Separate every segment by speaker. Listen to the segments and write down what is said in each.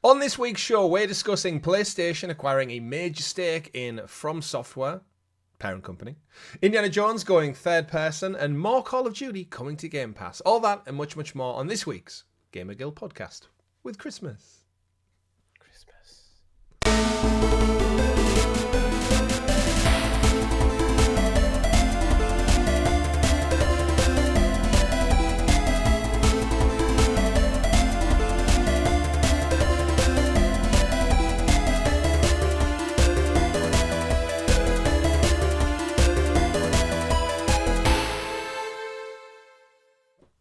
Speaker 1: On this week's show, we're discussing PlayStation acquiring a major stake in FromSoftware, parent company, Indiana Jones going third person, and more Call of Duty coming to Game Pass. All that and much, much more on this week's GamerGuild Podcast with Christmas.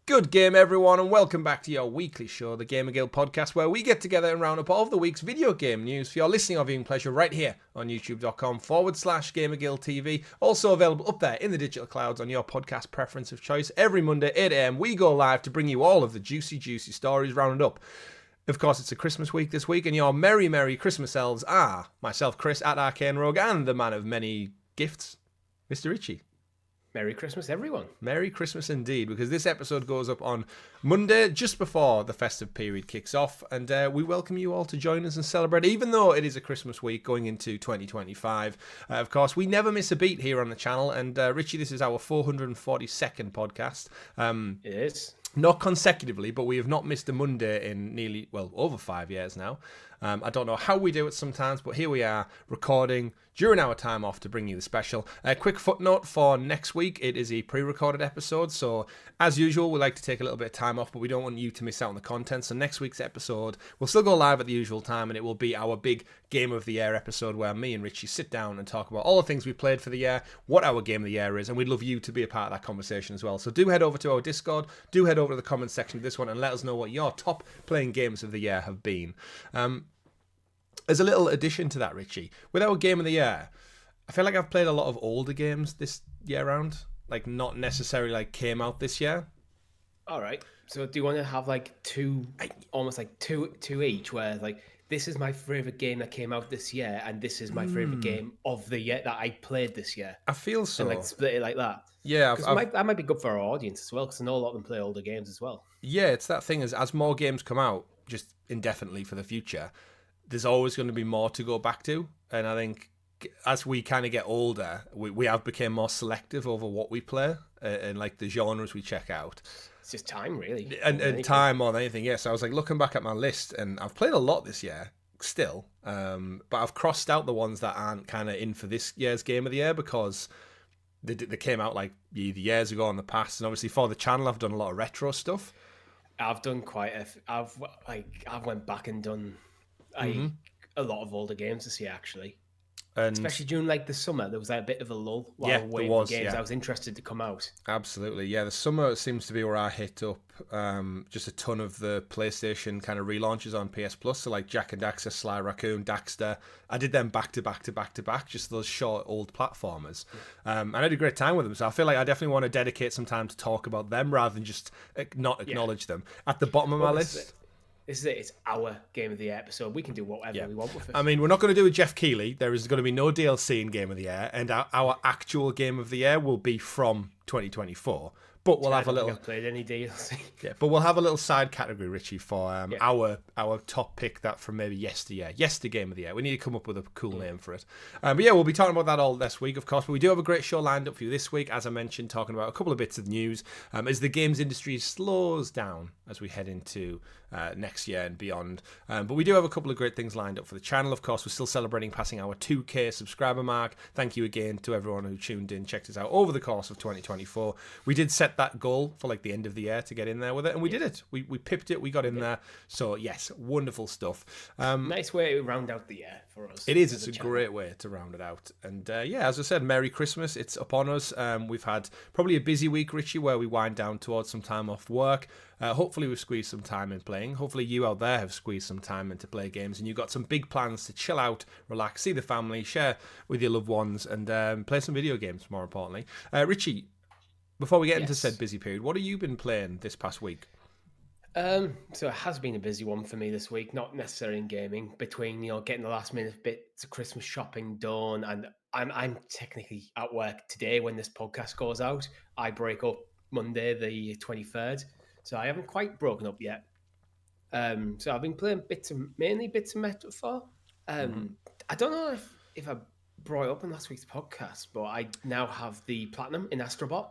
Speaker 1: Good game, everyone, and welcome back to your weekly show, the GamerGuild Podcast, where we get together and round up all of the week's video game news for your listening or viewing pleasure right here on youtube.com/GamerGuildTV. Also available up there in the digital clouds on your podcast preference of choice. Every Monday, 8 a.m, we go live to bring you all of the juicy, juicy stories rounded up. Of course, it's a Christmas week this week, and your merry, merry Christmas elves are myself, Chris, at Arcane Rogue, and the man of many gifts, Mr. Richie.
Speaker 2: Merry Christmas, everyone.
Speaker 1: Merry Christmas indeed, because this episode goes up on Monday, just before the festive period kicks off, and we welcome you all to join us and celebrate, even though it is a Christmas week going into 2025. Of course, we never miss a beat here on the channel, and Richie, this is our 442nd podcast.
Speaker 2: It is.
Speaker 1: Not consecutively, but we have not missed a Monday in nearly, over 5 years now. I don't know how we do it sometimes, but here we are recording during our time off to bring you the special. A quick footnote for next week, it is a pre-recorded episode, so as usual, we like to take a little bit of time off, but we don't want you to miss out on the content. So next week's episode will still go live at the usual time, and it will be our big Game of the Year episode where me and Richie sit down and talk about all the things we played for the year, what our Game of the Year is, and we'd love you to be a part of that conversation as well. So do head over to our Discord, do head over to the comments section of this one, and let us know what your top playing games of the year have been. As a little addition to that, Richie, with our Game of the Year, I feel like I've played a lot of older games this year round, like not necessarily like came out this year.
Speaker 2: All right. So do you want to have like two each, where like this is my favorite game that came out this year, and this is my favorite game of the year that I played this year?
Speaker 1: I feel so.
Speaker 2: And like split it like that.
Speaker 1: Yeah,
Speaker 2: that might be good for our audience as well, because I know a lot of them play older games as well.
Speaker 1: Yeah, it's that thing as more games come out, just indefinitely for the future, there's always going to be more to go back to. And I think as we kind of get older, we have become more selective over what we play and like the genres we check out.
Speaker 2: It's just time, really.
Speaker 1: And time more than anything, yes. I was like looking back at my list, and I've played a lot this year still, but I've crossed out the ones that aren't kind of in for this year's Game of the Year because they came out like either years ago in the past. And obviously for the channel, I've done a lot of retro stuff.
Speaker 2: I've done quite I've went back and done a lot of older games this year, actually. And especially during like the summer, there was like a bit of a lull while waiting for games. I was interested to come out.
Speaker 1: Absolutely, yeah. The summer seems to be where I hit up just a ton of the PlayStation kind of relaunches on PS Plus. So like Jak and Daxter, Sly Raccoon, Daxter. I did them back to back to back to back, just those short old platformers. And I had a great time with them. So I feel like I definitely want to dedicate some time to talk about them rather than just not acknowledge them. At the bottom of my list.
Speaker 2: This is it. It's our Game of the Year episode. We can do whatever we want with it.
Speaker 1: I mean, we're not going to do a Jeff Keighley. There is going to be no DLC in Game of the Year, and our actual Game of the Year will be from 2024. But we'll have a little.
Speaker 2: I haven't played any DLC.
Speaker 1: Yeah, but we'll have a little side category, Richie, for our top pick that from maybe yesteryear Game of the Year. We need to come up with a cool name for it. But yeah, we'll be talking about that all this week, of course. But we do have a great show lined up for you this week, as I mentioned, talking about a couple of bits of news as the games industry slows down as we head into next year and beyond. But we do have a couple of great things lined up for the channel. Of course, we're still celebrating passing our 2K subscriber mark. Thank you again to everyone who tuned in, checked us out over the course of 2024. We did set that goal for like the end of the year to get in there with it, and we did it. We pipped it. We got in there. So yes, wonderful stuff.
Speaker 2: Nice way to round out the year for us.
Speaker 1: It is. It's a great way to round it out. And as I said, Merry Christmas. It's upon us. We've had probably a busy week, Richie, where we wind down towards some time off work. Hopefully we've squeezed some time in playing. Hopefully you out there have squeezed some time in to play games, and you've got some big plans to chill out, relax, see the family, share with your loved ones, and play some video games, more importantly. Richie, before we get into said busy period, what have you been playing this past week?
Speaker 2: So it has been a busy one for me this week, not necessarily in gaming, between getting the last minute bits of Christmas shopping done, and I'm technically at work today when this podcast goes out. I break up Monday the 23rd, so I haven't quite broken up yet. So I've been playing mainly bits of Metaphor. I don't know if I brought it up in last week's podcast, but I now have the Platinum in Astrobot.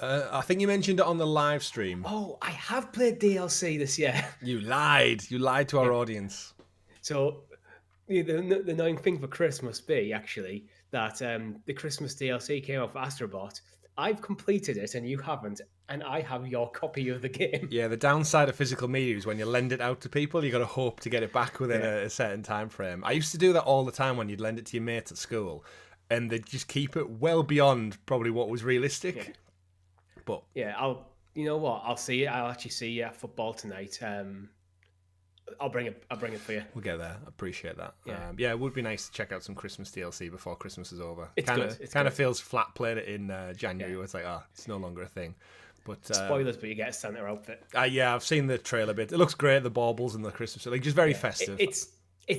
Speaker 1: I think you mentioned it on the live stream.
Speaker 2: Oh, I have played DLC this year.
Speaker 1: You lied. You lied to our audience.
Speaker 2: So the annoying thing for Chris must be, actually, that the Christmas DLC came out for Astrobot. I've completed it and you haven't, and I have your copy of the game.
Speaker 1: Yeah, the downside of physical media is when you lend it out to people, you got to hope to get it back within a certain time frame. I used to do that all the time when you'd lend it to your mates at school, and they'd just keep it well beyond probably what was realistic.
Speaker 2: Yeah.
Speaker 1: But
Speaker 2: you know what? I'll see it. I'll actually see you at football tonight. I'll bring it for you.
Speaker 1: We'll get there. I appreciate that.
Speaker 2: Yeah.
Speaker 1: It would be nice to check out some Christmas DLC before Christmas is over.
Speaker 2: It's good.
Speaker 1: It kind of feels flat playing it in January where it's like, it's no longer a thing. But
Speaker 2: spoilers, but you get a Santa outfit.
Speaker 1: Yeah, I've seen the trailer bit. It looks great, the baubles and the Christmas, like just very festive.
Speaker 2: It's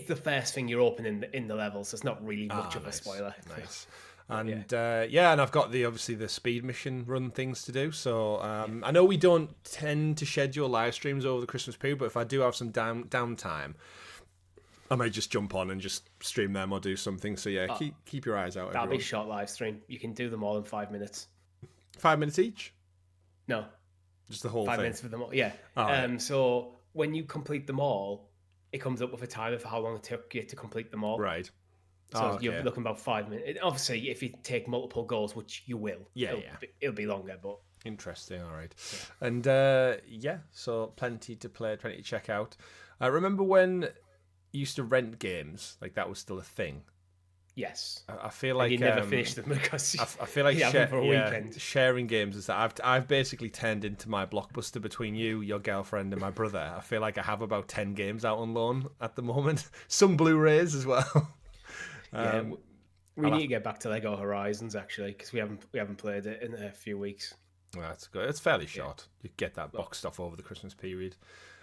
Speaker 2: the first thing you're opening in the level, so it's not really much of a spoiler.
Speaker 1: Nice. And and I've got obviously the speed mission run things to do. So I know we don't tend to schedule live streams over the Christmas period, but if I do have some downtime, I might just jump on and just stream them or do something. So keep your eyes out.
Speaker 2: That'll be a short live stream. You can do them all in 5 minutes.
Speaker 1: 5 minutes each?
Speaker 2: No,
Speaker 1: just the whole
Speaker 2: 5
Speaker 1: thing.
Speaker 2: minutes for them all. Yeah.
Speaker 1: Right.
Speaker 2: So when you complete them all, it comes up with a timer for how long it took you to complete them all.
Speaker 1: Right.
Speaker 2: So you're looking about 5 minutes. Obviously, if you take multiple goals, which you will, it'll be longer. But
Speaker 1: interesting. All right. Yeah. And so plenty to play, plenty to check out. I remember when you used to rent games, like that was still a thing.
Speaker 2: Yes.
Speaker 1: I feel like
Speaker 2: you never finished them because
Speaker 1: I feel like
Speaker 2: for a weekend.
Speaker 1: Sharing games is that I've basically turned into my Blockbuster between you, your girlfriend, and my brother. I feel like I have about 10 games out on loan at the moment. Some Blu-rays as well.
Speaker 2: We need to get back to Lego Horizons actually, because we haven't played it in a few weeks.
Speaker 1: Well, that's good. It's fairly short. You get that box stuff over the Christmas period.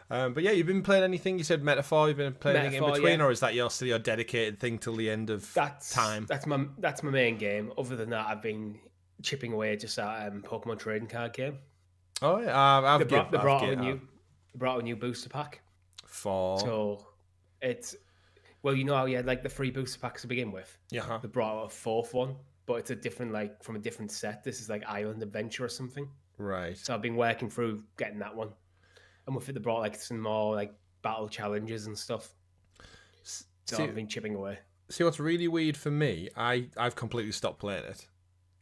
Speaker 1: But you've been playing anything? You said Metaphor. You've been playing anything in between, or is that still your dedicated thing till the end of time?
Speaker 2: That's my main game. Other than that, I've been chipping away just at Pokemon trading card game.
Speaker 1: Oh yeah,
Speaker 2: they brought out a new booster pack. So it's. Well, you know how you had like the 3 booster packs to begin with?
Speaker 1: Yeah.
Speaker 2: They brought out a 4th one, but it's a different, from a different set. This is like Island Adventure or something.
Speaker 1: Right.
Speaker 2: So I've been working through getting that one. And with it, they brought some more battle challenges and stuff. So I've been chipping away.
Speaker 1: See, what's really weird for me, I've completely stopped playing it.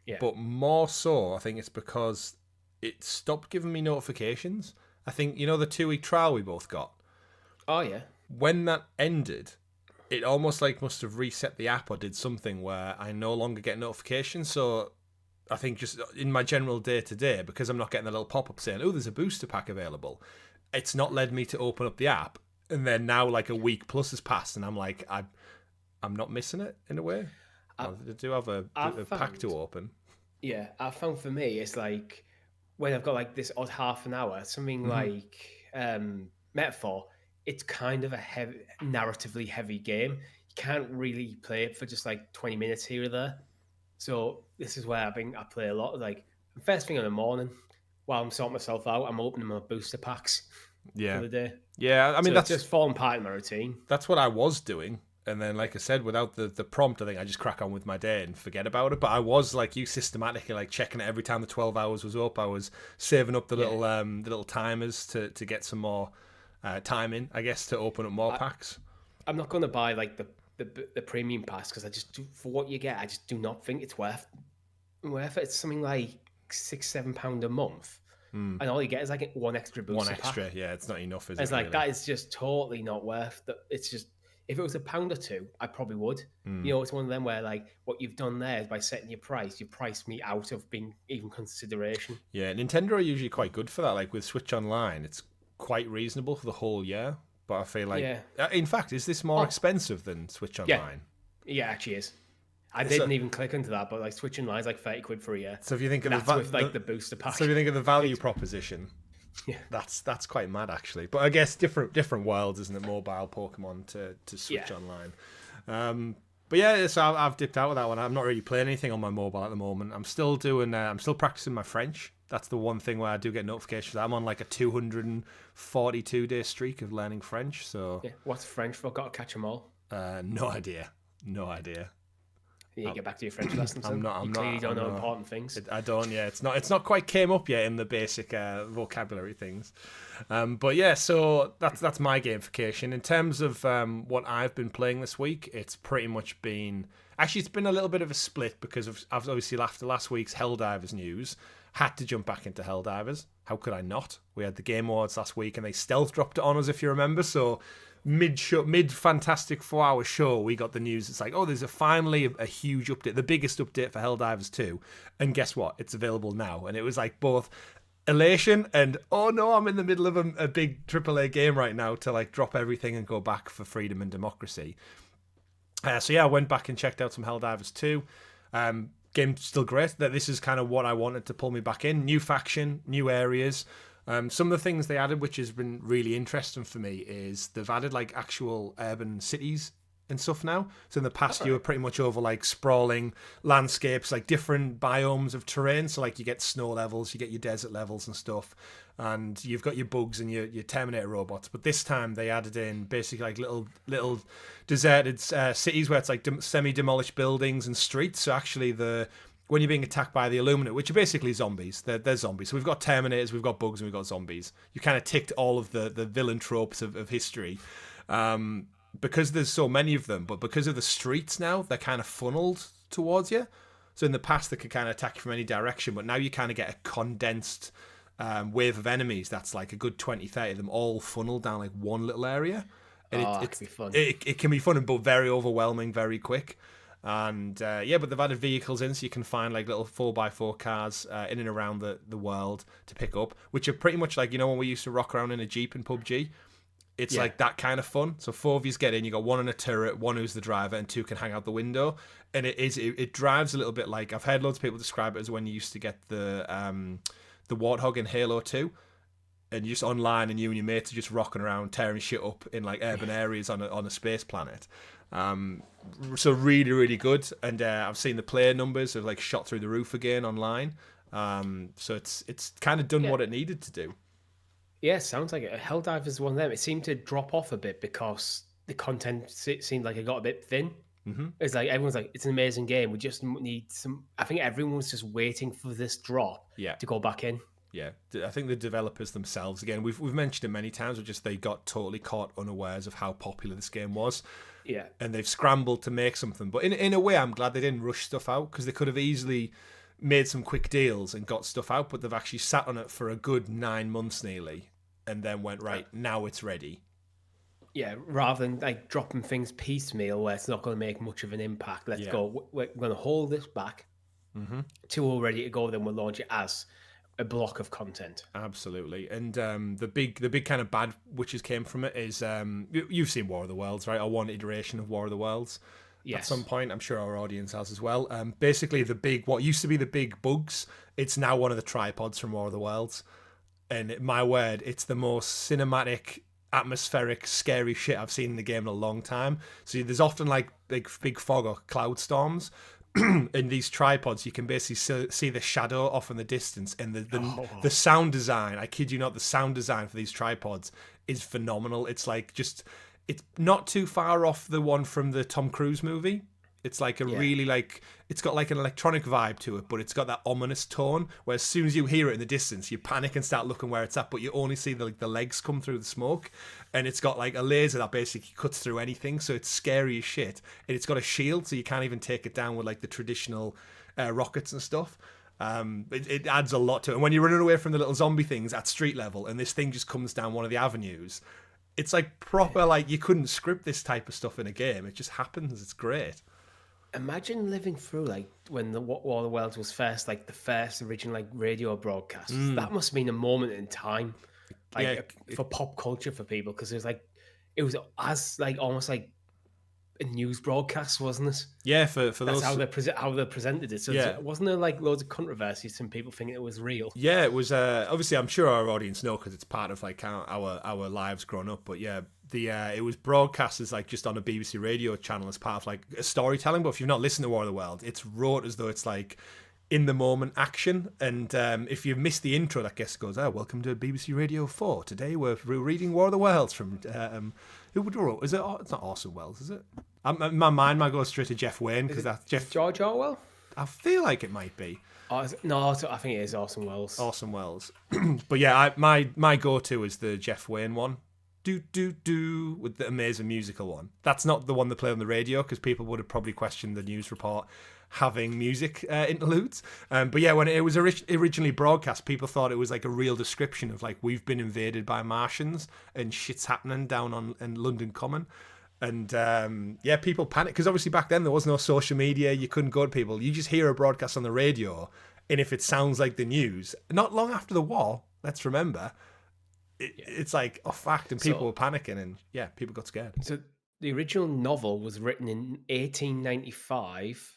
Speaker 2: Yeah.
Speaker 1: But more so, I think it's because it stopped giving me notifications. I think, the 2-week trial we both got.
Speaker 2: Oh, yeah.
Speaker 1: When that ended, it almost must have reset the app or did something where I no longer get notifications. So I think just in my general day-to-day, because I'm not getting a little pop-up saying, there's a booster pack available, it's not led me to open up the app. And then now a week plus has passed and I'm like, I'm not missing it in a way. I do have a pack to open.
Speaker 2: Yeah, I found for me, it's when I've got this odd half an hour, something like Metaphor, it's kind of a narratively heavy game. You can't really play it for just 20 minutes here or there. So this is where I play a lot. First thing in the morning, while I'm sorting myself out, I'm opening my booster packs for the day.
Speaker 1: Yeah, I mean, that's
Speaker 2: just fallen part of my routine.
Speaker 1: That's what I was doing. And then, like I said, without the prompt, I think I just crack on with my day and forget about it. But I was like you, systematically checking it every time the 12 hours was up. I was saving up the little timers to get some more time in, I guess, to open up more packs.
Speaker 2: I'm not going to buy the premium pass because for what you get, I just do not think it's worth it. It's something like £6-7 a month. And all you get is one extra booster pack.
Speaker 1: Yeah, it's not enough, is
Speaker 2: it? It's
Speaker 1: really?
Speaker 2: That is just totally not worth it. It's just, if it was £1 or £2, I probably would. It's one of them where what you've done there is by setting your price, you priced me out of being even consideration.
Speaker 1: Yeah, Nintendo are usually quite good for that. With Switch Online, it's quite reasonable for the whole year. But I feel in fact, is this more expensive than Switch Online?
Speaker 2: Yeah, it actually is. I didn't even click into that, but Switch Online is £30 for a year.
Speaker 1: So if you think of
Speaker 2: the booster pack,
Speaker 1: so if you think of the value proposition, that's quite mad actually. But I guess different worlds, isn't it? Mobile Pokemon to Switch Online. But so I've dipped out with that one. I'm not really playing anything on my mobile at the moment. I'm still doing. I'm still practicing my French That's the one thing where I do get notifications. I'm on like a 242-day streak of learning French. So
Speaker 2: what's French for? Got to catch them all.
Speaker 1: No idea.
Speaker 2: You get back to your French lessons.
Speaker 1: I'm not.
Speaker 2: You clearly don't know important things.
Speaker 1: I don't. Yeah, it's not quite came up yet in the basic vocabulary things. But yeah, so that's my gamification. In terms of what I've been playing this week, it's pretty much been. Actually, it's been a little bit of a split because I've obviously after last week's Helldivers news, had to jump back into Helldivers. How could I not? We had the Game Awards last week and they stealth dropped it on us, if you remember. So mid fantastic 4-hour show, we got the news. It's like, oh, there's finally a huge update, the biggest update for Helldivers 2. And guess what? It's available now. And it was like both elation and, oh no, I'm in the middle of a big AAA game right now to like drop everything and go back for freedom and democracy. So yeah, I went back and checked out some Helldivers 2. Game's still great. That this is kind of what I wanted to pull me back in. New faction, new areas. Some of the things they added, which has been really interesting for me, is they've added like actual urban cities and stuff now. So in the past, you were pretty much over like sprawling landscapes, like different biomes of terrain. So like you get snow levels, you get your desert levels and stuff, and you've got your bugs and your Terminator robots. But this time they added in basically like little deserted cities where it's like semi-demolished buildings and streets. So actually when you're being attacked by the Illuminate, which are basically zombies, they're zombies. So we've got Terminators, we've got bugs, and we've got zombies. You kind of ticked all of the villain tropes of history. Because there's so many of them, but because of the streets now, they're kind of funneled towards you. So in the past, they could kind of attack you from any direction, but now you kind of get a condensed wave of enemies that's like a good 20, 30 of them all funneled down like one little area. And
Speaker 2: it can be fun.
Speaker 1: It can be fun, but very overwhelming, very quick. And but they've added vehicles in, so you can find like little 4x4 cars in and around the world to pick up, which are pretty much like, when we used to rock around in a Jeep in PUBG. It's like that kind of fun. So 4 of you get in, you got 1 in a turret, 1 who's the driver, and 2 can hang out the window. And it drives a little bit like, I've heard loads of people describe it as when you used to get the Warthog in Halo 2, and you're just online and you and your mates are just rocking around, tearing shit up in like urban areas on a space planet. So really, really good. And I've seen the player numbers have like shot through the roof again online. So it's kind of done what it needed to do.
Speaker 2: Yeah, sounds like it. Helldivers is one of them. It seemed to drop off a bit because the content seemed like it got a bit thin. Mm-hmm. It's like everyone's like, it's an amazing game. We just need some. I think everyone was just waiting for this drop to go back in.
Speaker 1: Yeah, I think the developers themselves, again, we've mentioned it many times, but just they got totally caught unawares of how popular this game was.
Speaker 2: Yeah.
Speaker 1: And they've scrambled to make something. But in a way, I'm glad they didn't rush stuff out, because they could have easily made some quick deals and got stuff out, but they've actually sat on it for a good 9 months nearly, and then went, right, now it's ready.
Speaker 2: Yeah, rather than like dropping things piecemeal where it's not going to make much of an impact. Let's go. We're going to hold this back till we're ready to go. Then we'll launch it as a block of content.
Speaker 1: Absolutely. And the big kind of bad which came from it is you've seen War of the Worlds, right? Or one iteration of War of the Worlds. Yes. At some point, I'm sure our audience has as well. Basically, what used to be the big bugs, it's now one of the tripods from War of the Worlds. And my word, it's the most cinematic, atmospheric, scary shit I've seen in the game in a long time. So there's often like big fog or cloud storms. In these tripods, you can basically see the shadow off in the distance, and the sound design, I kid you not, the sound design for these tripods is phenomenal. It's like it's not too far off the one from the Tom Cruise movie. It's like really like, it's got like an electronic vibe to it, but it's got that ominous tone where as soon as you hear it in the distance, you panic and start looking where it's at, but you only see the legs come through the smoke. And it's got like a laser that basically cuts through anything, so it's scary as shit. And it's got a shield, so you can't even take it down with like the traditional rockets and stuff. It adds a lot to it. And when you're running away from the little zombie things at street level, and this thing just comes down one of the avenues, it's like proper, like you couldn't script this type of stuff in a game. It just happens. It's great.
Speaker 2: Imagine living through like when the War of the Worlds was first, like the first original like radio broadcast. That must have been a moment in time, like for pop culture for people, because it was as like almost like a news broadcast, wasn't it?
Speaker 1: Yeah, for
Speaker 2: that's
Speaker 1: those
Speaker 2: how they presented it. So wasn't there like loads of controversy? Some people thinking it was real.
Speaker 1: Yeah, it was. Obviously, I'm sure our audience know because it's part of like our lives growing up. But yeah. It was broadcast as like just on a BBC radio channel as part of like a storytelling. But if you've not listened to War of the World, it's wrote as though it's like in the moment action. And if you've missed the intro, that guest goes, welcome to BBC Radio 4. Today we're reading War of the Worlds from who would wrote? Is it? It's not Orson Welles, is it? My mind might go straight to Jeff Wayne because that's Jeff.
Speaker 2: George Orwell.
Speaker 1: I feel like it might be.
Speaker 2: No, I think it is Orson Welles.
Speaker 1: Orson Welles. But yeah, my go-to is the Jeff Wayne one. Do do do with the amazing musical one. That's not the one they play on the radio because people would have probably questioned the news report having music interludes. But yeah, when it was originally broadcast, people thought it was like a real description of like we've been invaded by Martians and shit's happening down in London Common. And yeah, people panicked because obviously back then there was no social media. You couldn't go to people. You just hear a broadcast on the radio, and if it sounds like the news, not long after the war, let's remember, it's like a fact, and people were panicking, and yeah, people got scared.
Speaker 2: So the original novel was written in 1895,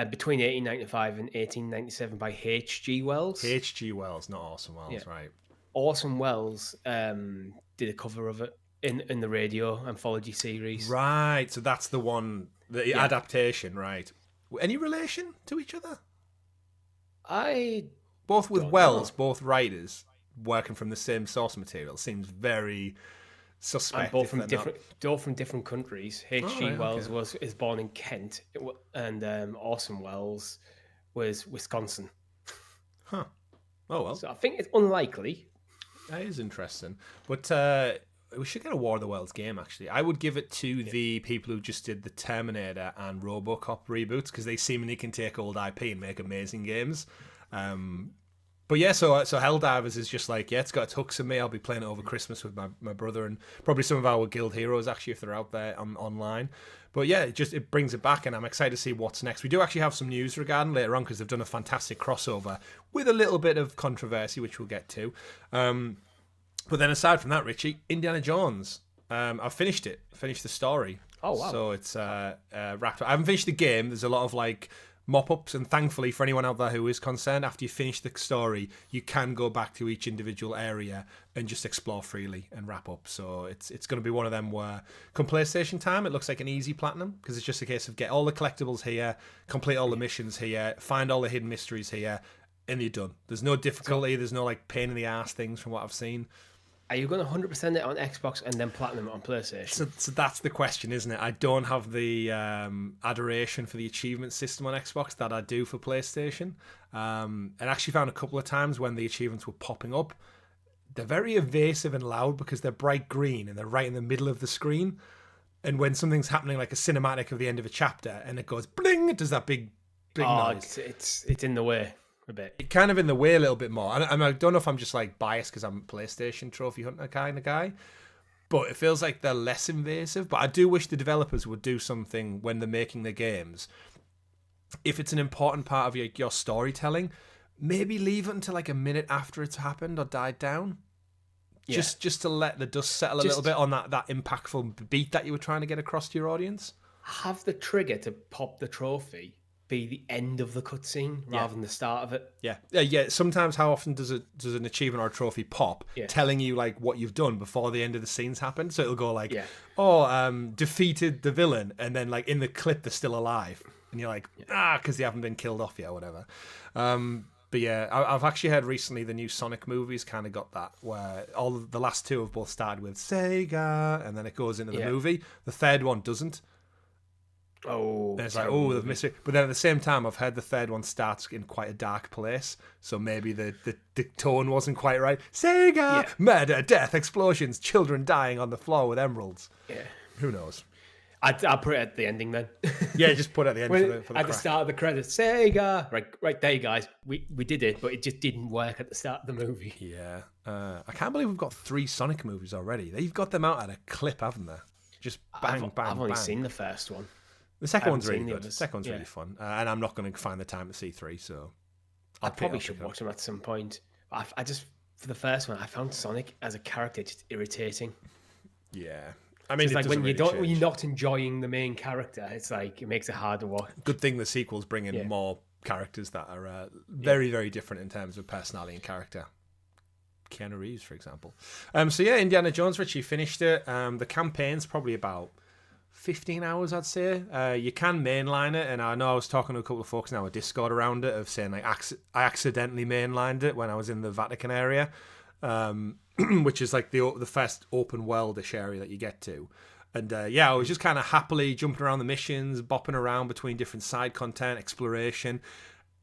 Speaker 2: between 1895 and 1897 by H.G. Wells.
Speaker 1: H.G. Wells, not Orson Welles, right?
Speaker 2: Orson Welles did a cover of it in the radio anthology series.
Speaker 1: Right, so that's the one, the adaptation, right? Any relation to each other? Both with Wells, both writers working from the same source material seems very suspect.
Speaker 2: And both from different countries. H.G. Wells is born in Kent, and Orson Welles was Wisconsin.
Speaker 1: Huh. Oh well.
Speaker 2: So I think it's unlikely.
Speaker 1: That is interesting, but we should get a War of the Worlds game. Actually, I would give it to the people who just did the Terminator and RoboCop reboots because they seemingly can take old IP and make amazing games. But yeah, so Helldivers is just like, yeah, it's got its hooks in me. I'll be playing it over Christmas with my brother and probably some of our guild heroes, actually, if they're out there online. But yeah, it brings it back, and I'm excited to see what's next. We do actually have some news regarding later on because they've done a fantastic crossover with a little bit of controversy, which we'll get to. But then aside from that, Richie, Indiana Jones. I've finished it. Finished the story.
Speaker 2: Oh, wow.
Speaker 1: So it's wrapped up. I haven't finished the game. There's a lot of like mop-ups, and thankfully for anyone out there who is concerned, after you finish the story, you can go back to each individual area and just explore freely and wrap up. So it's going to be one of them where, come PlayStation time, it looks like an easy platinum because it's just a case of get all the collectibles here, complete all the missions here, find all the hidden mysteries here, and you're done. There's no difficulty. There's no like pain in the ass things from what I've seen.
Speaker 2: Are you going to 100% it on Xbox and then platinum it on PlayStation?
Speaker 1: So that's the question, isn't it? I don't have the adoration for the achievement system on Xbox that I do for PlayStation. And actually found a couple of times when the achievements were popping up, they're very evasive and loud because they're bright green and they're right in the middle of the screen. And when something's happening, like a cinematic of the end of a chapter, and it goes bling, it does that big noise.
Speaker 2: It's in the way. A bit.
Speaker 1: It kind of in the way a little bit more. And I don't know if I'm just like biased because I'm a PlayStation trophy hunter kind of guy, but it feels like they're less invasive. But I do wish the developers would do something when they're making the games. If it's an important part of your storytelling, maybe leave it until like a minute after it's happened or died down. Yeah. Just to let the dust settle a little bit on that impactful beat that you were trying to get across to your audience.
Speaker 2: Have the trigger to pop the trophy be the end of the cutscene rather than the start of it.
Speaker 1: Yeah. Sometimes, how often does an achievement or a trophy pop, telling you like what you've done before the end of the scene's happened? So it'll go like, defeated the villain, and then like in the clip they're still alive, and you're like, because they haven't been killed off yet or whatever. But yeah, I've actually heard recently the new Sonic movies kind of got that, where all the last two have both started with Sega, and then it goes into the movie. The third one doesn't.
Speaker 2: Oh,
Speaker 1: and it's like, they've missed it. But then at the same time, I've heard the third one starts in quite a dark place, so maybe the tone wasn't quite right. Sega, murder, death, explosions, children dying on the floor with emeralds.
Speaker 2: Yeah,
Speaker 1: who knows?
Speaker 2: I'll put it at the ending then.
Speaker 1: Yeah, just put it at the end for the
Speaker 2: at the start of the credits. Sega, right there, you guys. We did it, but it just didn't work at the start of the movie.
Speaker 1: Yeah, I can't believe we've got 3 Sonic movies already. They've got them out at a clip, haven't they? Just bang, bang.
Speaker 2: I've only seen the first one.
Speaker 1: The second one's really good. The second one's really fun. And I'm not going to find the time to see 3, so...
Speaker 2: I probably should watch them at some point. I just, for the first one, I found Sonic as a character just irritating.
Speaker 1: Yeah. I mean,
Speaker 2: it's like when you're not enjoying the main character, it's like, it makes it hard to watch.
Speaker 1: Good thing the sequels bring in more characters that are very, very different in terms of personality and character. Keanu Reeves, for example. So yeah, Indiana Jones, Richie finished it. The campaign's probably about 15 hours, I'd say. You can mainline it, and I know I was talking to a couple of folks in our Discord around it of saying like I accidentally mainlined it when I was in the Vatican area, which is like the first open world-ish area that you get to. And I was just kind of happily jumping around the missions, bopping around between different side content, exploration.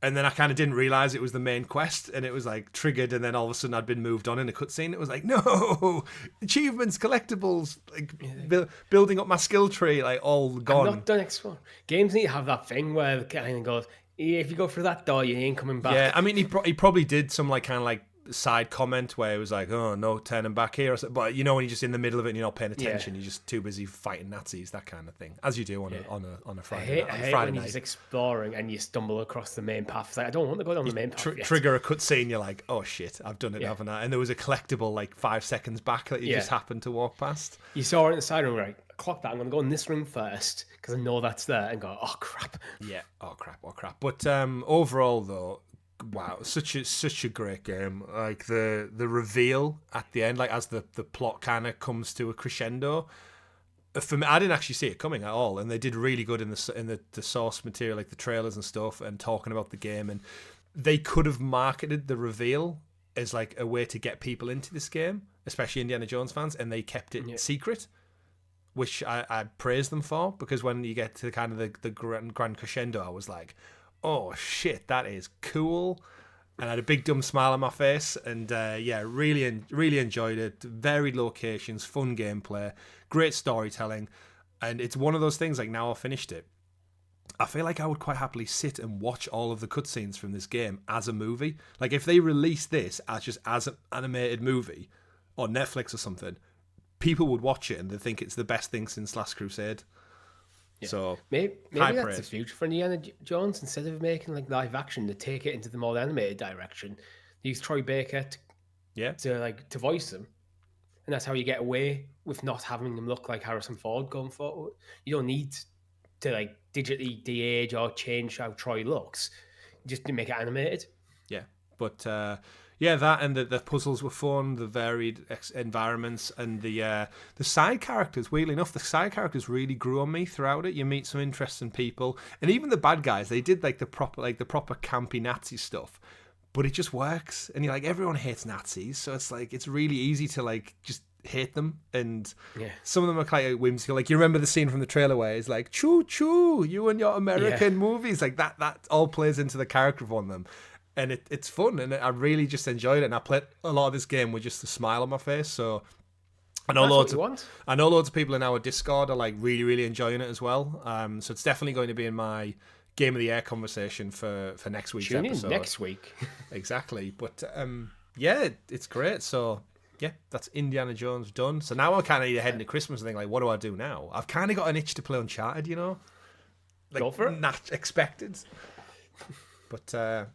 Speaker 1: And then I kind of didn't realize it was the main quest, and it was like triggered, and then all of a sudden I'd been moved on in a cutscene. It was like, no, achievements, collectibles, like building up my skill tree, like all gone.
Speaker 2: I'm not done exploring. Games need to have that thing where the kind of goes, if you go through that door, you ain't coming back.
Speaker 1: Yeah, I mean, he probably did some like kind of like side comment where it was like, oh, no turning back here. But you know, when you're just in the middle of it and you're not paying attention, you're just too busy fighting Nazis, that kind of thing, as you do on a Friday night.
Speaker 2: I hate when you're just exploring and you stumble across the main path. It's like, I don't want to go down the main path.
Speaker 1: Trigger a cutscene, you're like, oh shit, I've done it, haven't I? And there was a collectible like 5 seconds back that you just happened to walk past.
Speaker 2: You saw it in the side room, right? Clock that. I'm going to go in this room first because I know that's there, and go, oh crap.
Speaker 1: Yeah, oh crap. But overall, though, wow, such a great game. Like the reveal at the end, like as the plot kind of comes to a crescendo. For me, I didn't actually see it coming at all, and they did really good in the source material, like the trailers and stuff, and talking about the game. And they could have marketed the reveal as like a way to get people into this game, especially Indiana Jones fans, and they kept it secret, which I praise them for, because when you get to kind of the grand crescendo, I was like, oh shit, that is cool. And I had a big dumb smile on my face, and really enjoyed it. Varied locations, fun gameplay, great storytelling, and it's one of those things, like now I've finished it, I feel like I would quite happily sit and watch all of the cutscenes from this game as a movie. Like if they release this as an animated movie on Netflix or something, people would watch it and they think it's the best thing since Last Crusade. Yeah. So
Speaker 2: maybe that's the future for Indiana Jones. Instead of making like live action, to take it into the more animated direction, use Troy Baker to voice them, and that's how you get away with not having them look like Harrison Ford going forward. You don't need to like digitally de-age or change how Troy looks, just to make it animated.
Speaker 1: Yeah, but that and the puzzles were fun, the varied environments, and the side characters. Weirdly enough, the side characters really grew on me throughout it. You meet some interesting people, and even the bad guys. They did like the proper campy Nazi stuff, but it just works. And you're like, everyone hates Nazis, so it's like it's really easy to like just hate them. And some of them are quite whimsical. Like you remember the scene from the trailer where it's like, choo choo, you and your American movies. Like that all plays into the character of one of them. And it's fun, and I really just enjoyed it. And I played a lot of this game with just a smile on my face. So I know loads of people in our Discord are like really, really enjoying it as well. So it's definitely going to be in my Game of the Year conversation for next week's episode.
Speaker 2: Next week,
Speaker 1: exactly. But it's great. So that's Indiana Jones done. So now I kind of need to head into Christmas and think like, what do I do now? I've kind of got an itch to play Uncharted, you know, like
Speaker 2: go for it.
Speaker 1: Not expected. But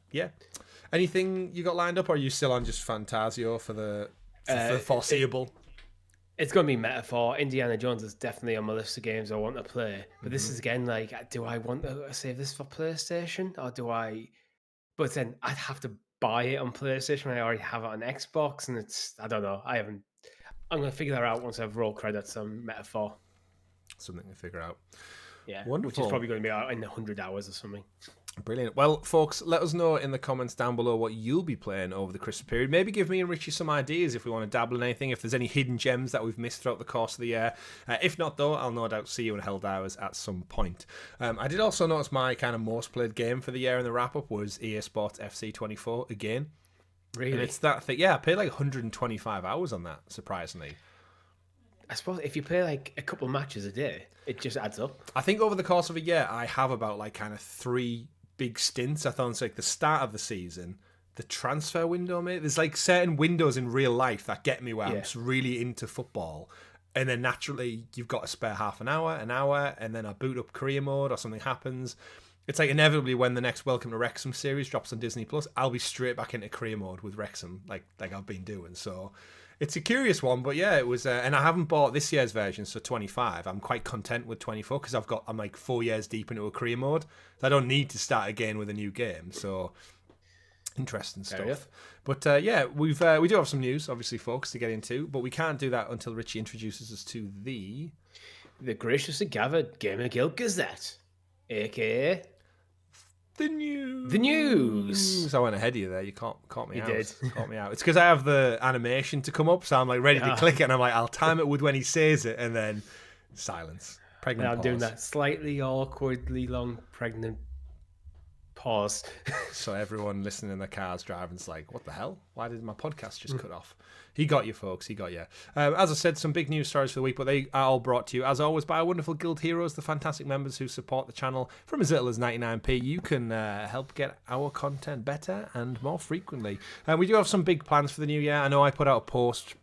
Speaker 1: anything you got lined up, or are you still on just Fantasio for the foreseeable?
Speaker 2: It's going to be Metaphor. Indiana Jones is definitely on my list of games I want to play. But this is again like, do I want to save this for PlayStation, or do I? But then I'd have to buy it on PlayStation. I already have it on Xbox, and I don't know. I'm going to figure that out once I've rolled credits on Metaphor.
Speaker 1: Something to figure out.
Speaker 2: Yeah,
Speaker 1: wonderful.
Speaker 2: Which is probably going to be out in 100 hours or something.
Speaker 1: Brilliant. Well, folks, let us know in the comments down below what you'll be playing over the Christmas period. Maybe give me and Richie some ideas if we want to dabble in anything, if there's any hidden gems that we've missed throughout the course of the year. If not, though, I'll no doubt see you in Helldivers at some point. I did also notice my kind of most played game for the year in the wrap-up was EA Sports FC 24 again.
Speaker 2: Really?
Speaker 1: And it's that thing. Yeah, I played like 125 hours on that, surprisingly.
Speaker 2: I suppose if you play like a couple of matches a day, it just adds up.
Speaker 1: I think over the course of a year, I have about like kind of 3 big stints. I thought it's like the start of the season, the transfer window, mate. There's like certain windows in real life that get me where I'm just really into football. And then naturally, you've got to spare half an hour, and then I boot up career mode or something happens. It's like inevitably when the next Welcome to Wrexham series drops on Disney Plus, I'll be straight back into career mode with Wrexham, like I've been doing. So it's a curious one, but yeah, it was. And I haven't bought this year's version, so 25. I'm quite content with 24 because I'm like 4 years deep into a career mode. So I don't need to start again with a new game. So interesting stuff. But we do have some news, obviously, folks, to get into, but we can't do that until Richie introduces us to the
Speaker 2: the graciously gathered GamerGuild Gazette, aka
Speaker 1: the news.
Speaker 2: The news.
Speaker 1: I went ahead of you there. You caught me
Speaker 2: you
Speaker 1: out.
Speaker 2: Did.
Speaker 1: Caught me out. It's because I have the animation to come up, so I'm like ready to click it, and I'm like, I'll time it with when he says it, and then silence. Pregnant.
Speaker 2: I'm doing that slightly awkwardly long pregnant pause.
Speaker 1: So everyone listening in their cars driving's like, what the hell? Why did my podcast just cut off? He got you, folks. He got you. As I said, some big news stories for the week, but they are all brought to you, as always, by our wonderful guild heroes, the fantastic members who support the channel from as little as 99p. You can help get our content better and more frequently. We do have some big plans for the new year. I know I put out a post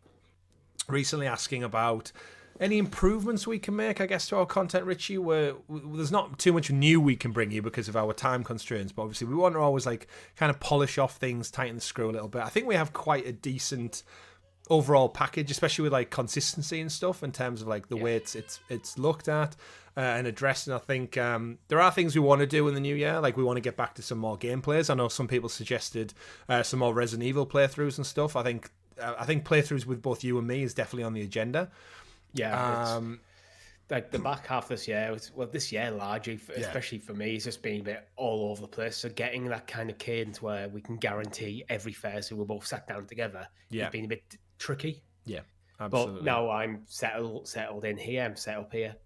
Speaker 1: recently asking about any improvements we can make, I guess, to our content, Richie, where there's not too much new we can bring you because of our time constraints, but obviously we want to always like kind of polish off things, tighten the screw a little bit. I think we have quite a decent overall package, especially with like consistency and stuff in terms of like the way it's looked at and addressed. And I think there are things we want to do in the new year. Like we want to get back to some more gameplays. I know some people suggested some more Resident Evil playthroughs and stuff. I think playthroughs with both you and me is definitely on the agenda.
Speaker 2: Yeah, like the back half this year, this year largely, especially for me, it's just been a bit all over the place. So getting that kind of cadence where we can guarantee every Thursday we're both sat down together, it's been a bit tricky.
Speaker 1: Yeah, absolutely.
Speaker 2: But now I'm settled in here. I'm set up here.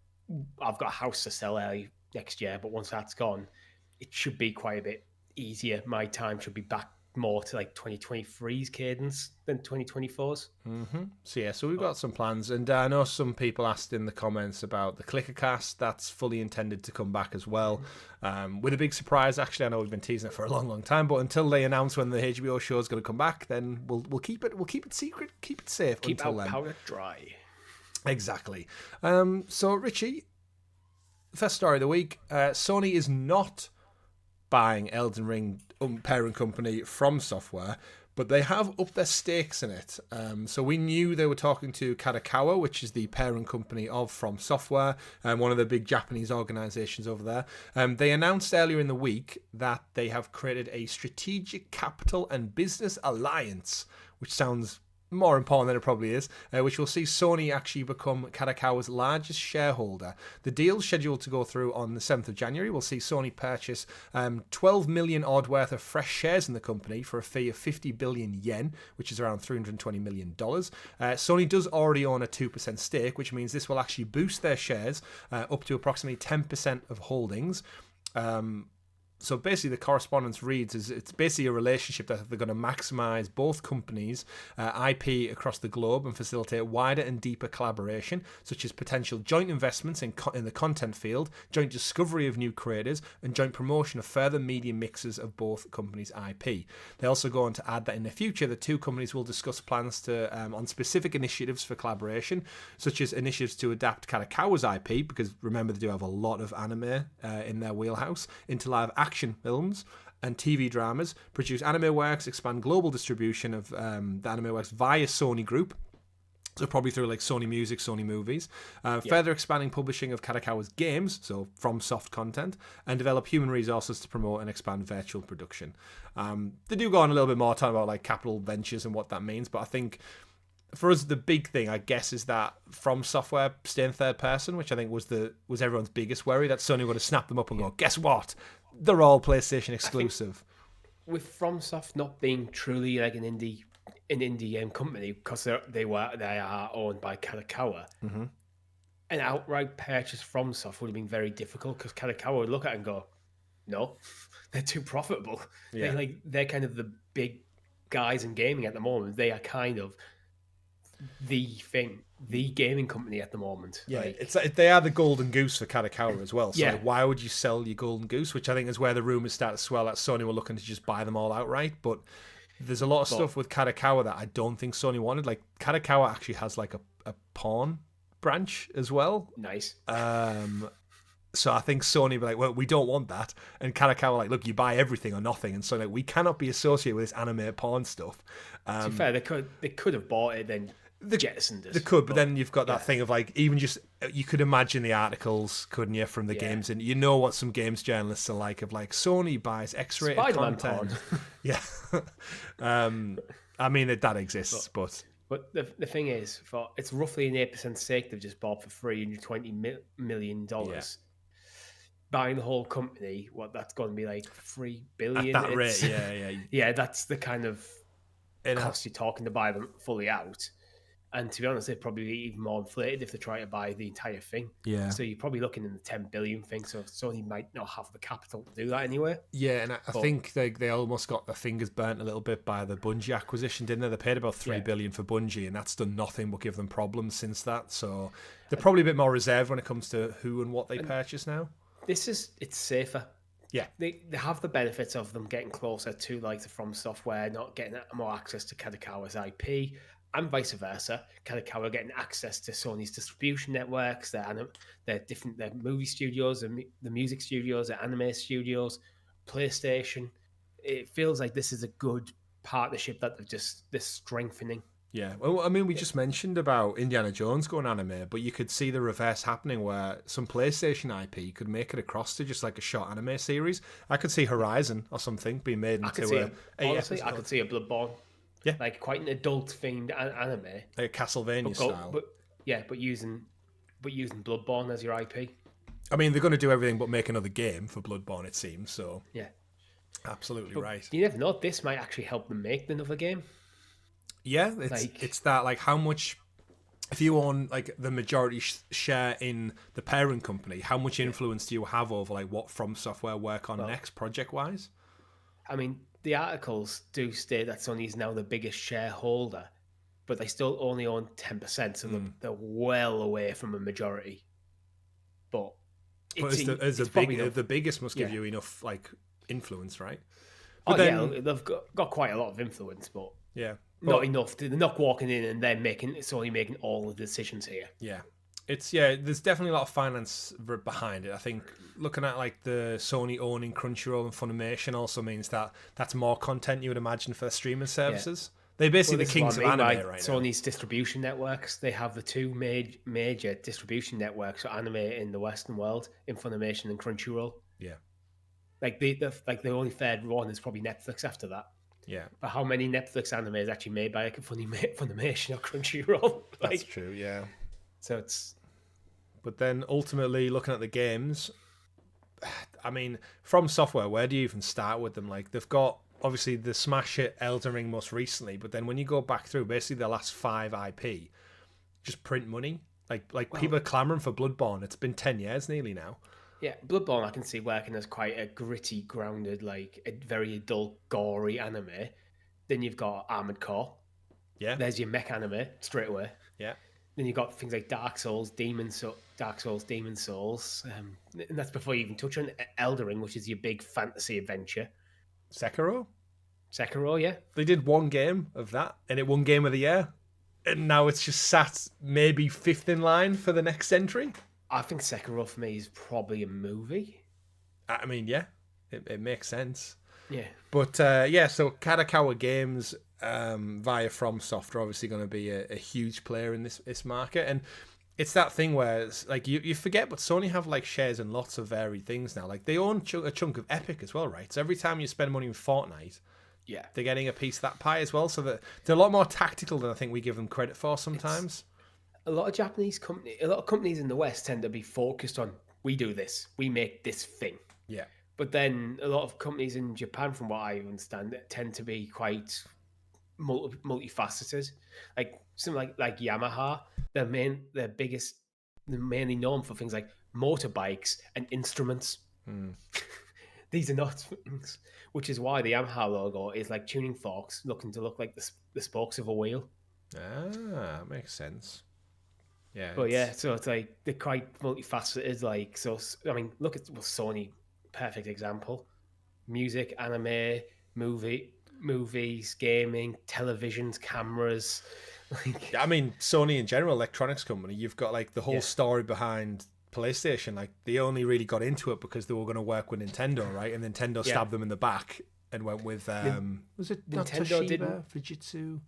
Speaker 2: I've got a house to sell early next year, but once that's gone, it should be quite a bit easier. My time should be back more to like 2023's cadence than 2024's.
Speaker 1: So we've got some plans, and I know some people asked in the comments about the ClickerCast. That's fully intended to come back as well, with a big surprise. Actually, I know we've been teasing it for a long time, but until they announce when the HBO show is going to come back, then we'll keep it secret, keep it safe,
Speaker 2: keep
Speaker 1: until
Speaker 2: our
Speaker 1: then.
Speaker 2: powder dry.
Speaker 1: Exactly. So Richie, first story of the week: Sony is not buying Elden Ring parent company FromSoftware, but they have upped their stakes in it. So we knew they were talking to Kadakowa, which is the parent company of FromSoftware, one of the big Japanese organizations over there. They announced earlier in the week that they have created a strategic capital and business alliance, which sounds more important than it probably is, which will see Sony actually become Kadakowa's largest shareholder. The deal, scheduled to go through on the 7th of January, will see Sony purchase 12 million odd worth of fresh shares in the company for a fee of 50 billion yen, which is around $320 million. Sony does already own a 2% stake, which means this will actually boost their shares up to approximately 10% of holdings. So basically the correspondence reads is it's basically a relationship that they're going to maximize both companies' IP across the globe and facilitate wider and deeper collaboration, such as potential joint investments in the content field, joint discovery of new creators, and joint promotion of further media mixes of both companies' IP. They also go on to add that in the future, the two companies will discuss plans to on specific initiatives for collaboration, such as initiatives to adapt Kadakowa's IP, because remember they do have a lot of anime in their wheelhouse, into live action films and TV dramas, produce anime works, expand global distribution of the anime works via Sony Group, so probably through like Sony Music, Sony Movies, further expanding publishing of Kadakowa's games, so FromSoft content, and develop human resources to promote and expand virtual production. They do go on a little bit more talking about like capital ventures and what that means, but I think for us, the big thing, I guess, is that FromSoftware staying third person, which I think was everyone's biggest worry, that Sony would have snapped them up and go, guess what? They're all PlayStation exclusive.
Speaker 2: With FromSoft not being truly like an indie game company, because they are owned by Kadakowa, an outright purchase FromSoft would have been very difficult, because Kadakowa would look at it and go, no, they're too profitable. Yeah. They're kind of the big guys in gaming at the moment. They are kind of the gaming company at the moment.
Speaker 1: Yeah, it's like they are the golden goose for Kadakowa as well. So like, why would you sell your golden goose? Which I think is where the rumors start to swell that Sony were looking to just buy them all outright. But there's a lot of stuff with Kadakowa that I don't think Sony wanted. Like Kadakowa actually has like a pawn branch as well.
Speaker 2: Nice.
Speaker 1: So I think Sony were like, well, we don't want that. And Kadakowa like, look, you buy everything or nothing. And so like, we cannot be associated with this anime pawn stuff.
Speaker 2: To be fair, they could have bought it then. The jettisoned us.
Speaker 1: They could, but then you've got that thing of like, even just, you could imagine the articles, couldn't you, from the games, and you know what some games journalists are like, of like, Sony buys X-rated
Speaker 2: Spider-Man
Speaker 1: content.
Speaker 2: porn.
Speaker 1: Yeah. I mean, that exists, but
Speaker 2: But the thing is, it's roughly an 8% stake they've just bought for $320 million.
Speaker 1: Yeah.
Speaker 2: Buying the whole company, that's going to be like $3 billion.
Speaker 1: At that rate, yeah.
Speaker 2: Yeah, that's the kind of cost you're talking to buy them fully out. And to be honest, they're probably even more inflated if they try to buy the entire thing.
Speaker 1: Yeah.
Speaker 2: So you're probably looking in the 10 billion thing. So Sony might not have the capital to do that anyway.
Speaker 1: Yeah, and I think they almost got their fingers burnt a little bit by the Bungie acquisition, didn't they? They paid about $3 billion for Bungie, and that's done nothing but give them problems since that. So they're probably a bit more reserved when it comes to who and what they purchase now.
Speaker 2: It's safer.
Speaker 1: Yeah.
Speaker 2: They have the benefits of them getting closer to like the FromSoftware, not getting more access to Kadakowa's IP, and vice versa. Kadakowa getting access to Sony's distribution networks, their movie studios, the music studios, their anime studios, PlayStation. It feels like this is a good partnership that they're strengthening.
Speaker 1: Yeah, well, I mean, we just mentioned about Indiana Jones going anime, but you could see the reverse happening where some PlayStation IP could make it across to just like a short anime series. I could see Horizon or something being made into
Speaker 2: honestly, I could see a Bloodborne.
Speaker 1: Yeah,
Speaker 2: like quite an adult-themed anime,
Speaker 1: like a Castlevania style.
Speaker 2: But using Bloodborne as your IP.
Speaker 1: I mean, they're going to do everything but make another game for Bloodborne, it seems. So
Speaker 2: yeah,
Speaker 1: absolutely right.
Speaker 2: You never know. This might actually help them make another game.
Speaker 1: Yeah, it's that like how much. If you own like the majority share in the parent company, how much influence do you have over like what FromSoftware work on next project-wise?
Speaker 2: I mean, the articles do state that Sony is now the biggest shareholder, but they still only own 10%, so they're well away from a majority. But
Speaker 1: the biggest must give you enough like influence, right?
Speaker 2: But they've got quite a lot of influence, but not enough. They're not walking in and then Sony making all the decisions here.
Speaker 1: Yeah. There's definitely a lot of finance behind it. I think looking at like the Sony owning Crunchyroll and Funimation also means that that's more content you would imagine for streaming services. They're basically the kings of anime right now.
Speaker 2: Sony's distribution networks, they have the two major distribution networks for anime in the Western world, in Funimation and Crunchyroll.
Speaker 1: Yeah.
Speaker 2: Like the only third one is probably Netflix after that.
Speaker 1: Yeah.
Speaker 2: But how many Netflix anime is actually made by like Funimation or Crunchyroll?
Speaker 1: That's true, yeah.
Speaker 2: So it's...
Speaker 1: But then ultimately looking at the games, I mean, FromSoftware, where do you even start with them? Like they've got obviously the smash hit Elden Ring most recently, but then when you go back through basically the last 5 IP, just print money. Like people are clamoring for Bloodborne. It's been 10 years nearly now.
Speaker 2: Yeah, Bloodborne I can see working as quite a gritty, grounded, like a very adult, gory anime. Then you've got Armored Core.
Speaker 1: Yeah.
Speaker 2: There's your mech anime straight away.
Speaker 1: Yeah.
Speaker 2: Then you've got things like Dark Souls, Demon Souls. And that's before you even touch on Elden Ring, which is your big fantasy adventure.
Speaker 1: Sekiro,
Speaker 2: yeah.
Speaker 1: They did one game of that, and it won Game of the Year. And now it's just sat maybe 5th in line for the next entry.
Speaker 2: I think Sekiro for me is probably a movie.
Speaker 1: I mean, yeah, it makes sense.
Speaker 2: Yeah.
Speaker 1: But so Kadakowa Games via FromSoftware obviously going to be a huge player in this market. And it's that thing where it's like you forget, but Sony have like shares in lots of varied things now. Like they own a chunk of Epic as well, right? So every time you spend money in Fortnite, they're getting a piece of that pie as well. So they're a lot more tactical than I think we give them credit for sometimes.
Speaker 2: A lot of companies in the West tend to be focused on, we do this, we make this thing.
Speaker 1: Yeah.
Speaker 2: But then a lot of companies in Japan, from what I understand, tend to be quite multifaceted. Like something like Yamaha, they're mainly known for things like motorbikes and instruments. These are not things, which is why the Yamaha logo is like tuning forks looking to look like the spokes of a wheel.
Speaker 1: Ah, makes sense. Yeah.
Speaker 2: But so it's like they're quite multifaceted. Like, so I mean, look at Sony, perfect example. Music, anime, movies, gaming, televisions, cameras. Like,
Speaker 1: I mean, Sony in general, electronics company. You've got like the whole story behind PlayStation. Like they only really got into it because they were going to work with Nintendo, right? And Nintendo stabbed them in the back and went with was it not
Speaker 2: Nintendo
Speaker 1: Toshiba, Fujitsu?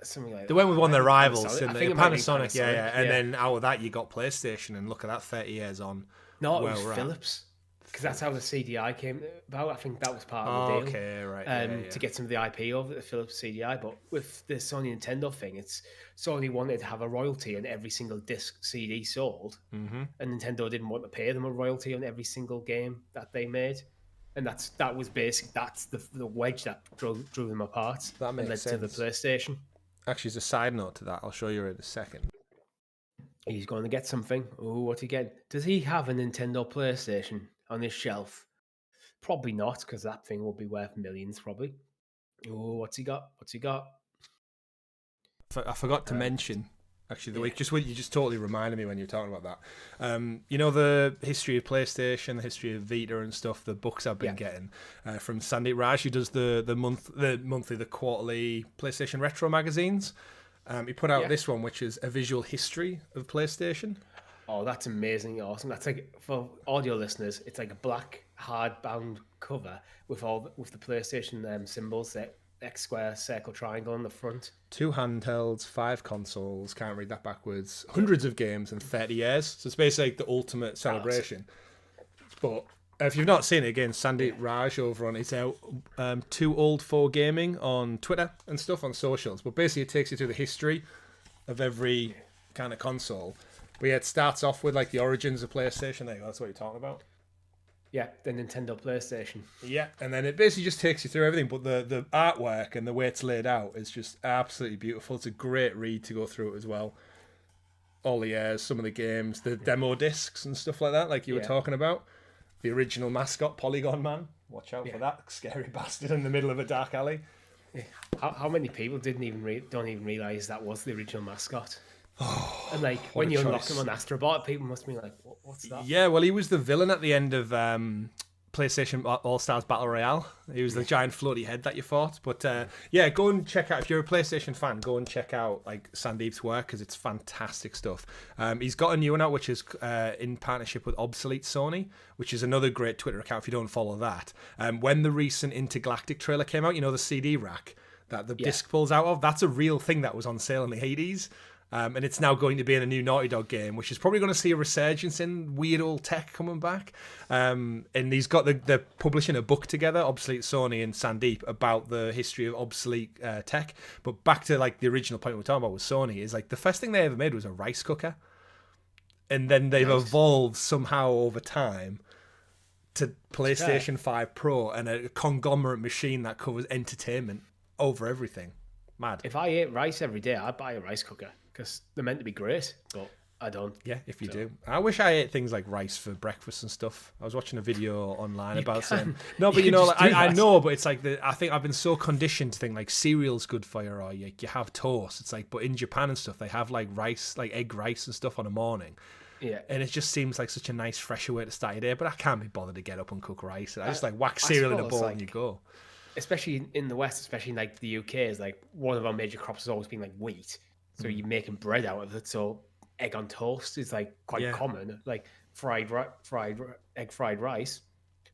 Speaker 2: Something like
Speaker 1: they went with one of their rivals,
Speaker 2: Panasonic.
Speaker 1: didn't they? Panasonic, and then out of that you got PlayStation, and look at that, 30 years on.
Speaker 2: No, it was Philips. because that's how the CDI came about. I think that was part of the deal.
Speaker 1: Okay, right.
Speaker 2: To get some of the IP over the Philips CDI. But with the Sony Nintendo thing, it's Sony wanted to have a royalty on every single disc CD sold, and Nintendo didn't want to pay them a royalty on every single game that they made. And that's the wedge that drew them apart.
Speaker 1: That makes sense.
Speaker 2: To the PlayStation.
Speaker 1: Actually, as a side note to that, I'll show you in a second.
Speaker 2: He's going to get something. Oh, what's he getting? Does he have a Nintendo PlayStation on his shelf? Probably not, because that thing will be worth millions, probably. Oh, what's he got?
Speaker 1: I forgot to mention, actually, the week, you just totally reminded me when you were talking about that. You know, the history of PlayStation, the history of Vita and stuff, the books I've been getting from Sandeep Raj, who does the quarterly PlayStation retro magazines. He put out this one, which is a visual history of PlayStation.
Speaker 2: Oh, that's amazing, awesome. That's like, for audio listeners, it's like a black hardbound cover with the PlayStation symbols, that X square, circle, triangle on the front. 2
Speaker 1: handhelds, 5 consoles, can't read that backwards, hundreds of games in 30 years. So it's basically like the ultimate celebration. But if you've not seen it, again, Sandeep Raj over on, it's out Too Old for Gaming on Twitter and stuff, on socials. But basically it takes you through the history of every kind of console. But yeah, it starts off with like the origins of PlayStation. There you go, that's what you're talking about.
Speaker 2: Yeah, the Nintendo PlayStation.
Speaker 1: Yeah, and then it basically just takes you through everything. But the artwork and the way it's laid out is just absolutely beautiful. It's a great read to go through it as well. All the years, some of the games, the demo discs and stuff like that, like you were talking about. The original mascot, Polygon Man. Watch out for that scary bastard in the middle of a dark alley.
Speaker 2: Yeah. How many people don't even realise that was the original mascot? Oh, and like when you unlock him on Astrobot, people must be like, "What's that?"
Speaker 1: Yeah, well, he was the villain at the end of PlayStation All Stars Battle Royale. He was the giant floaty head that you fought. But yeah, go and check out, if you're a PlayStation fan, go and check out like Sandeep's work, because it's fantastic stuff. He's got a new one out, which is in partnership with Obsolete Sony, which is another great Twitter account if you don't follow that. When the recent Intergalactic trailer came out, you know, the CD rack that the disc pulls out of, that's a real thing that was on sale in the 80s. And it's now going to be in a new Naughty Dog game, which is probably going to see a resurgence in weird old tech coming back. And he's got they're publishing a book together, Obsolete Sony and Sandeep, about the history of obsolete tech. But back to like the original point we were talking about with Sony, is like the first thing they ever made was a rice cooker. And then they've evolved somehow over time to PlayStation 5 Pro and a conglomerate machine that covers entertainment over everything. Mad.
Speaker 2: If I ate rice every day, I'd buy a rice cooker, because they're meant to be great, but I don't.
Speaker 1: Yeah, if you do. I wish I ate things like rice for breakfast and stuff. I was watching a video online about saying... No, but you know, like, I know, but it's like, I think I've been so conditioned to think like cereal's good for you, or you have toast. It's like, but in Japan and stuff, they have like rice, like egg rice and stuff on a morning.
Speaker 2: Yeah.
Speaker 1: And it just seems like such a nice, fresher way to start your day, but I can't be bothered to get up and cook rice. I just like whack cereal in a bowl and you go.
Speaker 2: Especially in the West, especially in like the UK, is like one of our major crops has always been like wheat. So you're making bread out of it. So egg on toast is like quite common. Like fried rice.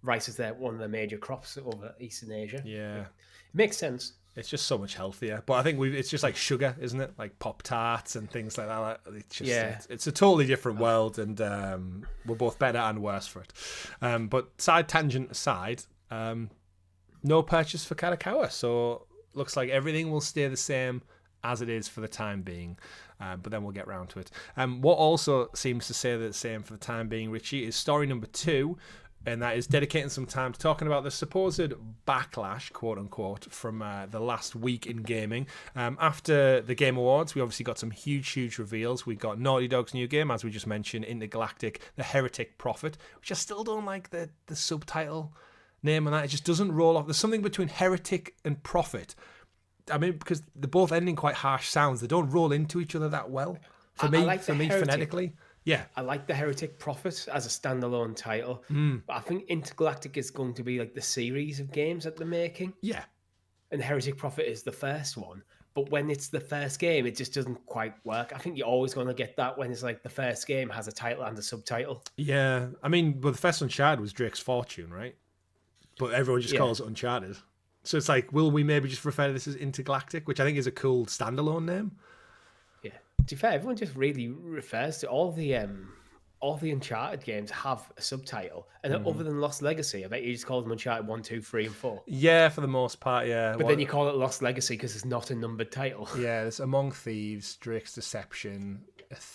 Speaker 2: Rice is one of the major crops over Eastern Asia.
Speaker 1: Yeah,
Speaker 2: it makes sense.
Speaker 1: It's just so much healthier. But I think it's just like sugar, isn't it? Like Pop-Tarts and things like that. It's just it's a totally different world, and we're both better and worse for it. But side tangent aside. No purchase for Kadakowa, so looks like everything will stay the same as it is for the time being, but then we'll get round to it. What also seems to stay the same for the time being, Richie, is story number 2, and that is dedicating some time to talking about the supposed backlash, quote-unquote, from the last week in gaming. After the Game Awards, we obviously got some huge reveals. We got Naughty Dog's new game, as we just mentioned, Intergalactic, The Heretic Prophet, which I still don't like the subtitle name on that. It just doesn't roll off. There's something between heretic and prophet. I mean, because they're both ending quite harsh sounds. They don't roll into each other that well. For me, phonetically. Yeah.
Speaker 2: I like the Heretic Prophet as a standalone title. But I think Intergalactic is going to be like the series of games that they're making.
Speaker 1: Yeah.
Speaker 2: And Heretic Prophet is the first one. But when it's the first game, it just doesn't quite work. I think you're always going to get that when it's like the first game has a title and a subtitle.
Speaker 1: Yeah. I mean, well, the first Uncharted was Drake's Fortune, right? But everyone just calls it Uncharted. So it's like, will we maybe just refer to this as Intergalactic, which I think is a cool standalone name?
Speaker 2: Yeah. To be fair, everyone just really refers to all the all the Uncharted games have a subtitle, and other than Lost Legacy, I bet you just call them Uncharted 1, 2, 3, and 4.
Speaker 1: Yeah, for the most part, yeah.
Speaker 2: But then you call it Lost Legacy because it's not a numbered title.
Speaker 1: Yeah, there's Among Thieves, Drake's Deception,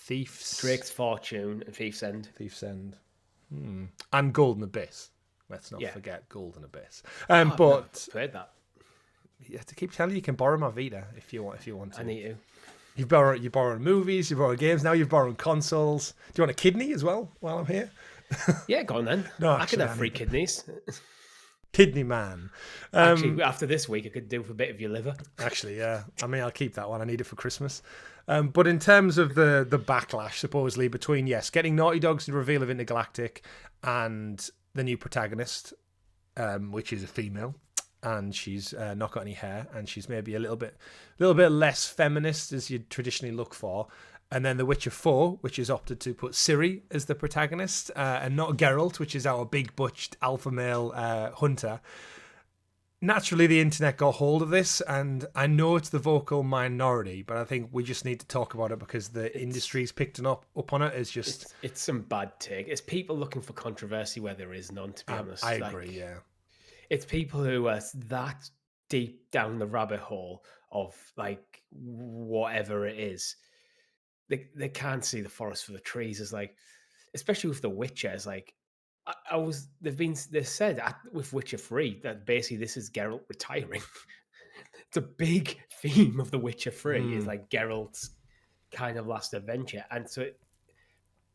Speaker 2: Drake's Fortune, and Thief's End.
Speaker 1: And Golden Abyss. Let's not forget Golden Abyss. But
Speaker 2: played that.
Speaker 1: You have to keep telling you can borrow my Vita if you want to.
Speaker 2: I need to.
Speaker 1: You borrow movies, you borrow games. Now you've borrowed consoles. Do you want a kidney as well while I'm here?
Speaker 2: Yeah, go on then. No, I could have 3 kidneys.
Speaker 1: Kidney man.
Speaker 2: Actually, after this week, I could do for a bit of your liver.
Speaker 1: Actually, yeah. I mean, I'll keep that one. I need it for Christmas. But in terms of the backlash, supposedly, between, getting Naughty Dog's reveal of Intergalactic and the new protagonist, which is a female, and she's not got any hair, and she's maybe a little bit less feminist as you'd traditionally look for. And then The Witcher 4, which has opted to put Ciri as the protagonist, and not Geralt, which is our big butched alpha male hunter. Naturally, the internet got hold of this, and I know it's the vocal minority, but I think we just need to talk about it because the industry's picked up on it.
Speaker 2: It's some bad take. It's people looking for controversy where there is none, to be honest.
Speaker 1: I agree, yeah.
Speaker 2: It's people who are that deep down the rabbit hole of like whatever it is. They can't see the forest for the trees. It's like, especially with The Witcher, it's like they said with Witcher 3 that basically this is Geralt retiring. It's a big theme of The Witcher 3 is like Geralt's kind of last adventure. And so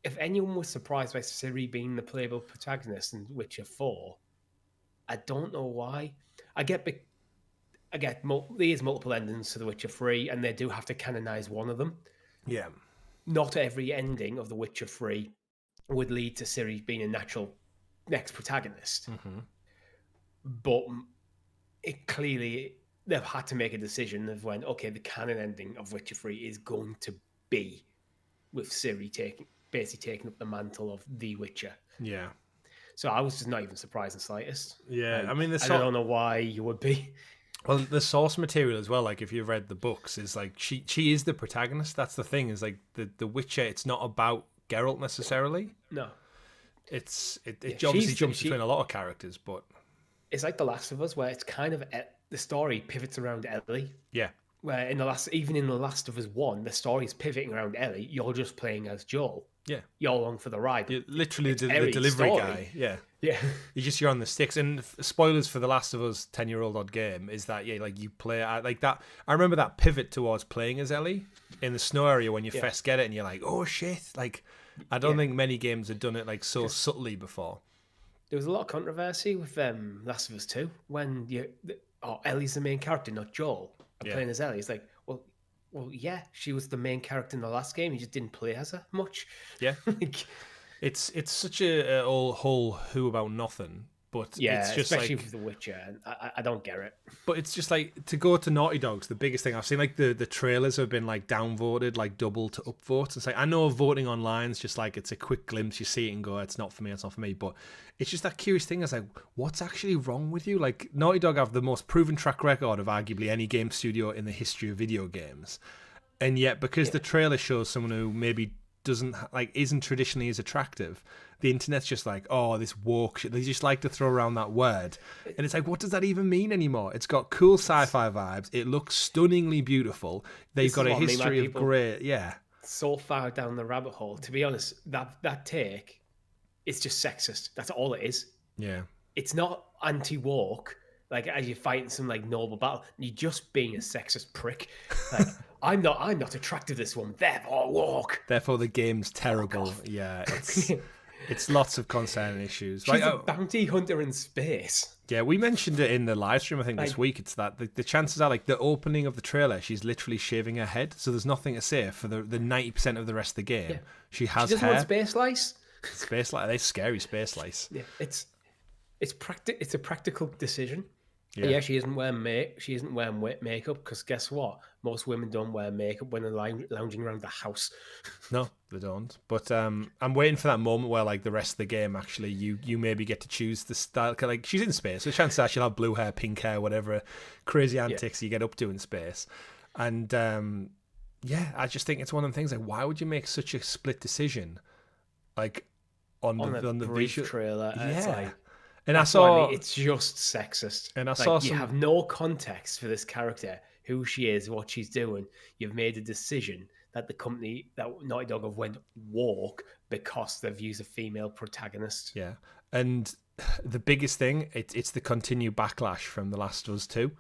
Speaker 2: if anyone was surprised by Ciri being the playable protagonist in Witcher 4, I don't know why. I get there's multiple endings to The Witcher 3, and they do have to canonize one of them.
Speaker 1: Yeah.
Speaker 2: Not every ending of The Witcher 3 would lead to Ciri being a natural next protagonist. But it clearly, they've had to make a decision of when, okay, the canon ending of Witcher 3 is going to be with Ciri basically taking up the mantle of The Witcher.
Speaker 1: Yeah.
Speaker 2: So I was just not even surprised in the slightest.
Speaker 1: Yeah,
Speaker 2: I mean, I don't know why you would be.
Speaker 1: Well, the source material as well, like if you've read the books, is like she is the protagonist. That's the thing, is like the Witcher, it's not about Geralt necessarily.
Speaker 2: No.
Speaker 1: It obviously jumps between a lot of characters, but...
Speaker 2: It's like The Last of Us, where it's kind of... the story pivots around Ellie.
Speaker 1: Yeah.
Speaker 2: Where even in The Last of Us 1, the story's pivoting around Ellie. You're just playing as Joel.
Speaker 1: Yeah.
Speaker 2: You're along for the ride.
Speaker 1: You're literally the delivery guy. Yeah.
Speaker 2: Yeah.
Speaker 1: You're on the sticks. And spoilers for The Last of Us 10-year-old odd game is that, like you play like that. I remember that pivot towards playing as Ellie in the snow area when you first get it and you're like, oh shit. Like, I don't think many games had done it like so subtly before.
Speaker 2: There was a lot of controversy with Last of Us 2 when Ellie's the main character, not Joel. Playing as Ellie. It's like, well, yeah, she was the main character in the last game. You just didn't play as her much.
Speaker 1: Yeah. It's such a whole who about nothing. But it's just
Speaker 2: especially
Speaker 1: like,
Speaker 2: with The Witcher, and I don't get it.
Speaker 1: But it's just like, to go to Naughty Dog's, the biggest thing I've seen, like the trailers have been like downvoted, like double to upvotes. It's like, I know voting online is just like, it's a quick glimpse, you see it and go, it's not for me, it's not for me. But it's just that curious thing. It's like, what's actually wrong with you? Like, Naughty Dog have the most proven track record of arguably any game studio in the history of video games. And yet, because the trailer shows someone who maybe isn't traditionally as attractive, the internet's just like, oh, this woke shit. They just like to throw around that word. And it's like, what does that even mean anymore? It's got cool sci-fi vibes. It looks stunningly beautiful. They've got a history of great,
Speaker 2: so far down the rabbit hole. To be honest, that take, it's just sexist. That's all it is.
Speaker 1: Yeah.
Speaker 2: It's not anti-woke, like as you're fighting some like noble battle. You're just being a sexist prick. Like, I'm not attracted to this one, therefore woke.
Speaker 1: Therefore the game's terrible. Yeah, it's lots of concerning issues.
Speaker 2: She's a bounty hunter in space.
Speaker 1: Yeah, we mentioned it in the live stream, I think, this week. It's that the chances are, like, the opening of the trailer, she's literally shaving her head, so there's nothing to say for the 90% of the rest of the game. Yeah. She has
Speaker 2: she doesn't
Speaker 1: hair.
Speaker 2: Want space lice?
Speaker 1: Space lice, they're scary space lice.
Speaker 2: Yeah, it's a practical decision. Yeah, she isn't wearing makeup because guess what? Most women don't wear makeup when they're lounging around the house.
Speaker 1: No, they don't. But I'm waiting for that moment where, like, the rest of the game, actually, you maybe get to choose the style. Like, she's in space, so chances are she'll have blue hair, pink hair, whatever crazy antics you get up to in space. And I just think it's one of the things, like, why would you make such a split decision like on the
Speaker 2: brief
Speaker 1: visual
Speaker 2: trailer.
Speaker 1: Yeah,
Speaker 2: it's like,
Speaker 1: and I saw
Speaker 2: it's just sexist.
Speaker 1: And I
Speaker 2: like,
Speaker 1: saw
Speaker 2: you have no context for this character, who she is, what she's doing. You've made a decision that the company, that Naughty Dog have went woke because they've used a female protagonist.
Speaker 1: Yeah, and the biggest thing, it's the continued backlash from The Last of Us 2.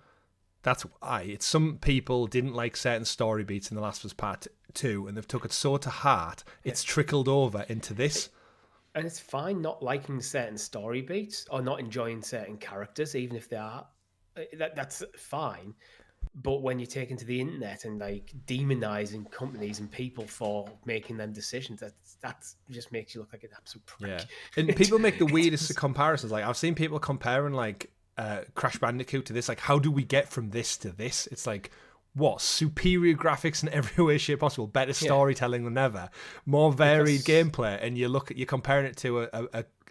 Speaker 1: That's why. It's some people didn't like certain story beats in The Last of Us Part 2, and they've took it so to heart, it's trickled over into this.
Speaker 2: And it's fine not liking certain story beats or not enjoying certain characters, even if they are. That's fine. But when you take into the internet and like demonizing companies and people for making them decisions, that just makes you look like an absolute prick.
Speaker 1: Yeah, and people make the weirdest comparisons. Like I've seen people comparing like Crash Bandicoot to this. Like, how do we get from this to this? It's like, what, superior graphics in every way, shape possible, better storytelling than ever, more varied gameplay, and you're comparing it to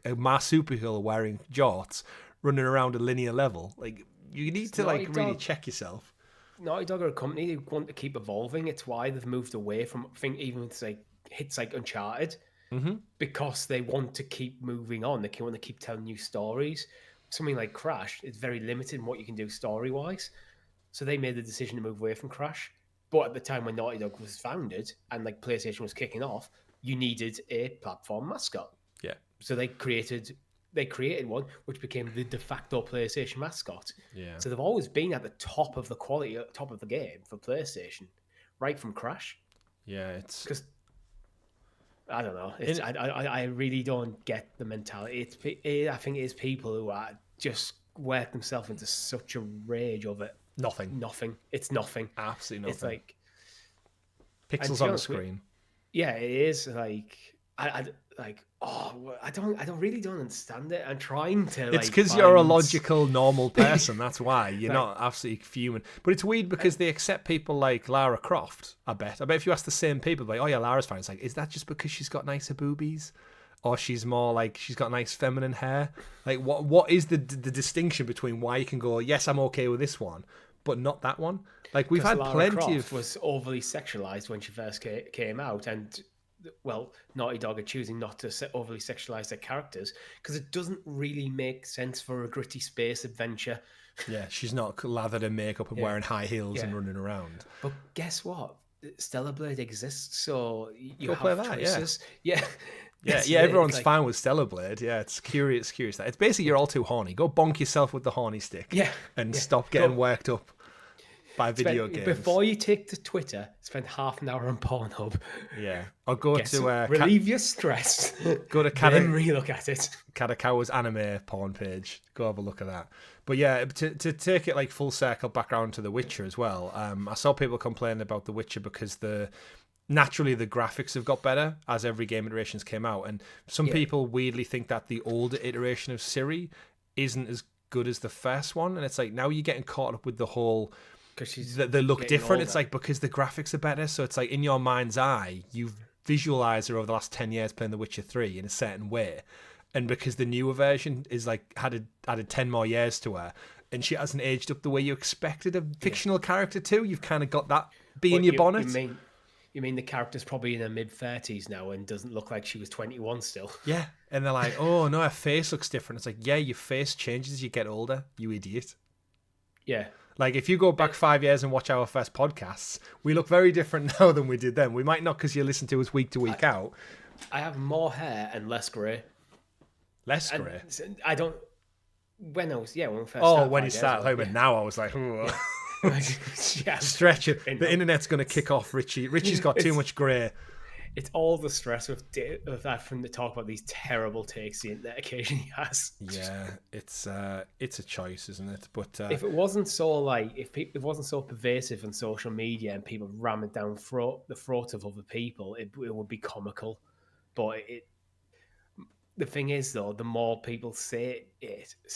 Speaker 1: a marsupial wearing jorts running around a linear level. Like, you need to like really check yourself.
Speaker 2: Naughty Dog are a company who want to keep evolving. It's why they've moved away from, I think, even with like hits like Uncharted, because they want to keep moving on. They want to keep telling new stories. Something like Crash, it's very limited in what you can do story wise. So they made the decision to move away from Crash. But at the time when Naughty Dog was founded and like PlayStation was kicking off, you needed a platform mascot.
Speaker 1: Yeah.
Speaker 2: So they created one which became the de facto PlayStation mascot.
Speaker 1: Yeah.
Speaker 2: So they've always been at the top of the quality, top of the game for PlayStation, right from Crash.
Speaker 1: Yeah, it's
Speaker 2: because I don't know. I really don't get the mentality. I think it is people who are just work themselves into such a rage of it. Nothing. It's nothing.
Speaker 1: Absolutely nothing.
Speaker 2: It's like
Speaker 1: pixels on the screen.
Speaker 2: Yeah, it is like I really don't understand it. I'm trying to.
Speaker 1: It's because you're a logical, normal person. That's why you're not absolutely fuming. But it's weird because they accept people like Lara Croft. I bet if you ask the same people, like, oh yeah, Lara's fine. It's like, is that just because she's got nicer boobies, or she's more like she's got nice feminine hair? Like, what is the distinction between why you can go, yes, I'm okay with this one, but not that one? Like, we've had
Speaker 2: Lara
Speaker 1: plenty
Speaker 2: Croft
Speaker 1: of
Speaker 2: was overly sexualized when she first came out, and well, Naughty Dog are choosing not to overly sexualize their characters because it doesn't really make sense for a gritty space adventure.
Speaker 1: Yeah, she's not lathered in makeup and wearing high heels and running around.
Speaker 2: But guess what? Stellar Blade exists, so you
Speaker 1: go
Speaker 2: have
Speaker 1: play that,
Speaker 2: choices.
Speaker 1: Yeah, everyone's fine with Stellar Blade. Yeah, it's curious. That it's basically you're all too horny. Go bonk yourself with the horny stick. And stop getting worked up by video games.
Speaker 2: Before you take to Twitter, spend half an hour on Pornhub.
Speaker 1: Yeah, or go to
Speaker 2: relieve your stress.
Speaker 1: Go to
Speaker 2: then relook at it.
Speaker 1: Kadakowa's anime porn page. Go have a look at that. But yeah, to take it like full circle back around to The Witcher as well. I saw people complaining about The Witcher because naturally the graphics have got better as every game iterations came out, and some people weirdly think that the older iteration of Ciri isn't as good as the first one, and it's like now you're getting caught up with the whole. They look different. Older. It's like because the graphics are better, so it's like in your mind's eye, you've visualized her over the last 10 years playing The Witcher 3 in a certain way, and because the newer version is like added 10 more years to her, and she hasn't aged up the way you expected a fictional character to. You've kind of got that being your bonnet.
Speaker 2: You mean the character's probably in her mid-30s now and doesn't look like she was 21 still?
Speaker 1: Yeah, and they're like, oh no, her face looks different. It's like, yeah, your face changes as you get older, you idiot.
Speaker 2: Yeah.
Speaker 1: Like, if you go back 5 years and watch our first podcasts, we look very different now than we did then. We might not because you listen to us week to week out.
Speaker 2: I have more hair and less grey.
Speaker 1: Less grey?
Speaker 2: I don't... When we first started.
Speaker 1: Oh, when you started. But now I was like, oh. Stretch it. The internet's going to kick off Richie. Richie's got too much grey.
Speaker 2: It's all the stress of that from the talk about these terrible takes the internet occasionally has.
Speaker 1: Yeah, it's a choice, isn't it? But
Speaker 2: if it wasn't so if it wasn't so pervasive on social media and people ram it down the throat of other people, it would be comical. But the thing is, though, the more people say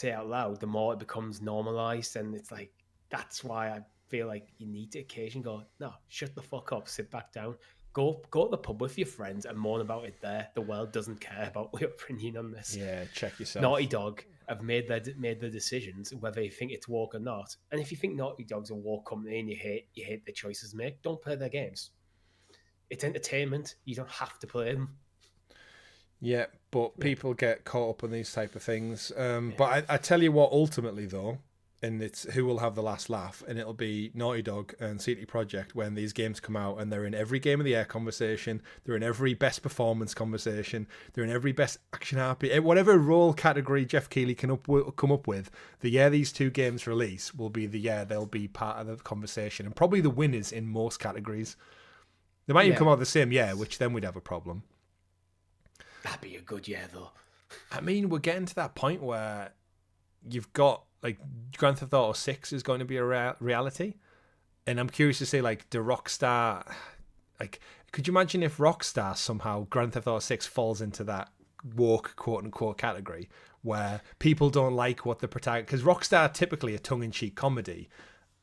Speaker 2: out loud, the more it becomes normalized, and it's like that's why I feel like you need to occasionally go, no, shut the fuck up, sit back down. Go to the pub with your friends and moan about it there. The world doesn't care about your opinion on this.
Speaker 1: Yeah, check yourself.
Speaker 2: Naughty Dog have made their decisions, whether you think it's woke or not. And if you think Naughty Dog's a woke company and you hate the choices they make, don't play their games. It's entertainment. You don't have to play them.
Speaker 1: Yeah, but people get caught up on these type of things. But I tell you what, ultimately though, and it's who will have the last laugh, and it'll be Naughty Dog and CD Projekt when these games come out, and they're in every Game of the Year conversation, they're in every best performance conversation, they're in every best action RPG, whatever role category Jeff Keighley can come up with. The year these two games release will be the year they'll be part of the conversation, and probably the winners in most categories. They might even come out the same year, which then we'd have a problem.
Speaker 2: That'd be a good year, though.
Speaker 1: I mean, we're getting to that point where you've got, like, Grand Theft Auto 6 is going to be a reality. And I'm curious to see, like, the Rockstar... Like, could you imagine if Rockstar somehow, Grand Theft Auto 6 falls into that woke, quote-unquote, category where people don't like what the protagonist... Because Rockstar typically a tongue-in-cheek comedy,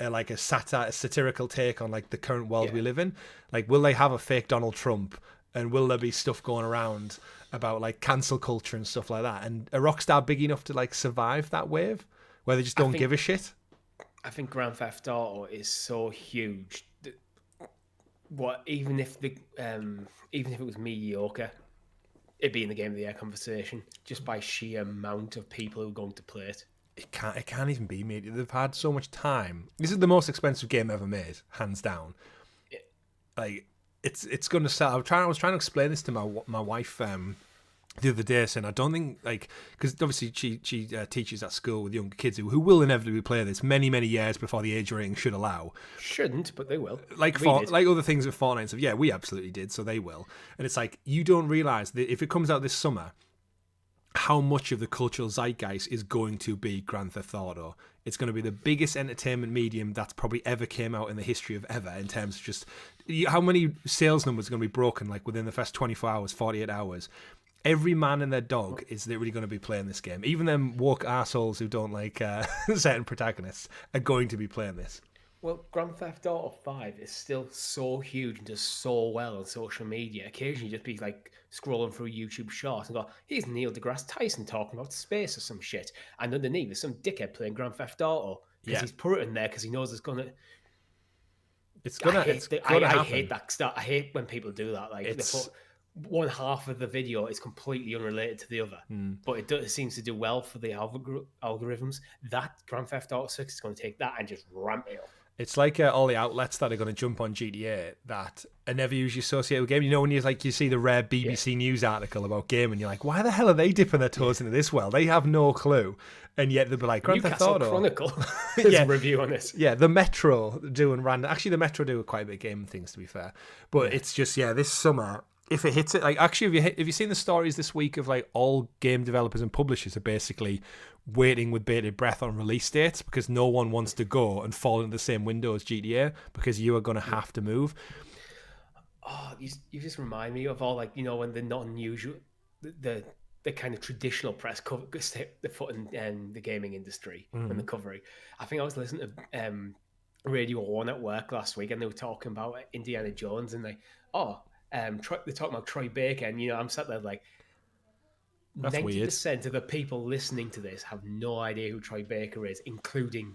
Speaker 1: like a satirical take on, like, the current world we live in. Like, will they have a fake Donald Trump? And will there be stuff going around about, like, cancel culture and stuff like that? And a Rockstar big enough to, like, survive that wave where they just don't give a shit?
Speaker 2: I think Grand Theft Auto is so huge. Even if it was mediocre, it'd be in the Game of the Year conversation just by sheer amount of people who are going to play it.
Speaker 1: It can't even be mediocre. They've had so much time. This is the most expensive game ever made, hands down.
Speaker 2: Yeah.
Speaker 1: Like... It's going to sell. I was trying to explain this to my wife the other day, saying I don't think, like, because obviously she teaches at school with younger kids who will inevitably play this many years before the age rating should allow.
Speaker 2: Shouldn't, but they will.
Speaker 1: Like other things with Fortnite. So yeah, we absolutely did. So they will. And it's like, you don't realize that if it comes out this summer, how much of the cultural zeitgeist is going to be Grand Theft Auto. It's going to be the biggest entertainment medium that's probably ever came out in the history of ever, in terms of just how many sales numbers are going to be broken, like, within the first 24 hours, 48 hours. Every man and their dog is literally going to be playing this game. Even them woke assholes who don't like certain protagonists are going to be playing this.
Speaker 2: Well, Grand Theft Auto 5 is still so huge and does so well on social media. Occasionally just be like scrolling through YouTube Shorts and go, here's Neil deGrasse Tyson talking about space or some shit. And underneath there's some dickhead playing Grand Theft Auto because he's put it in there because he knows it's going to... I hate that stuff. I hate when people do that. Like, they put one half of the video is completely unrelated to the other, but it seems to do well for the algorithms. That Grand Theft Auto 6 is going to take that and just ramp it up.
Speaker 1: It's like all the outlets that are going to jump on GTA that are never usually associated with gaming. You know, when you see the rare BBC News article about gaming, you're like, why the hell are they dipping their toes into this world? They have no clue. And yet they'll be like, Grand Theft Auto
Speaker 2: Chronicle a review on this.
Speaker 1: Yeah, the Metro doing random... Actually, the Metro do quite a bit of gaming things, to be fair. But it's just, this summer... If it hits it, like, actually, have you seen the stories this week of, like, all game developers and publishers are basically waiting with bated breath on release dates because no one wants to go and fall into the same window as GTA because you are going to have to move.
Speaker 2: Oh, you just remind me of all, like, you know, when the non-usual, the kind of traditional press cover the foot in the gaming industry when they're covering. I think I was listening to Radio 1 at work last week, and they were talking about Indiana Jones, and they're talking about Troy Baker, and, you know, I'm sat there like,
Speaker 1: that's 90%
Speaker 2: weird. Of the people listening to this have no idea who Troy Baker is, including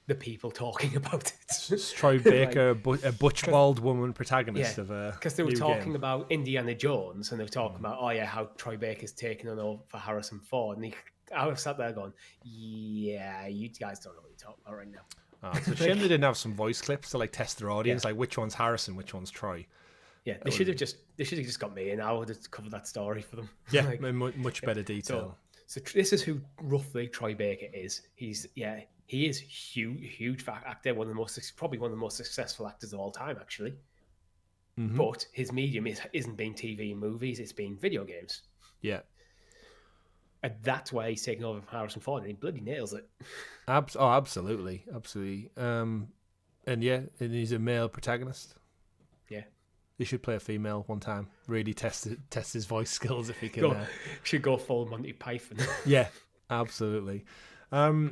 Speaker 2: the people talking about it.
Speaker 1: It's Troy Baker, a butch bald woman protagonist of a
Speaker 2: because they were talking about Indiana Jones, and they were talking about how Troy Baker's taking on over for Harrison Ford, and I was sat there going, yeah, you guys don't know what you're talking about right now.
Speaker 1: It's a shame they didn't have some voice clips to, like, test their audience, like which one's Harrison, which one's Troy.
Speaker 2: Yeah, they should have just got me, and I would have covered that story for them.
Speaker 1: Yeah, like, much better detail.
Speaker 2: So this is who roughly Troy Baker is. He is huge actor, probably one of the most successful actors of all time, actually. Mm-hmm. But his medium isn't been TV and movies; it's been video games.
Speaker 1: Yeah,
Speaker 2: and that's why he's taking over from Harrison Ford, and he bloody nails it.
Speaker 1: Absolutely. And he's a male protagonist.
Speaker 2: Yeah.
Speaker 1: He should play a female one time. Really test his voice skills if he can.
Speaker 2: Should go full Monty Python.
Speaker 1: Yeah, absolutely. So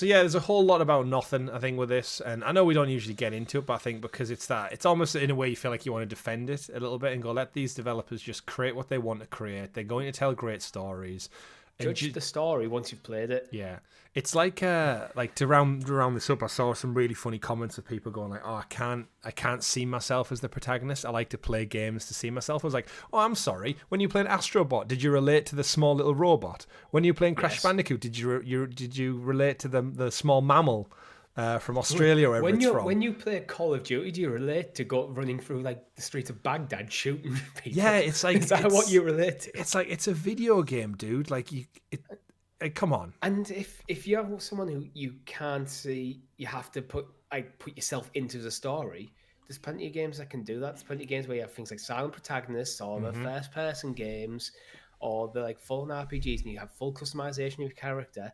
Speaker 1: yeah, there's a whole lot about nothing, I think, with this, and I know we don't usually get into it, but I think because it's almost in a way you feel like you want to defend it a little bit and go, let these developers just create what they want to create. They're going to tell great stories,
Speaker 2: Judge the story once you've played it.
Speaker 1: Yeah, it's like to round this up. I saw some really funny comments of people going like, "Oh, I can't see myself as the protagonist. I like to play games to see myself." I was like, "Oh, I'm sorry. When you played Astrobot, did you relate to the small little robot? When you were playing Crash Bandicoot, did you relate to the small mammal from Australia, wherever it's from?"
Speaker 2: When you play Call of Duty, do you relate to running through like the streets of Baghdad shooting people?
Speaker 1: Yeah, it's like
Speaker 2: is that what you relate to?
Speaker 1: It's like it's a video game, dude. Like come on.
Speaker 2: And if you have someone who you can't see, you have to put yourself into the story. There's plenty of games that can do that. There's plenty of games where you have things like silent protagonists or the first-person games or the like full RPGs, and you have full customization of your character.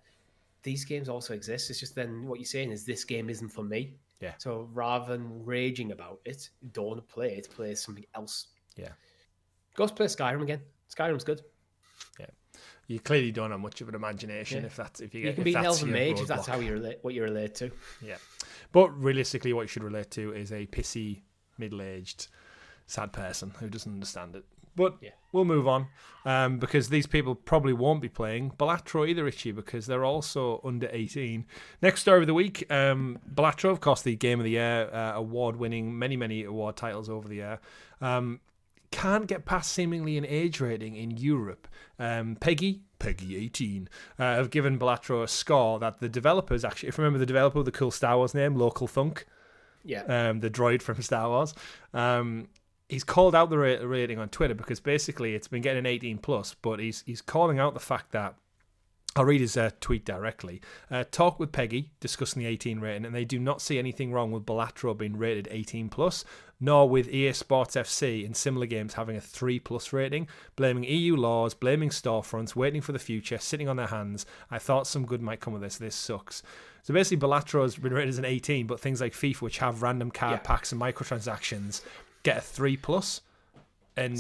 Speaker 2: These games also exist. It's just then what you're saying is this game isn't for me.
Speaker 1: Yeah.
Speaker 2: So rather than raging about it, don't play it. Play something else.
Speaker 1: Yeah.
Speaker 2: Go play Skyrim again. Skyrim's good.
Speaker 1: Yeah. You clearly don't have much of an imagination if you
Speaker 2: can be an elven mage if that's how what you relate to.
Speaker 1: Yeah. But realistically, what you should relate to is a pissy, middle-aged, sad person who doesn't understand it. But we'll move on because these people probably won't be playing Balatro either, Richie, because they're also under 18. Next story of the week, Balatro, of course, the Game of the Year award-winning, many award titles over the year, can't get past seemingly an age rating in Europe. PEGI 18, have given Balatro a score that the developers, actually, if you remember the developer with the cool Star Wars name, Local Thunk, the droid from Star Wars, he's called out the rating on Twitter because basically it's been getting an 18 plus, but he's calling out the fact that, I'll read his tweet directly. Talk with PEGI discussing the 18 rating, and they do not see anything wrong with Balatro being rated 18 plus, nor with EA Sports FC and similar games having a 3 plus rating, blaming EU laws, blaming storefronts, waiting for the future, sitting on their hands. I thought some good might come of this. This sucks. So basically Balatro's been rated as an 18, but things like FIFA, which have random card packs and microtransactions, get a 3 plus. And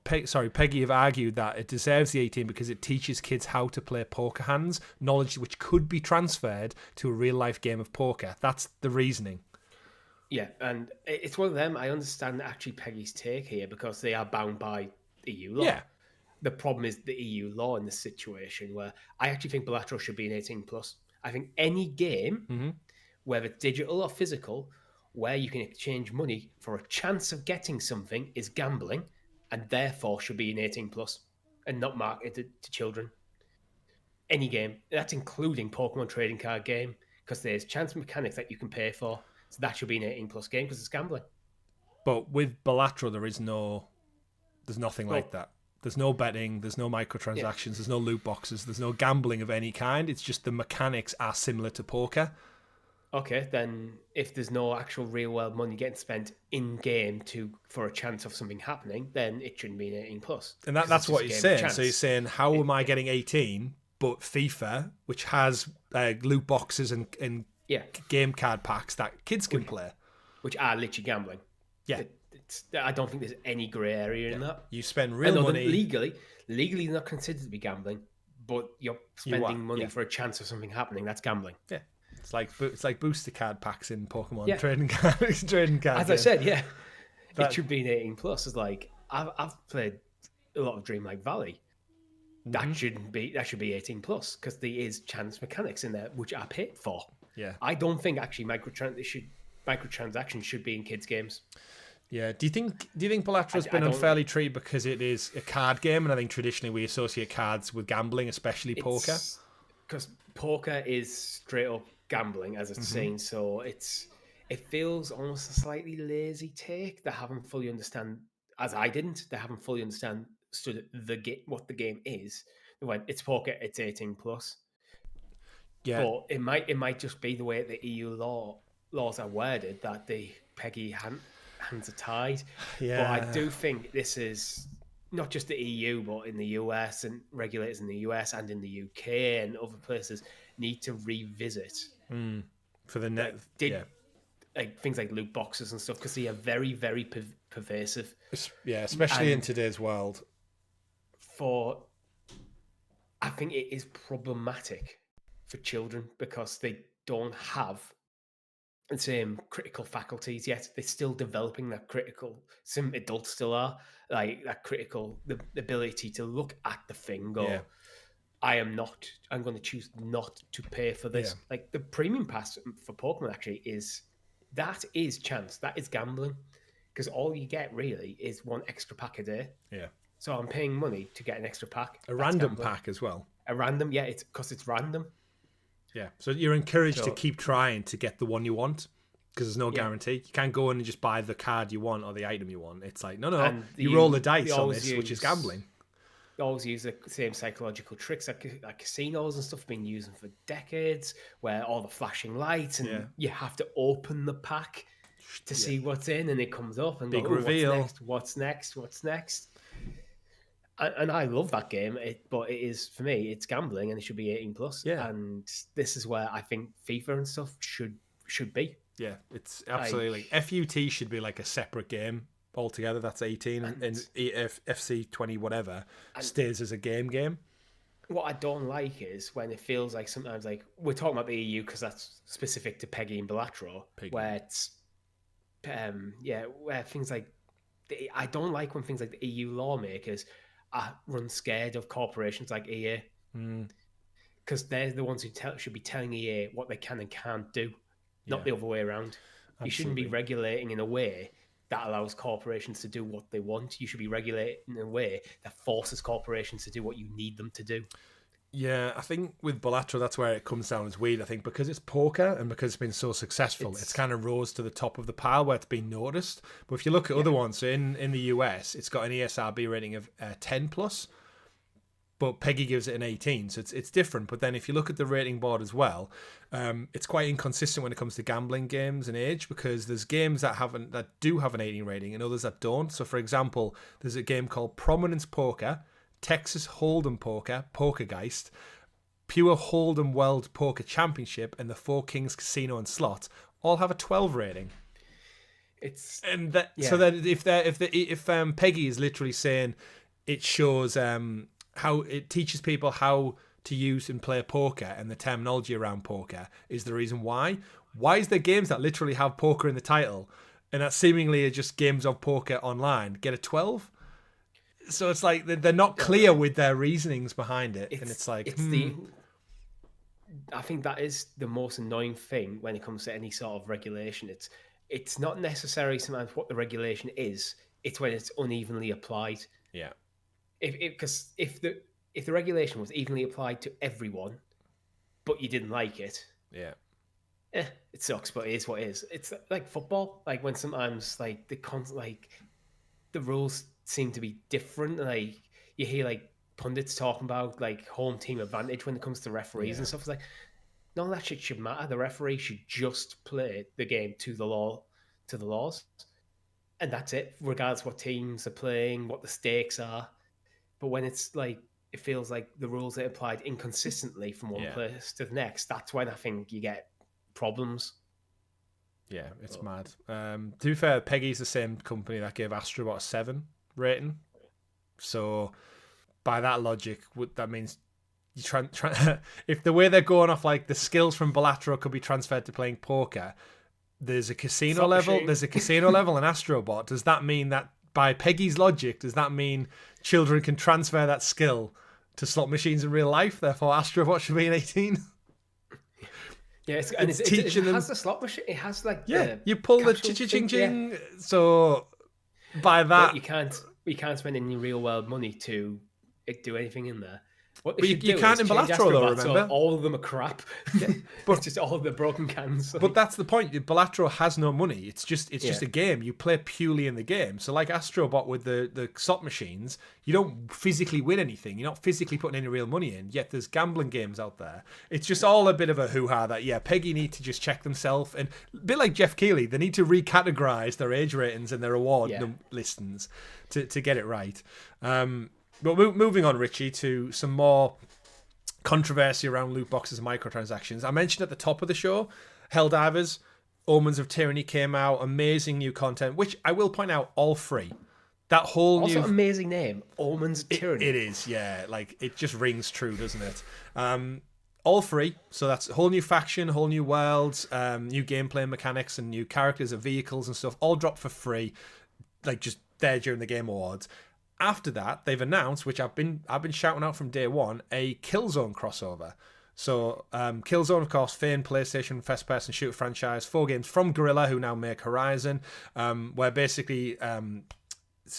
Speaker 1: PEGI have argued that it deserves the 18 because it teaches kids how to play poker hands, knowledge which could be transferred to a real-life game of poker. That's the reasoning.
Speaker 2: Yeah, and it's one of them. I understand actually PEGI's take here because they are bound by EU law. Yeah. The problem is the EU law in this situation where I actually think Balatro should be an 18 plus. I think any game, whether digital or physical, where you can exchange money for a chance of getting something is gambling, and therefore should be an 18 plus and not marketed to children. Any game, that's including Pokemon trading card game, because there's chance mechanics that you can pay for. So that should be an 18 plus game because it's gambling.
Speaker 1: But with Balatro, there's nothing like that. There's no betting, there's no microtransactions, there's no loot boxes, there's no gambling of any kind. It's just the mechanics are similar to poker.
Speaker 2: Okay, then if there's no actual real world money getting spent in game for a chance of something happening, then it shouldn't be an 18 plus.
Speaker 1: And that's what you're saying. So you're saying, how am I getting 18, but FIFA, which has loot boxes and game card packs that kids can play,
Speaker 2: which are literally gambling.
Speaker 1: Yeah,
Speaker 2: I don't think there's any grey area in that.
Speaker 1: You spend real money
Speaker 2: legally they're not considered to be gambling, but you're spending money for a chance of something happening. That's gambling.
Speaker 1: Yeah. It's like booster card packs in Pokemon trading cards.
Speaker 2: As I said, it should be an 18 plus. It's like I've played a lot of Dreamlight Valley. That should be 18 plus because there is chance mechanics in there which are paid for.
Speaker 1: Yeah,
Speaker 2: I don't think actually microtransactions should be in kids' games.
Speaker 1: Yeah, do you think Balatro's been unfairly treated because it is a card game, and I think traditionally we associate cards with gambling, especially poker?
Speaker 2: Because poker is straight up gambling, as it's seen, so it feels almost a slightly lazy take. They haven't fully understand, as I didn't. They haven't fully understood what the game is. They went, it's poker, it's 18 plus. Yeah, but it might just be the way the EU laws are worded that the PEGI hands are tied. Yeah, but I do think this is not just the EU, but in the US and regulators in the US and in the UK and other places need to revisit
Speaker 1: for the net.
Speaker 2: Like things like loot boxes and stuff because they are very, very pervasive.
Speaker 1: Yeah, especially in today's world.
Speaker 2: I think it is problematic for children because they don't have the same critical faculties yet. They're still developing that critical. Some adults still are like that critical, the ability to look at the thing, go, I'm going to choose not to pay for this. Yeah. Like the premium pass for Pokemon actually is chance. That is gambling. Because all you get really is one extra pack a day.
Speaker 1: Yeah.
Speaker 2: So I'm paying money to get an extra pack.
Speaker 1: A random pack as well.
Speaker 2: A random, yeah, it's because it's random.
Speaker 1: Yeah. So you're encouraged to keep trying to get the one you want because there's no guarantee. You can't go in and just buy the card you want or the item you want. It's like, no, you roll the dice on this, which is gambling.
Speaker 2: They always use the same psychological tricks like casinos and stuff been using for decades, where all the flashing lights and you have to open the pack to see what's in, and it comes up and
Speaker 1: big reveal.
Speaker 2: What's next? And I love that game, but it is, for me, it's gambling and it should be 18 plus.
Speaker 1: Yeah.
Speaker 2: And this is where I think FIFA and stuff should be.
Speaker 1: Yeah, it's absolutely FUT should be like a separate game altogether. That's 18, and FC 20 whatever stays as a game.
Speaker 2: What I don't like is when it feels like sometimes, like we're talking about the EU because that's specific to PEGI and Balatro, where it's where things like I don't like when things like the EU lawmakers run scared of corporations like EA, because they're the ones who should be telling EA what they can and can't do, not the other way around. Absolutely. You shouldn't be regulating in a way that allows corporations to do what they want. You should be regulating in a way that forces corporations to do what you need them to do.
Speaker 1: Yeah, I think with Balatro, that's where it comes down as weird. I think because it's poker and because it's been so successful, it's kind of rose to the top of the pile where it's been noticed. But if you look at other ones, so in the US, it's got an ESRB rating of 10 plus, but PEGI gives it an 18, so it's different. But then if you look at the rating board as well, it's quite inconsistent when it comes to gambling games and age, because there's games that do have an 18 rating and others that don't. So for example, there's a game called Prominence Poker, Texas Hold'em Poker, Pokergeist, Pure Hold'em World Poker Championship, and the Four Kings Casino and Slots all have a 12 rating. So then if PEGI is literally saying it shows how it teaches people how to use and play poker, and the terminology around poker is the reason why is there games that literally have poker in the title and that seemingly are just games of poker online get a 12? So it's like they're not clear with their reasonings behind it, and it's like
Speaker 2: I think that is the most annoying thing when it comes to any sort of regulation. It's not necessarily sometimes what the regulation is; it's when it's unevenly applied.
Speaker 1: Yeah.
Speaker 2: Because if the regulation was evenly applied to everyone, but you didn't like it, it sucks. But it is what it is. It's like football. Like when sometimes like the rules seem to be different. Like you hear like pundits talking about like home team advantage when it comes to referees and stuff. It's like none of that shit should matter. The referee should just play the game to the laws, and that's it. Regardless what teams are playing, what the stakes are. But when it's like it feels like the rules are applied inconsistently from one place to the next, that's when I think you get problems.
Speaker 1: Yeah, it's mad. To be fair, PEGI's the same company that gave Astrobot a 7 rating. So by that logic, that means you if the way they're going off, like the skills from Balatro could be transferred to playing poker, there's a casino level. There's a casino level in Astrobot. Does that mean that by PEGI's logic, does that mean children can transfer that skill to slot machines in real life? Therefore, Astrobot should be an 18.
Speaker 2: Yeah, it's teaching them. It has the slot machine. It has like
Speaker 1: you pull the ching. So by that,
Speaker 2: but you can't spend any real world money to do anything in there.
Speaker 1: But you can't in Balatro though, remember?
Speaker 2: All of them are crap. But it's just all of the broken cans.
Speaker 1: But that's the point. Balatro has no money. It's just a game. You play purely in the game. So like Astrobot with the slot machines, you don't physically win anything. You're not physically putting any real money in. Yet there's gambling games out there. It's just all a bit of a hoo-ha that, PEGI need to just check themselves. And a bit like Jeff Keighley, they need to recategorize their age ratings and their award listings to get it right. But moving on, Richie, to some more controversy around loot boxes and microtransactions. I mentioned at the top of the show, Helldivers, Omens of Tyranny came out, amazing new content, which I will point out, all free. That whole
Speaker 2: also amazing name, Omens of Tyranny.
Speaker 1: It is, like it just rings true, doesn't it? All free, so that's a whole new faction, whole new worlds, new gameplay mechanics, and new characters and vehicles and stuff, all dropped for free, like just there during the Game Awards. After that, they've announced, which I've been shouting out from day one, a Killzone crossover. So Killzone, of course, famed PlayStation first-person shooter franchise, 4 games from Guerrilla, who now make Horizon, where basically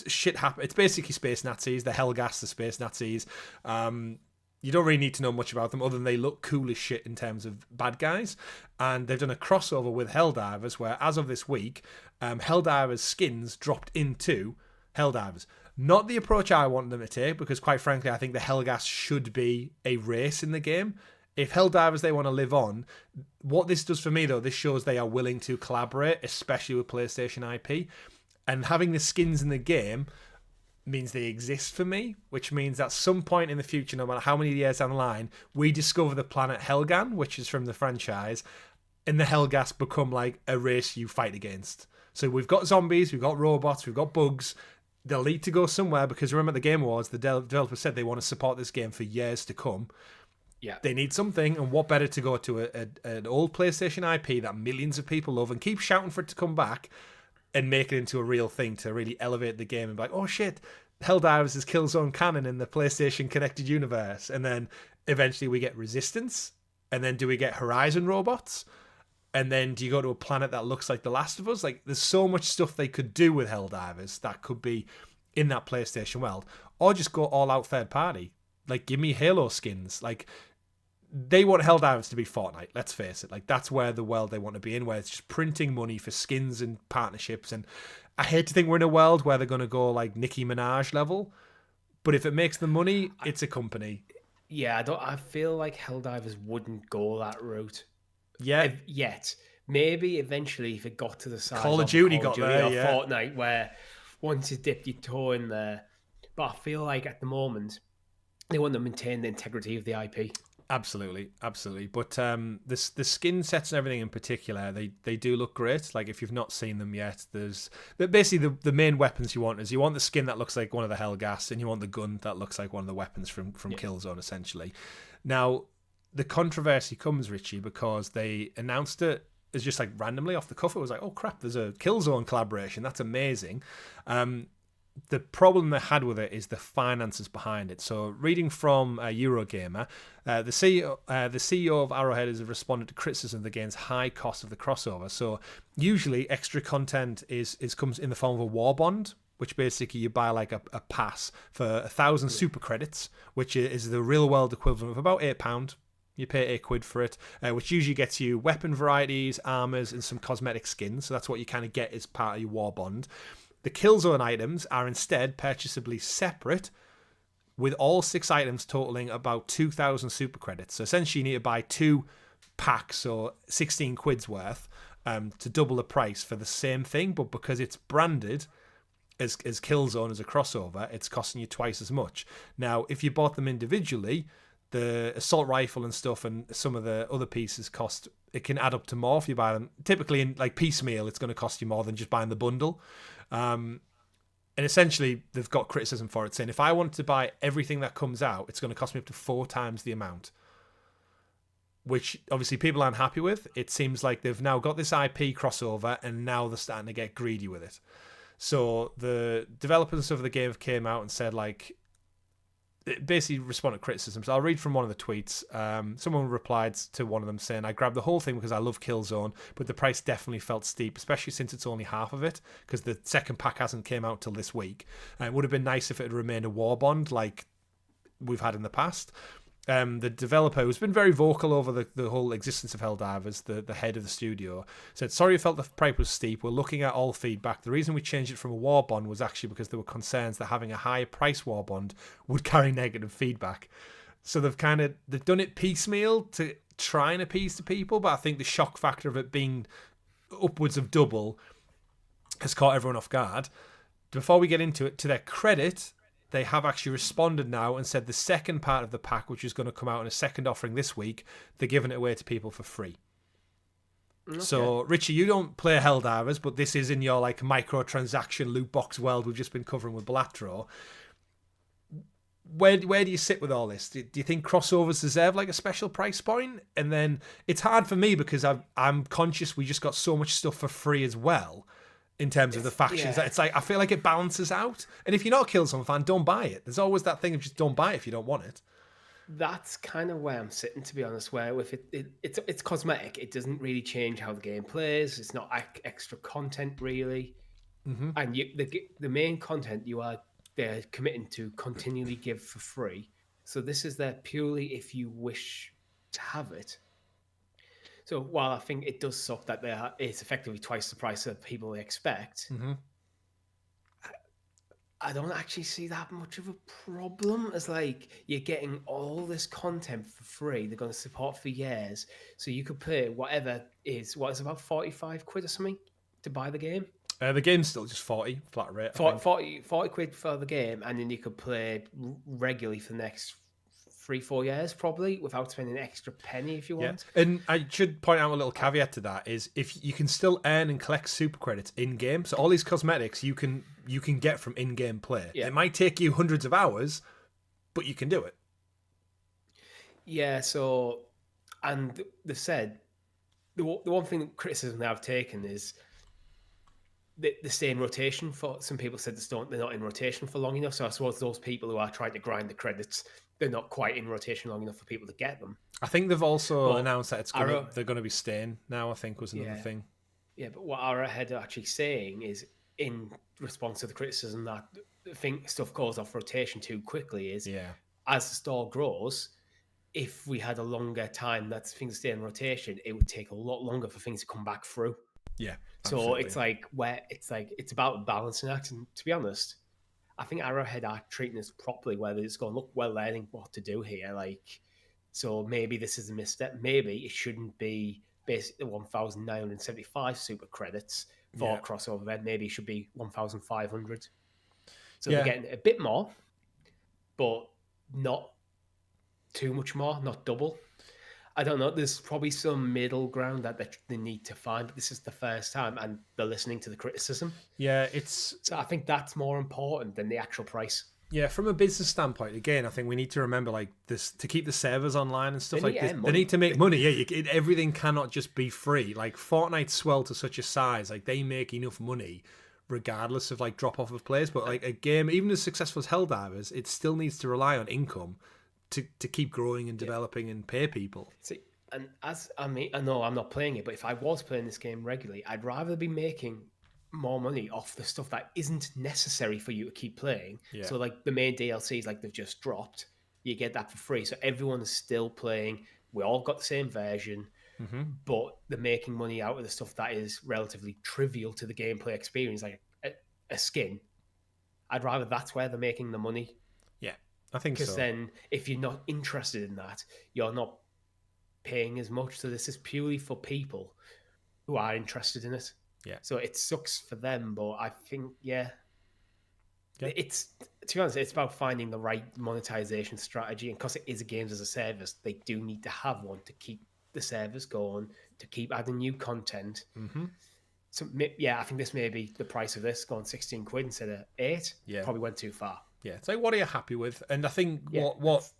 Speaker 1: shit happens. It's basically space Nazis, the Helghast, the space Nazis. You don't really need to know much about them other than they look cool as shit in terms of bad guys. And they've done a crossover with Helldivers, where as of this week, Helldivers skins dropped into Helldivers. Not the approach I want them to take, because quite frankly, I think the Helghast should be a race in the game. If Helldivers, they want to live on, what this does for me, though, this shows they are willing to collaborate, especially with PlayStation IP. And having the skins in the game means they exist for me, which means at some point in the future, no matter how many years down the line, we discover the planet Helgan, which is from the franchise, and the Helghast become like a race you fight against. So we've got zombies, we've got robots, we've got bugs. They'll need to go somewhere, because remember the Game Awards, the developer said they want to support this game for years to come.
Speaker 2: Yeah,
Speaker 1: they need something, and what better to go to an old PlayStation IP that millions of people love and keep shouting for it to come back and make it into a real thing to really elevate the game and be like, oh shit, Helldivers is Killzone canon in the PlayStation connected universe. And then eventually we get Resistance, and then do we get Horizon robots? And then do you go to a planet that looks like The Last of Us? Like, there's so much stuff they could do with Helldivers that could be in that PlayStation world. Or just go all out third party. Like, give me Halo skins. Like, they want Helldivers to be Fortnite, let's face it. Like, that's where the world they want to be in, where it's just printing money for skins and partnerships. And I hate to think we're in a world where they're going to go like Nicki Minaj level, but if it makes the money, it's a company.
Speaker 2: Yeah, I feel like Helldivers wouldn't go that route.
Speaker 1: Yeah.
Speaker 2: Yet. Maybe eventually, if it got to the size
Speaker 1: Call of Duty got there,
Speaker 2: or
Speaker 1: yeah.
Speaker 2: Fortnite, where once you dip your toe in there. But I feel like at the moment, they want to maintain the integrity of the IP.
Speaker 1: Absolutely. But the skin sets and everything in particular, they do look great. Like, if you've not seen them yet, there's basically the main weapons you want is you want the skin that looks like one of the Helghast, and you want the gun that looks like one of the weapons from Killzone, essentially. Now, the controversy comes, Richie, because they announced it as just like randomly off the cuff. It was like, oh crap, there's a Killzone collaboration. That's amazing. The problem they had with it is the finances behind it. So, reading from Eurogamer, the CEO of Arrowhead has responded to criticism of the game's high cost of the crossover. So, usually extra content comes in the form of a war bond, which basically you buy like a pass for 1,000 super credits, which is the real world equivalent of about £8. You pay £8 for it, which usually gets you weapon varieties, armors, and some cosmetic skins. So that's what you kind of get as part of your war bond. The Killzone items are instead purchasably separate, with all 6 items totaling about 2,000 super credits. So essentially you need to buy 2 packs, or 16 quid's worth, to double the price for the same thing. But because it's branded as Killzone as a crossover, it's costing you twice as much. Now, if you bought them individually, the assault rifle and stuff and some of the other pieces it can add up to more if you buy them. Typically in like piecemeal, it's going to cost you more than just buying the bundle. And essentially they've got criticism for it, saying if I want to buy everything that comes out, it's going to cost me up to 4 times the amount, which obviously people aren't happy with. It seems like they've now got this IP crossover, and now they're starting to get greedy with it. So the developers of the game have came out and said, like, basically responded to criticism. So I'll read from one of the tweets. Someone replied to one of them saying, I grabbed the whole thing because I love Killzone, but the price definitely felt steep, especially since it's only half of it, because the second pack hasn't came out till this week. It would have been nice if it had remained a war bond like we've had in the past. The developer, who's been very vocal over the whole existence of Helldivers, the head of the studio, said, sorry, I felt the price was steep. We're looking at all feedback. The reason we changed it from a war bond was actually because there were concerns that having a higher price war bond would carry negative feedback. So they've done it piecemeal to try and appease the people, but I think the shock factor of it being upwards of double has caught everyone off guard. Before we get into it, to their credit, they have actually responded now and said the second part of the pack, which is going to come out in a second offering this week, they're giving it away to people for free. Okay. So, Richie, you don't play Helldivers, but this is in your like microtransaction loot box world we've just been covering with Balatro. Where do you sit with all this? Do you think crossovers deserve like a special price point? And then it's hard for me because I'm conscious we just got so much stuff for free as well. in terms of the factions. It's like, I feel like it balances out. And if you're not a Killzone fan, don't buy it. There's always that thing of just don't buy it if you don't want it.
Speaker 2: That's kind of where I'm sitting, to be honest, where with it's cosmetic. It doesn't really change how the game plays. It's not extra content, really. Mm-hmm. And the main content they're committing to continually give for free. So this is there purely if you wish to have it. So while I think it does suck that it's effectively twice the price that people expect, mm-hmm. I don't actually see that much of a problem. As like you're getting all this content for free. They're going to support for years, so you could pay whatever is about £45 or something to buy the game.
Speaker 1: The game's still just 40 flat rate.
Speaker 2: 40 quid for the game, and then you could play regularly for the next 3-4 years probably without spending an extra penny if you want.
Speaker 1: And I should point out a little caveat to that is if you can still earn and collect super credits in game. So all these cosmetics you can get from in-game play. It might take you hundreds of hours, but you can do it.
Speaker 2: Yeah, so and they've said the one thing criticism they have taken is they stay in rotation for some people said they're not in rotation for long enough. So I suppose those people who are trying to grind the credits, they're not quite in rotation long enough for people to get them.
Speaker 1: I think they've also announced that they're going to be staying now, I think was another thing.
Speaker 2: Yeah, but what Arrowhead are actually saying is in response to the criticism that I think stuff goes off rotation too quickly is as the store grows, if we had a longer time that things stay in rotation, it would take a lot longer for things to come back through.
Speaker 1: Yeah.
Speaker 2: So absolutely. It's about balancing act. And to be honest, I think Arrowhead are treating this properly, where they're just going, look, we're learning what to do here. Like, so maybe this is a misstep. Maybe it shouldn't be basically 1,975 super credits for a crossover event. Maybe it should be 1,500. So they're getting a bit more, but not too much more, not double. I don't know. There's probably some middle ground that they need to find, but this is the first time, and they're listening to the criticism.
Speaker 1: Yeah,
Speaker 2: so I think that's more important than the actual price.
Speaker 1: Yeah, from a business standpoint, again, I think we need to remember like this to keep the servers online and stuff like this. They need to make money. Yeah, everything cannot just be free. Like Fortnite swelled to such a size, like they make enough money regardless of like drop off of players. But like a game, even as successful as Helldivers, it still needs to rely on income to keep growing and developing and pay people.
Speaker 2: See, and I know I'm not playing it, but if I was playing this game regularly, I'd rather be making more money off the stuff that isn't necessary for you to keep playing. Yeah. So like the main DLCs, like they've just dropped, you get that for free. So everyone is still playing. We all got the same version, but they're making money out of the stuff that is relatively trivial to the gameplay experience, like a skin. I'd rather that's where they're making the money.
Speaker 1: I think so.
Speaker 2: Because then if you're not interested in that, you're not paying as much. So this is purely for people who are interested in it.
Speaker 1: Yeah.
Speaker 2: So it sucks for them, but I think, it's, to be honest, it's about finding the right monetization strategy. And because it is a games as a service, they do need to have one to keep the service going, to keep adding new content. Mm-hmm. So, I think this may be the price of this, going 16 quid instead of 8. Yeah. Probably went too far.
Speaker 1: Yeah, so what are you happy with? And I think
Speaker 2: let's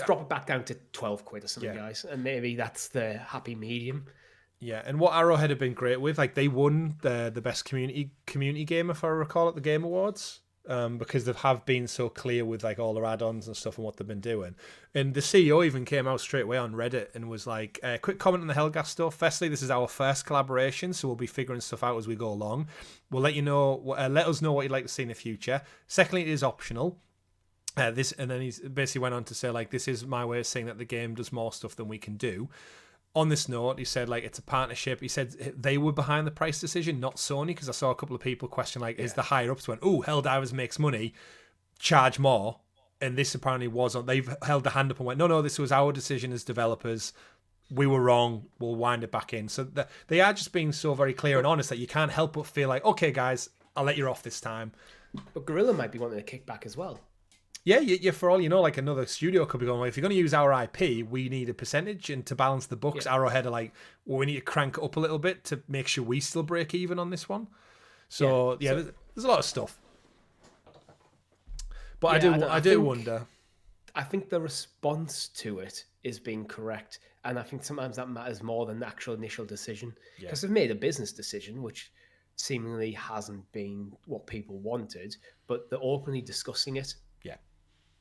Speaker 2: drop it back down to 12 quid or something, guys, and maybe that's the happy medium.
Speaker 1: Yeah, and what Arrowhead have been great with, like they won the best community game, if I recall, at the Game Awards, because they have been so clear with like all their add-ons and stuff and what they've been doing. And the CEO even came out straight away on Reddit and was like, quick comment on the Hellgas stuff. Firstly, this is our first collaboration, so we'll be figuring stuff out as we go along. We'll let us know what you'd like to see in the future. Secondly, it is optional. And then he basically went on to say, like, this is my way of saying that the game does more stuff than we can do. On this note, he said, like, it's a partnership. He said they were behind the price decision, not Sony, because I saw a couple of people question, like, is the higher-ups went, oh, Helldivers makes money, charge more. And this apparently wasn't. They've held the hand up and went, no, this was our decision as developers. We were wrong. We'll wind it back in. So they are just being so very clear and honest that you can't help but feel like, okay, guys, I'll let you off this time.
Speaker 2: But Guerrilla might be wanting a kickback as well.
Speaker 1: Yeah, for all you know, like another studio could be going, well, if you're going to use our IP, we need a percentage. And to balance the books, Arrowhead are like, well, we need to crank it up a little bit to make sure we still break even on this one. So, there's a lot of stuff. But I do wonder.
Speaker 2: I think the response to it is being correct. And I think sometimes that matters more than the actual initial decision. Because they've made a business decision, which seemingly hasn't been what people wanted, but they're openly discussing it.
Speaker 1: Yeah.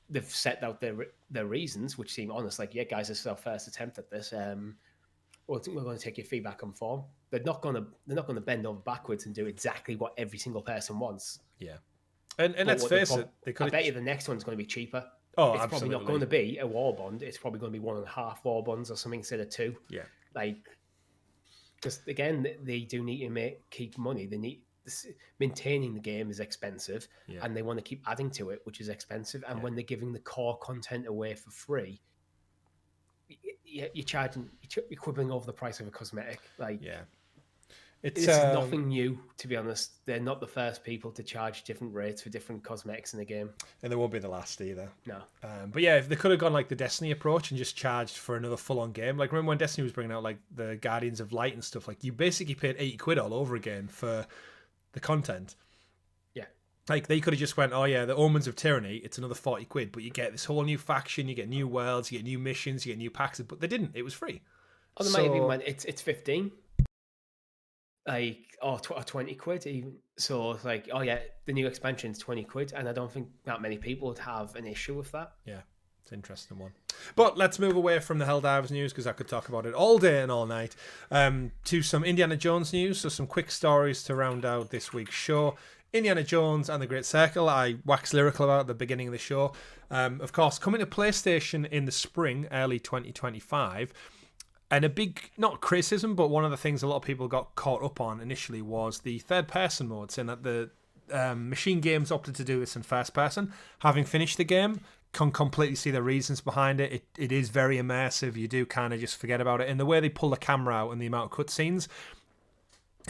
Speaker 2: They've set out their reasons, which seem honest. Like, yeah, guys, this is our first attempt at this. We're going to take your feedback on form. They're not going to bend over backwards and do exactly what every single person wants.
Speaker 1: Yeah. And let's face it,
Speaker 2: I bet you the next one's going to be cheaper.
Speaker 1: Oh,
Speaker 2: it's
Speaker 1: absolutely.
Speaker 2: probably not going to be a war bond. It's probably going to be 1.5 war bonds or something instead of 2.
Speaker 1: Yeah.
Speaker 2: Like, because again, they do need to keep money. They need maintaining the game is expensive, and they want to keep adding to it, which is expensive. And when they're giving the core content away for free, you're quibbling over the price of a cosmetic. Like, it's nothing new, to be honest. They're not the first people to charge different rates for different cosmetics in the game,
Speaker 1: and they won't be the last either.
Speaker 2: No.
Speaker 1: But yeah, if they could have gone like the Destiny approach and just charged for another full-on game. Like, remember when Destiny was bringing out like the Guardians of Light and stuff? Like, you basically paid £80 all over again for the content.
Speaker 2: Yeah.
Speaker 1: Like, they could have just went, oh yeah, the Omens of Tyranny, it's another £40, but you get this whole new faction, you get new worlds, you get new missions, you get new packs. But they didn't. It was free.
Speaker 2: Oh, they might have even went, it's 15. Like, or £20 even. So it's like, oh yeah, the new expansion's £20, and I don't think that many people would have an issue with that.
Speaker 1: Yeah, it's an interesting one. But let's move away from the Helldivers news, because I could talk about it all day and all night, to some Indiana Jones news. So some quick stories to round out this week's show. Indiana Jones and the Great Circle, I waxed lyrical about at the beginning of the show. Of course, coming to PlayStation in the spring, early 2025. And a big, not criticism, but one of the things a lot of people got caught up on initially was the third-person mode, saying that the Machine Games opted to do this in first-person. Having finished the game, can completely see the reasons behind it. It is very immersive. You do kind of just forget about it. And the way they pull the camera out and the amount of cutscenes,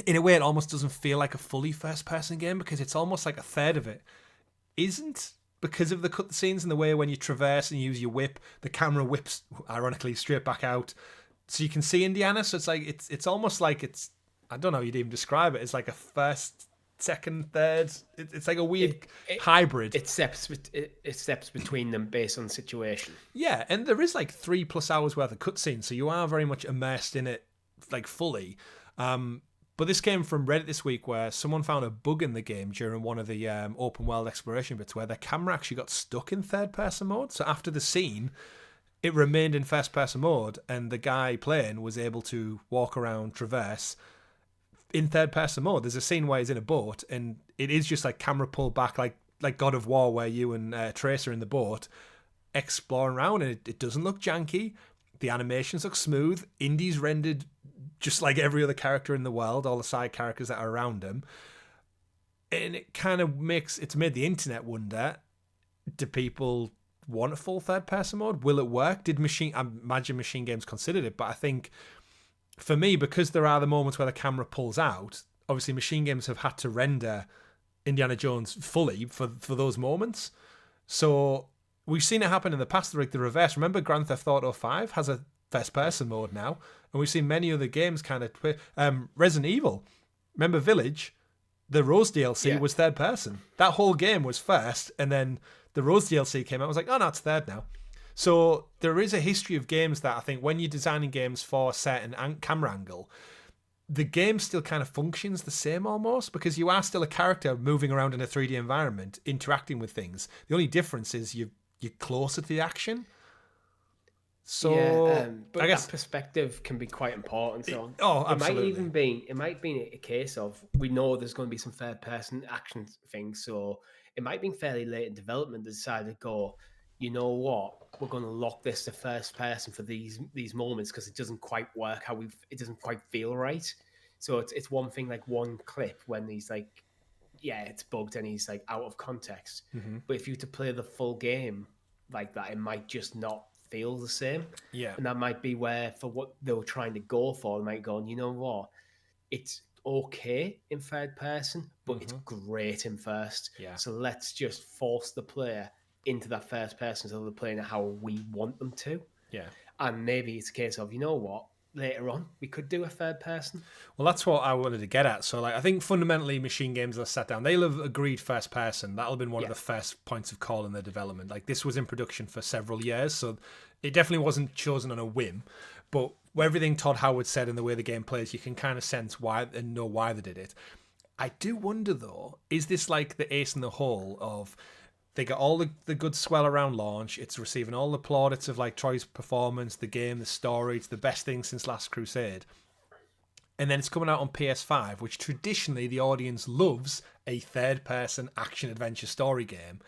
Speaker 1: in a way, it almost doesn't feel like a fully first-person game, because it's almost like a third of it isn't, because of the cutscenes and the way when you traverse and use your whip, the camera whips, ironically, straight back out. So you can see Indiana, so it's like it's almost like it's, I don't know how you'd even describe it. It's like a first, second, third. It's like a weird hybrid.
Speaker 2: It steps between them based on the situation.
Speaker 1: Yeah, and there is like 3+ hours worth of cutscenes, so you are very much immersed in it, like fully. But this came from Reddit this week, where someone found a bug in the game during one of the open world exploration bits, where their camera actually got stuck in third person mode. So after the scene, it remained in first-person mode, and the guy playing was able to walk around, traverse in third-person mode. There's a scene where he's in a boat, and it is just like camera pulled back, like God of War, where you and Trace are in the boat, exploring around, and it doesn't look janky. The animations look smooth. Indy's rendered just like every other character in the world, all the side characters that are around him. And it kind of it's made the internet wonder, do people want a full third-person mode? Will it work? I imagine Machine Games considered it, but I think for me, because there are the moments where the camera pulls out, obviously Machine Games have had to render Indiana Jones fully for those moments. So we've seen it happen in the past, like the reverse. Remember Grand Theft Auto 5 has a first-person mode now, and we've seen many other games kind of... Resident Evil, remember Village? The Rose DLC was third-person. That whole game was first, and then the Rose DLC came out. I was like, oh no, it's third now. So there is a history of games that I think when you're designing games for a certain camera angle, the game still kind of functions the same almost, because you are still a character moving around in a 3D environment, interacting with things. The only difference is you're closer to the action. So
Speaker 2: but
Speaker 1: I guess
Speaker 2: that perspective can be quite important. So
Speaker 1: absolutely.
Speaker 2: It might be a case of, we know there's going to be some third person action things, so it might be fairly late in development they decided to go, you know what, we're going to lock this to first person for these moments, because it doesn't quite work it doesn't quite feel right. So it's one thing, like one clip when he's like, yeah, it's bugged and he's like out of context. Mm-hmm. But if you were to play the full game like that, it might just not feel the same.
Speaker 1: Yeah.
Speaker 2: And that might be where, for what they were trying to go for, they might go, you know what, it's okay in third person, but it's great in first.
Speaker 1: Yeah.
Speaker 2: So let's just force the player into that first person, so they're playing it how we want them to.
Speaker 1: Yeah.
Speaker 2: And maybe it's a case of, you know what, later on we could do a third person.
Speaker 1: Well, that's what I wanted to get at. So like, I think fundamentally Machine Games have sat down, they'll have agreed first person. That'll have been one of the first points of call in their development. Like, this was in production for several years, so it definitely wasn't chosen on a whim. But everything Todd Howard said and the way the game plays, you can kind of sense why and know why they did it. I do wonder, though, is this like the ace in the hole of they got all the good swell around launch, it's receiving all the plaudits of like Troy's performance, the game, the story, it's the best thing since Last Crusade. And then it's coming out on PS5, which traditionally the audience loves a third-person action-adventure story game.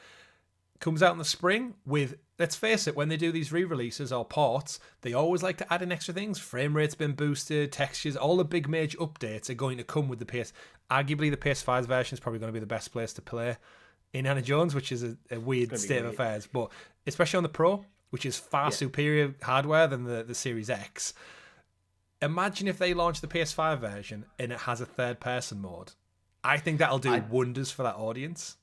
Speaker 1: Comes out in the spring with, let's face it, when they do these re-releases or ports, they always like to add in extra things. Frame rate's been boosted, textures, all the big major updates are going to come with the PS. Arguably, the PS5 version is probably going to be the best place to play Indiana Jones, which is a weird state of affairs. But especially on the Pro, which is far superior hardware than the Series X. Imagine if they launch the PS5 version and it has a third-person mode. I think that'll do wonders for that audience.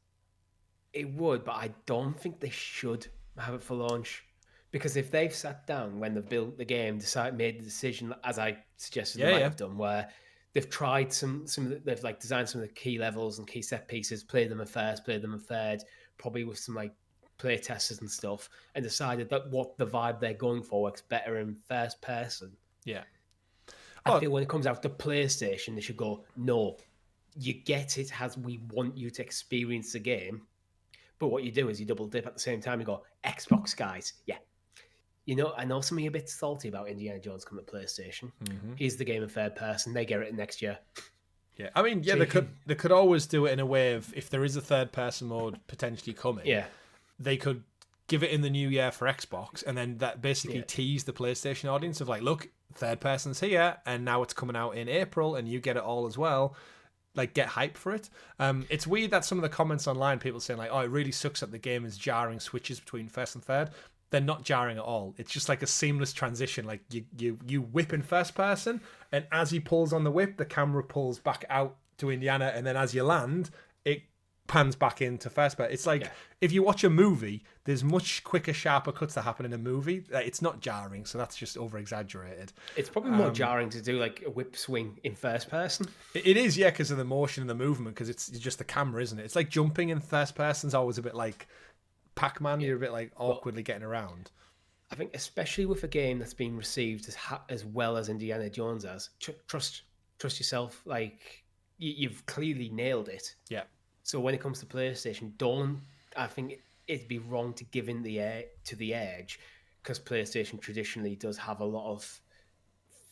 Speaker 2: It would, but I don't think they should have it for launch. Because if they've sat down when they've built the game, made the decision, as I suggested they might have done, where they've tried they've like designed some of the key levels and key set pieces, played them at first, played them at third, probably with some like play testers and stuff, and decided that what the vibe they're going for works better in first person.
Speaker 1: Yeah.
Speaker 2: I feel when it comes out to PlayStation, they should go, no, you get it as we want you to experience the game. But what you do is you double dip at the same time. You go, Xbox guys, You know, I know some of you are a bit salty about Indiana Jones coming to PlayStation. Mm-hmm. Here's the game in third person. They get it next year.
Speaker 1: Yeah, I mean, they could always do it in a way of, if there is a third person mode potentially coming, they could give it in the new year for Xbox, and then that basically tease the PlayStation audience of like, look, third person's here, and now it's coming out in April, and you get it all as well. Like, get hype for it. It's weird that some of the comments online, people saying like, oh, it really sucks that the game is jarring switches between first and third. They're not jarring at all. It's just like a seamless transition. Like you whip in first person, and as he pulls on the whip, the camera pulls back out to Indiana, and then as you land, it pans back into first person. It's like if you watch a movie, there's much quicker, sharper cuts that happen in a movie. It's not jarring, so that's just over exaggerated.
Speaker 2: It's probably more jarring to do like a whip swing in first person.
Speaker 1: It is, because of the motion and the movement, because it's just the camera, isn't it? It's like jumping in first person's always a bit like Pac-Man. You're a bit like awkwardly getting around.
Speaker 2: I think especially with a game that's been received as well as Indiana Jones has, trust yourself. Like you've clearly nailed it.
Speaker 1: Yeah.
Speaker 2: So when it comes to PlayStation, I think it'd be wrong to give in to the edge, because PlayStation traditionally does have a lot of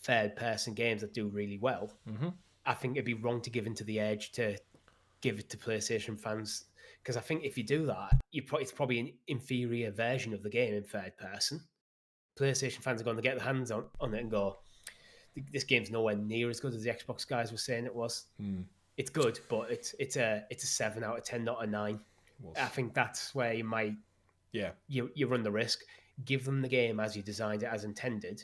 Speaker 2: third-person games that do really well. Mm-hmm. I think it'd be wrong to give into the edge to give it to PlayStation fans, because I think if you do that, it's probably an inferior version of the game in third person. PlayStation fans are going to get their hands on it and go, this game's nowhere near as good as the Xbox guys were saying it was. It's good, but it's a 7 out of 10, not a 9. I think that's where you might you run the risk. Give them the game as you designed it, as intended,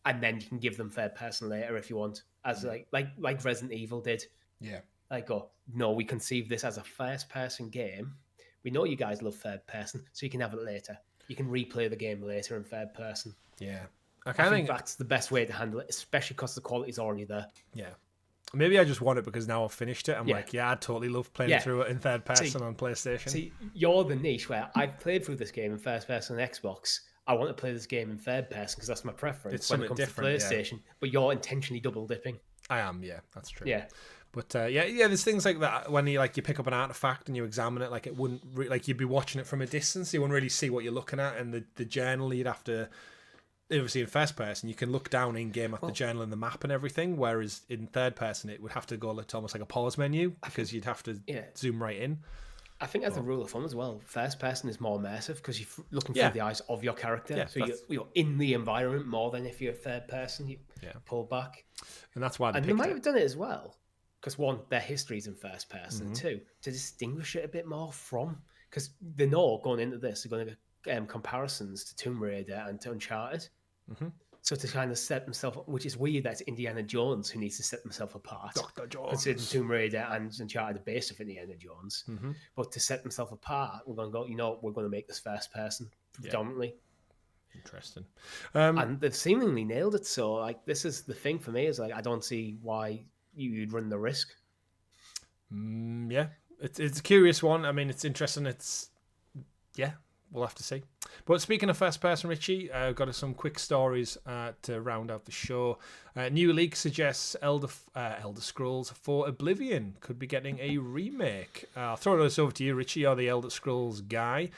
Speaker 2: and then you can give them third person later if you want, as like Resident Evil did.
Speaker 1: Yeah.
Speaker 2: Like, no, we conceived this as a first person game. We know you guys love third person, so you can have it later. You can replay the game later in third person.
Speaker 1: Yeah.
Speaker 2: I think that's the best way to handle it, especially because the quality's already there.
Speaker 1: Yeah. Maybe I just want it because now I've finished it. I'm like, I totally love playing through it in third person on PlayStation.
Speaker 2: See, you're the niche where I've played through this game in first person on Xbox. I want to play this game in third person because that's my preference
Speaker 1: it's
Speaker 2: when it comes different, to PlayStation. But you're intentionally double dipping.
Speaker 1: I am, that's true.
Speaker 2: Yeah.
Speaker 1: But there's things like that when you pick up an artifact and you examine it, like it wouldn't you'd be watching it from a distance. You wouldn't really see what you're looking at, and the journal you'd have to. Obviously, in first person, you can look down in game at the journal and the map and everything. Whereas in third person, it would have to go almost like a pause menu because you'd have to zoom right in.
Speaker 2: I think as a rule of thumb as well, first person is more immersive because you're looking through the eyes of your character. So you're in the environment more than if you're third person. You pull back,
Speaker 1: and that's why.
Speaker 2: They might have done it as well because one, their history's in first person. Two, to distinguish it a bit more from, because they know going into this, they're going to get comparisons to Tomb Raider and to Uncharted. So to kind of set themselves, which is weird that it's Indiana Jones who needs to set themselves apart.
Speaker 1: Dr. Jones.
Speaker 2: Considering Tomb Raider and Uncharted are based off Indiana Jones. But to set themselves apart, we're going to go, we're going to make this first person predominantly.
Speaker 1: Interesting.
Speaker 2: And they've seemingly nailed it. So like, this is the thing for me, is like, I don't see why you'd run the risk.
Speaker 1: It's a curious one. I mean, it's interesting. we'll have to see. But speaking of first person, Richie, I've got some quick stories to round out the show. New leak suggests Elder Scrolls IV Oblivion could be getting a remake. I'll throw this over to you, Richie. You're the Elder Scrolls guy.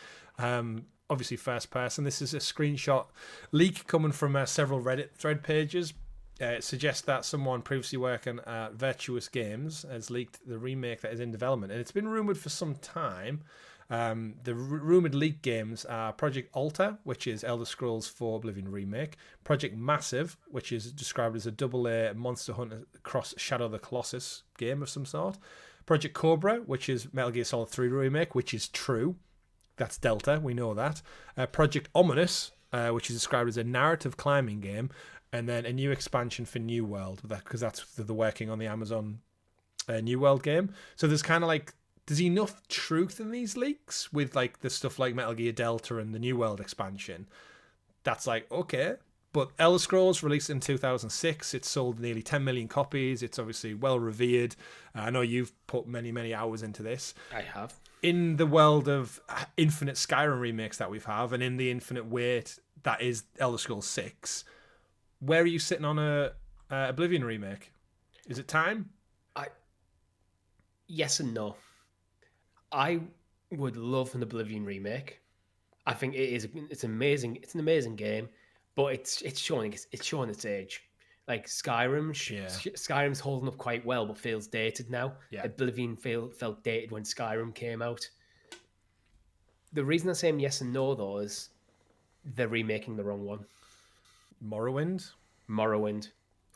Speaker 1: Obviously first person. This is a screenshot leak coming from several Reddit thread pages. It suggests that someone previously working at Virtuous Games has leaked the remake that is in development, and it's been rumored for some time. The rumored leaked games are Project Alta, which is Elder Scrolls IV Oblivion remake, Project Massive, which is described as a AA Monster Hunter cross Shadow of the Colossus game of some sort, Project Cobra, which is Metal Gear Solid 3 remake, which is true. That's Delta, we know that. Project Ominous, which is described as a narrative climbing game, and then a new expansion for New World, because that's the working on the Amazon New World game. So there's kind of like, there's enough truth in these leaks with like the stuff like Metal Gear Delta and the New World expansion. That's like, okay. But Elder Scrolls released in 2006. It's sold nearly 10 million copies. It's obviously well revered. I know you've put many, many hours into this.
Speaker 2: I have.
Speaker 1: In the world of infinite Skyrim remakes that we've had, and in the infinite wait that is Elder Scrolls 6, where are you sitting on a Oblivion remake? Is it time?
Speaker 2: Yes and no. I would love an Oblivion remake. I think it's amazing. It's an amazing game, but it's showing its age. Like Skyrim's holding up quite well, but feels dated now. Yeah. Oblivion felt dated when Skyrim came out. The reason I say yes and no, though, is they're remaking the wrong one.
Speaker 1: Morrowind?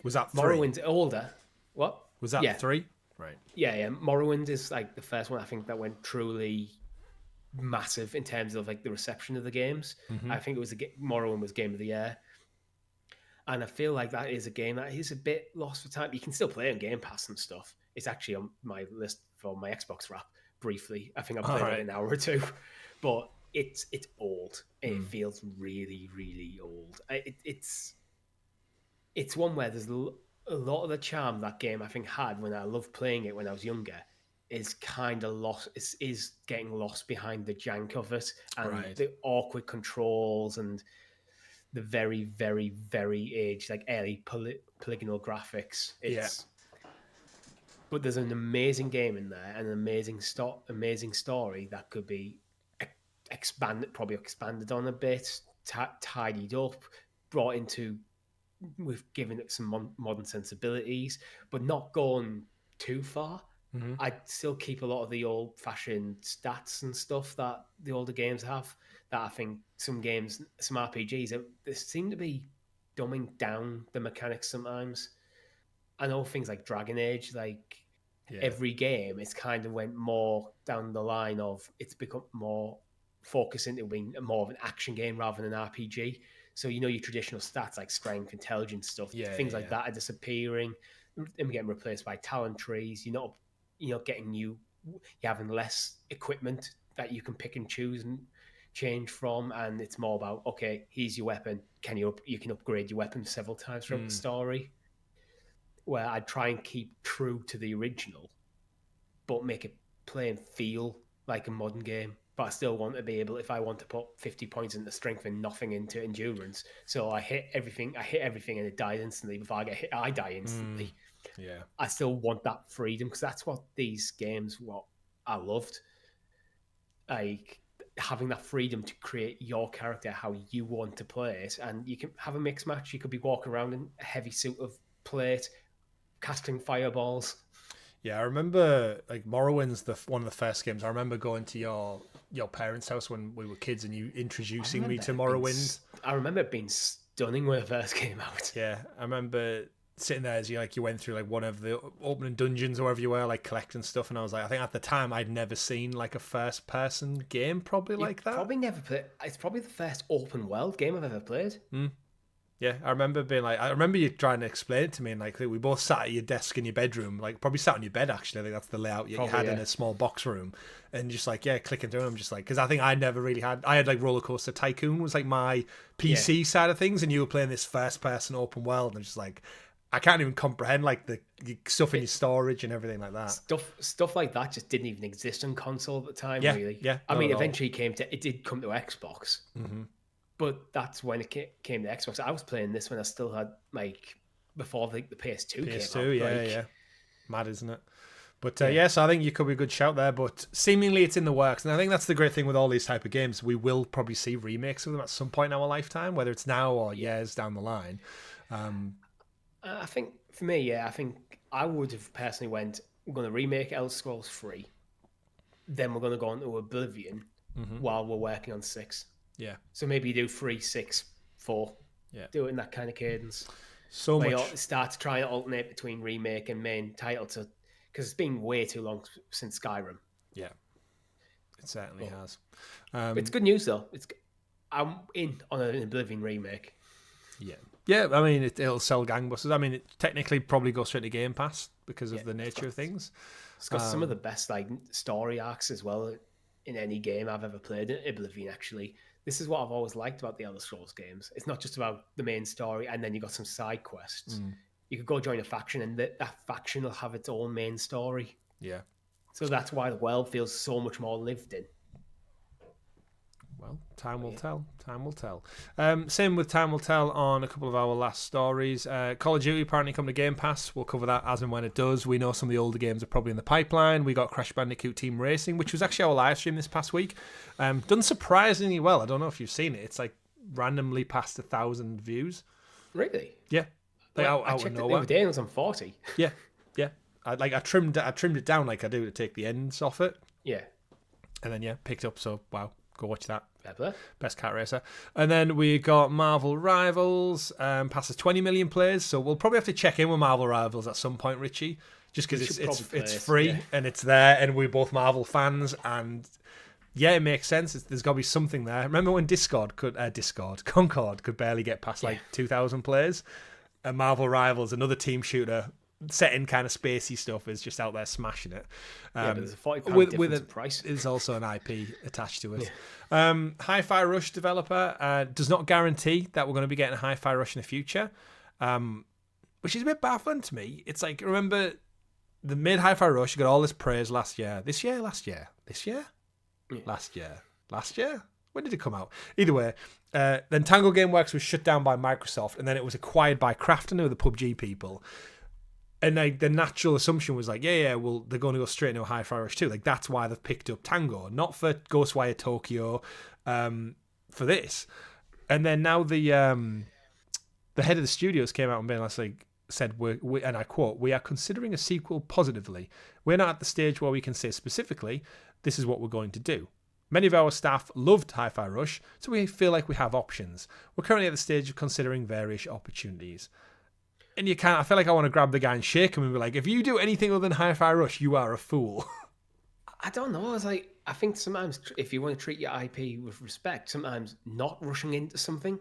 Speaker 2: Was
Speaker 1: that 3?
Speaker 2: Morrowind's older. What?
Speaker 1: Was that 3? Right.
Speaker 2: Yeah. Morrowind is like the first one I think that went truly massive in terms of like the reception of the games. Mm-hmm. I think it was Morrowind was Game of the Year. And I feel like that is a game that is a bit lost for time. You can still play on Game Pass and stuff. It's actually on my list for my Xbox wrap briefly. I think I played it an hour or two. But it's old. It feels really, really old. It's one where there's a lot of the charm that game I think had when I loved playing it when I was younger is kind of lost. Is getting lost behind the jank of it and the awkward controls and the very, very, very aged, like early polygonal graphics. But there's an amazing game in there and an amazing story that could be expanded on a bit, tidied up, brought into, we've given it some modern sensibilities, but not going too far. Mm-hmm. I'd still keep a lot of the old-fashioned stats and stuff that the older games have. That I think some RPGs, they seem to be dumbing down the mechanics sometimes. I know things like Dragon Age, every game, it's kind of went more down the line of it's become more focused into being more of an action game rather than an RPG. So your traditional stats like strength, intelligence stuff, things like that are disappearing and getting replaced by talent trees. You're not getting you're having less equipment that you can pick and choose and change from, and it's more about, okay, here's your weapon. You can upgrade your weapon several times throughout the story. Where I'd try and keep true to the original, but make it play and feel like a modern game. But I still want to be able, if I want to put 50 points into strength and nothing into endurance, so I hit everything and it dies instantly. Before I get hit, I die instantly.
Speaker 1: Yeah,
Speaker 2: I still want that freedom because that's what these games, what I loved, like having that freedom to create your character how you want to play it, and you can have a mixed match. You could be walking around in a heavy suit of plate, casting fireballs.
Speaker 1: Yeah, I remember like Morrowind's one of the first games. I remember going to your parents' house when we were kids and you introducing me to Morrowind.
Speaker 2: I remember it being stunning when it first came out.
Speaker 1: Yeah, I remember sitting there as you went through like one of the opening dungeons or wherever you were, like collecting stuff, and I was like, I think at the time I'd never seen like a first person game like that.
Speaker 2: Probably never played. It's probably the first open world game I've ever played.
Speaker 1: Yeah, I remember you trying to explain it to me, and like we both sat at your desk in your bedroom, like probably sat on your bed actually. I think that's the layout you had in a small box room, and just like clicking through them, just like, because I think I never really had. I had like Roller Coaster Tycoon was like my PC side of things, and you were playing this first person open world, and just like I can't even comprehend like the stuff in your storage and everything like that.
Speaker 2: Stuff like that just didn't even exist on console at the time,
Speaker 1: yeah,
Speaker 2: really.
Speaker 1: Yeah,
Speaker 2: I mean, eventually it did come to Xbox,
Speaker 1: mm-hmm.
Speaker 2: but that's when it came to Xbox. I was playing this when I still had like before the PS2 came out.
Speaker 1: Yeah. Mad, isn't it? But yes, I think you could be a good shout there, but seemingly it's in the works. And I think that's the great thing with all these type of games. We will probably see remakes of them at some point in our lifetime, whether it's now or years down the line.
Speaker 2: I think, for me, I think I would have personally we're going to remake Elder Scrolls 3, then we're going to go on to Oblivion while we're working on 6.
Speaker 1: Yeah.
Speaker 2: So maybe you do 3, 6, 4. Yeah. Do it in that kind of cadence.
Speaker 1: So
Speaker 2: where
Speaker 1: much.
Speaker 2: You start to try and alternate between remake and main title because it's been way too long since Skyrim.
Speaker 1: Yeah, it certainly has.
Speaker 2: It's good news though. I'm in on an Oblivion remake.
Speaker 1: Yeah. I mean, it'll sell gangbusters. I mean, it technically probably goes straight to Game Pass because of the nature of things.
Speaker 2: It's got some of the best like story arcs as well in any game I've ever played. Oblivion, actually. This is what I've always liked about the Elder Scrolls games. It's not just about the main story and then you got some side quests. You could go join a faction and that faction will have its own main story.
Speaker 1: Yeah.
Speaker 2: So that's why the world feels so much more lived in.
Speaker 1: Well, time will tell. Time will tell. Same with time will tell on a couple of our last stories. Call of Duty apparently come to Game Pass. We'll cover that as and when it does. We know some of the older games are probably in the pipeline. We got Crash Bandicoot Team Racing, which was actually our live stream this past week. Done surprisingly well. I don't know if you've seen it. It's like randomly past 1,000 views.
Speaker 2: Really?
Speaker 1: Yeah. Like
Speaker 2: I checked it the other day and it was on 40.
Speaker 1: Yeah. I trimmed it down like I do to take the ends off it.
Speaker 2: Yeah.
Speaker 1: And then picked up. So wow, go watch that.
Speaker 2: Pepper.
Speaker 1: Best kart racer. And then we got Marvel Rivals, passes 20 million players. So we'll probably have to check in with Marvel Rivals at some point, Richie, just because it's free and it's there, and we're both Marvel fans, and it makes sense. There's got to be something there. Remember when Concord could barely get past like 2,000 players, and Marvel Rivals, another team shooter set in kind of spacey stuff, is just out there smashing it.
Speaker 2: But there's a £40 difference in price.
Speaker 1: There's also an IP attached to it. Hi-Fi Rush developer does not guarantee that we're going to be getting a Hi-Fi Rush in the future, which is a bit baffling to me. It's like, remember, the mid Hi-Fi Rush got all this praise last year. This year? Last year? When did it come out? Either way, then Tango Gameworks was shut down by Microsoft, and then it was acquired by Krafton, who are the PUBG people. And like the natural assumption was like, well, they're going to go straight into a Hi-Fi Rush 2. Like that's why they've picked up Tango, not for Ghostwire Tokyo, for this. And then now the head of the studios came out and said, we, and I quote, "We are considering a sequel positively. We're not at the stage where we can say specifically, this is what we're going to do. Many of our staff loved Hi-Fi Rush, so we feel like we have options. We're currently at the stage of considering various opportunities." And I feel like I want to grab the guy and shake him and be like, if you do anything other than Hi-Fi Rush, you are a fool.
Speaker 2: I don't know. I think sometimes if you want to treat your IP with respect, sometimes not rushing into something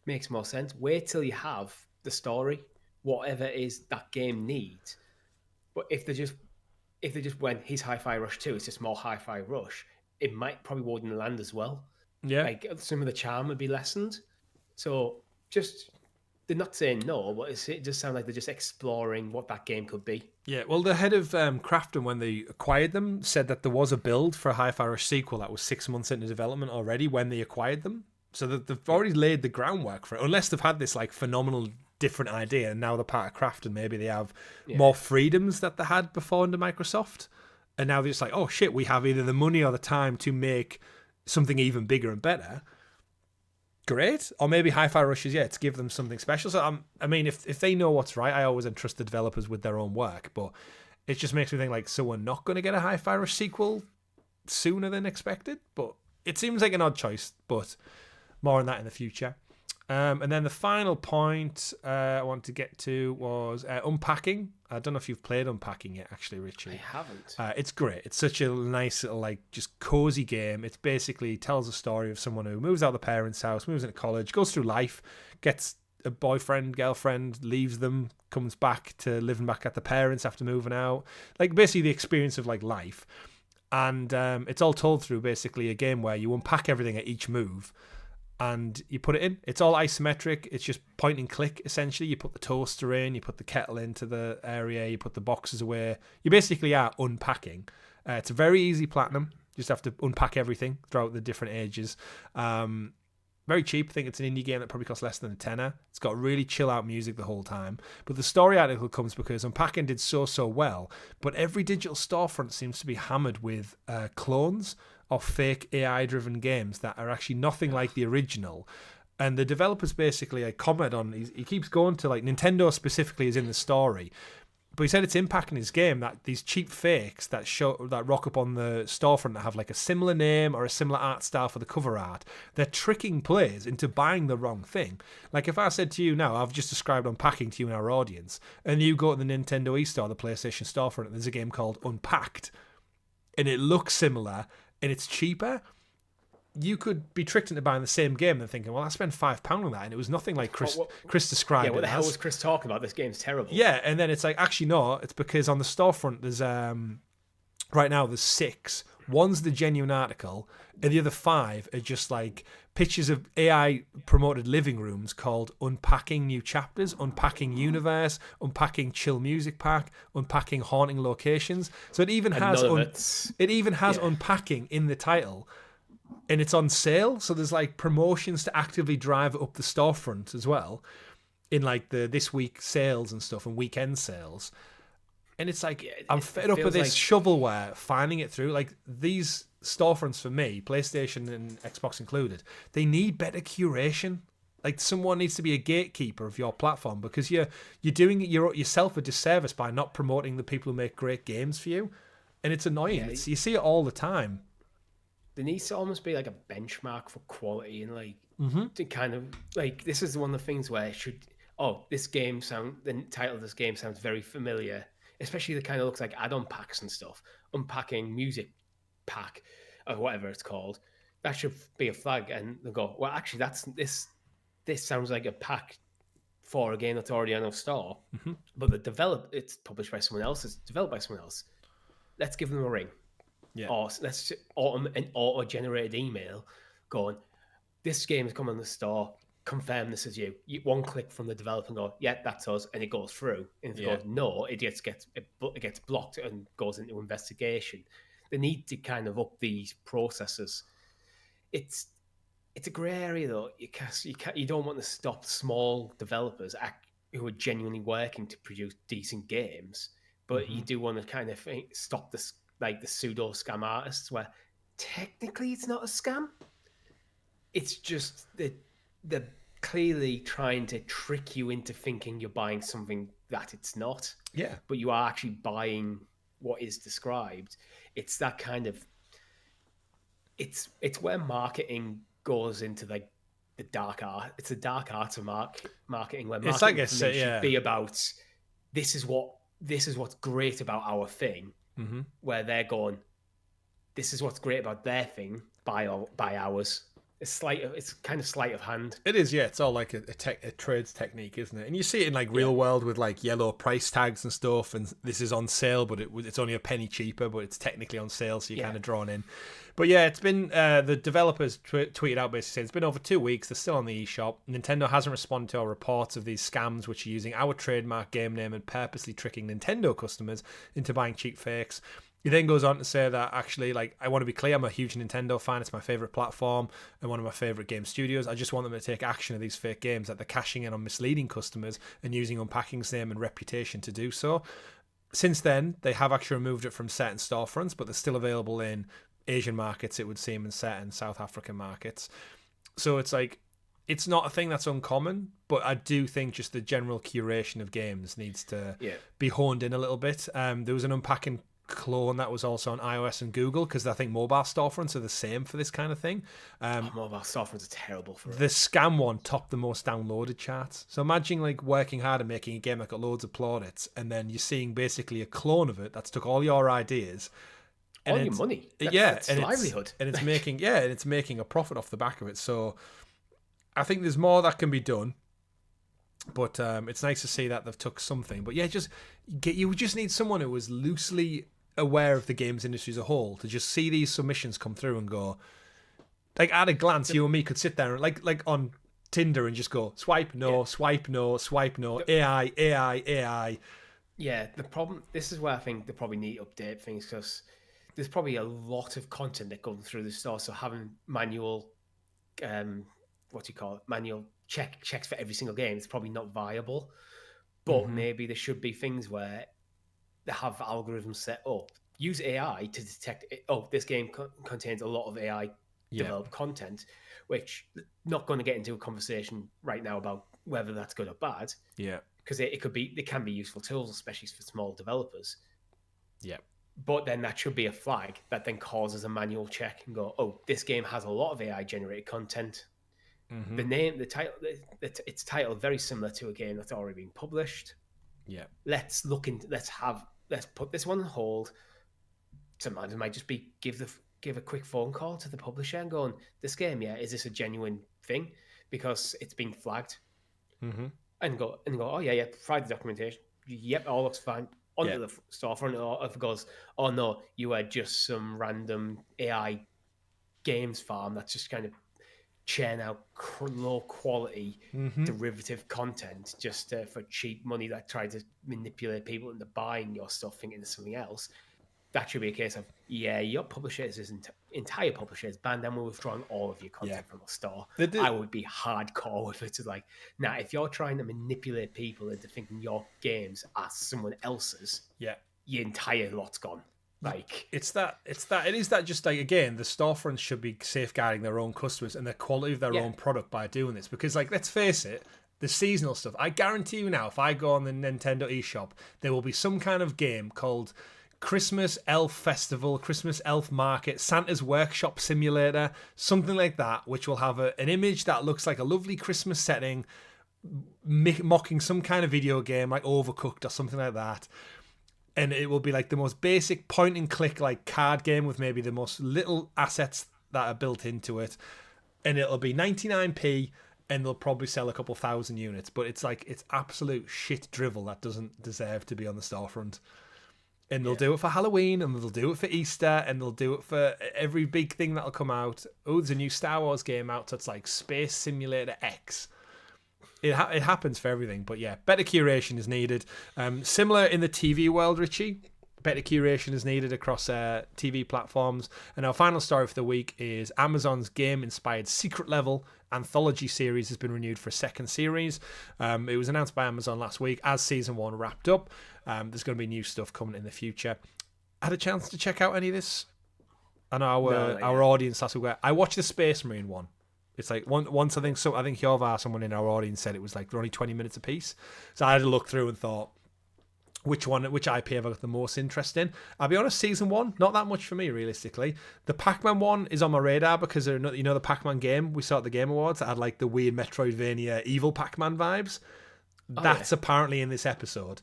Speaker 2: makes more sense. Wait till you have the story, whatever it is that game needs. But if they just went, he's Hi-Fi Rush 2, it's just more Hi-Fi Rush, it might probably wouldn't land as well.
Speaker 1: Yeah.
Speaker 2: Like some of the charm would be lessened. So they're not saying no, but it just sounds like they're just exploring what that game could be.
Speaker 1: Yeah, well, the head of Krafton, when they acquired them, said that there was a build for a Hi-Fi Rush sequel that was 6 months into development already when they acquired them. So that they've already laid the groundwork for it, unless they've had this like phenomenal different idea, and now they're part of Krafton. Maybe they have more freedoms that they had before under Microsoft, and now they're just like, oh shit, we have either the money or the time to make something even bigger and better. Great. Or maybe Hi-Fi Rush is, to give them something special. So, I mean, if they know what's right, I always entrust the developers with their own work, but it just makes me think, like, so we're not going to get a Hi-Fi Rush sequel sooner than expected? But it seems like an odd choice, but more on that in the future. And then the final point I want to get to was Unpacking. I don't know if you've played Unpacking yet, actually, Richie.
Speaker 2: I haven't.
Speaker 1: It's great. It's such a nice little, like, just cozy game. It basically tells a story of someone who moves out of the parents' house, moves into college, goes through life, gets a boyfriend, girlfriend, leaves them, comes back to living back at the parents after moving out. Like, basically the experience of, like, life. And it's all told through, basically, a game where you unpack everything at each move. and you put it in. It's all isometric. It's just point and click, essentially. You put the toaster in, you put the kettle into the area, you put the boxes away. You basically are unpacking. It's a very easy platinum. You just have to unpack everything throughout the different ages. Very cheap. I think it's an indie game that probably costs less than a tenner. It's got really chill out music the whole time. But the story article comes because Unpacking did so well, but every digital storefront seems to be hammered with clones of fake AI-driven games that are actually nothing like the original. And the developers basically comment on, he keeps going to, like, Nintendo specifically is in the story, but he said it's impacting his game that these cheap fakes that rock up on the storefront that have like a similar name or a similar art style for the cover art, they're tricking players into buying the wrong thing. Like if I said to you now, I've just described Unpacking to you in our audience, and you go to the Nintendo eStore, the PlayStation storefront, and there's a game called Unpacked, and it looks similar, and it's cheaper, you could be tricked into buying the same game and thinking, well, I spent £5 on that, and it was nothing like Chris described it.
Speaker 2: Yeah, what the hell was Chris talking about? This game's terrible.
Speaker 1: Yeah, and then it's like, actually, no, it's because on the storefront, there's, right now, there's 6. One's the genuine article, and the other 5 are just like pictures of AI-promoted living rooms called Unpacking New Chapters, Unpacking Universe, Unpacking Chill Music Pack, Unpacking Haunting Locations. So it even has Unpacking in the title. And it's on sale, so there's like promotions to actively drive it up the storefront as well, in like the this week sales and stuff and weekend sales. And it's like, I'm fed up with this shovelware, finding it through. Like these storefronts for me, PlayStation and Xbox included, they need better curation. Like someone needs to be a gatekeeper of your platform, because you're doing yourself a disservice by not promoting the people who make great games for you. And it's annoying. You see it all the time.
Speaker 2: There needs to almost be like a benchmark for quality, and like to kind of like, this is one of the things where it should, the title of this game sounds very familiar, especially the kind of looks like add-on packs and stuff. Unpacking Music Pack or whatever it's called. That should be a flag, and they'll go, well, actually, this sounds like a pack for a game that's already on our store, but it's published by someone else, it's developed by someone else. Let's give them a ring. Yeah. Or let's an auto-generated email going, this game has come on the store, confirm this is you. One click from the developer and go, yeah, that's us, and it goes through. And if it goes no, it gets blocked and goes into investigation. They need to kind of up these processes. It's a grey area though. You don't want to stop small developers who are genuinely working to produce decent games, but you do want to kind of stop this, like the pseudo scam artists, where technically it's not a scam. It's just that they're clearly trying to trick you into thinking you're buying something that it's not. Yeah. But you are actually buying what is described. It's that kind of, it's where marketing goes into like the dark art. It's the dark arts of marketing, where marketing should be about, this is what's great about our thing. Where they're going, this is what's great about their thing, buy ours. It's kind of sleight of hand.
Speaker 1: It is, yeah. It's all like a trades technique, isn't it? And you see it in like real world with like yellow price tags and stuff, and this is on sale, but it's only a penny cheaper, but it's technically on sale, so you're kind of drawn in. But yeah, it's been, the developers tweeted out basically saying it's been over 2 weeks, they're still on the eShop. Nintendo hasn't responded to our reports of these scams, which are using our trademark game name and purposely tricking Nintendo customers into buying cheap fakes. He then goes on to say that actually, like, I want to be clear, I'm a huge Nintendo fan. It's my favourite platform and one of my favourite game studios. I just want them to take action of these fake games, that they're cashing in on misleading customers and using Unpacking's name and reputation to do so. Since then, they have actually removed it from certain storefronts, but they're still available in Asian markets, it would seem, and certain South African markets. So it's like, it's not a thing that's uncommon, but I do think just the general curation of games needs to be honed in a little bit. There was an Unpacking clone that was also on iOS and Google, because I think mobile storefronts are the same for this kind of thing.
Speaker 2: Mobile storefronts are terrible for it.
Speaker 1: The scam one topped the most downloaded charts. So imagine like working hard and making a game that got loads of plaudits, and then you're seeing basically a clone of it that's took all your ideas,
Speaker 2: all your money. That's livelihood.
Speaker 1: And it's making a profit off the back of it. So I think there's more that can be done. But it's nice to see that they've took something. But yeah, you just need someone who was loosely aware of the games industry as a whole to just see these submissions come through and go, Like at a glance, you and me could sit there and like on Tinder and just go swipe no, swipe no, swipe no, AI.
Speaker 2: Yeah, the problem. This is where I think they probably need to update things, because there's probably a lot of content that goes through the store. So having manual, manual checks for every single game is probably not viable. But maybe there should be things where they have algorithms set up. Use AI to detect, this game contains a lot of AI developed content, which not going to get into a conversation right now about whether that's good or bad.
Speaker 1: Yeah.
Speaker 2: Because they can be useful tools, especially for small developers.
Speaker 1: Yeah.
Speaker 2: But then that should be a flag that then causes a manual check and go, this game has a lot of AI generated content. The title, it's titled very similar to a game that's already been published.
Speaker 1: Yeah.
Speaker 2: Let's put this one on hold. Sometimes it might just be give a quick phone call to the publisher and going, this game, is this a genuine thing? Because it's been flagged. And go, provide the documentation. Yep, all looks fine. Onto the storefront, or if it goes, oh no, you had just some random AI games farm that's just kind of churn out low quality derivative content just for cheap money that try to manipulate people into buying your stuff thinking it's something else. That should be a case of, your publisher entire publisher is banned and we're withdrawing all of your content from the store. I would be hardcore with it. Like, if you're trying to manipulate people into thinking your games are someone else's, your entire lot's gone. Like,
Speaker 1: it is that just like, again, the storefronts should be safeguarding their own customers and the quality of their own product by doing this. Because, like, let's face it, the seasonal stuff, I guarantee you now, if I go on the Nintendo eShop, there will be some kind of game called Christmas Elf Festival, Christmas Elf Market, Santa's Workshop Simulator, something like that, which will have an image that looks like a lovely Christmas setting, mocking some kind of video game like Overcooked or something like that. And it will be like the most basic point and click like card game with maybe the most little assets that are built into it. And it'll be 99p and they'll probably sell a couple thousand units. But it's like, it's absolute shit drivel that doesn't deserve to be on the storefront. And they'll do it for Halloween, and they'll do it for Easter, and they'll do it for every big thing that'll come out. Oh, there's a new Star Wars game out that's like Space Simulator X. It happens for everything, but better curation is needed. Similar in the TV world, Richie. Better curation is needed across TV platforms. And our final story for the week is Amazon's game-inspired Secret Level anthology series has been renewed for a second series. It was announced by Amazon last week as Season 1 wrapped up. There's going to be new stuff coming in the future. Had a chance to check out any of this? I know our audience last week. I watched the Space Marine one. It's like once I think Yovar, someone in our audience, said it was like only 20 minutes a piece. So I had to look through and thought, which IP have I got the most interest in? I'll be honest, Season 1, not that much for me, realistically. The Pac-Man one is on my radar because the Pac-Man game we saw at the Game Awards that had like the weird Metroidvania evil Pac-Man vibes. That's apparently in this episode.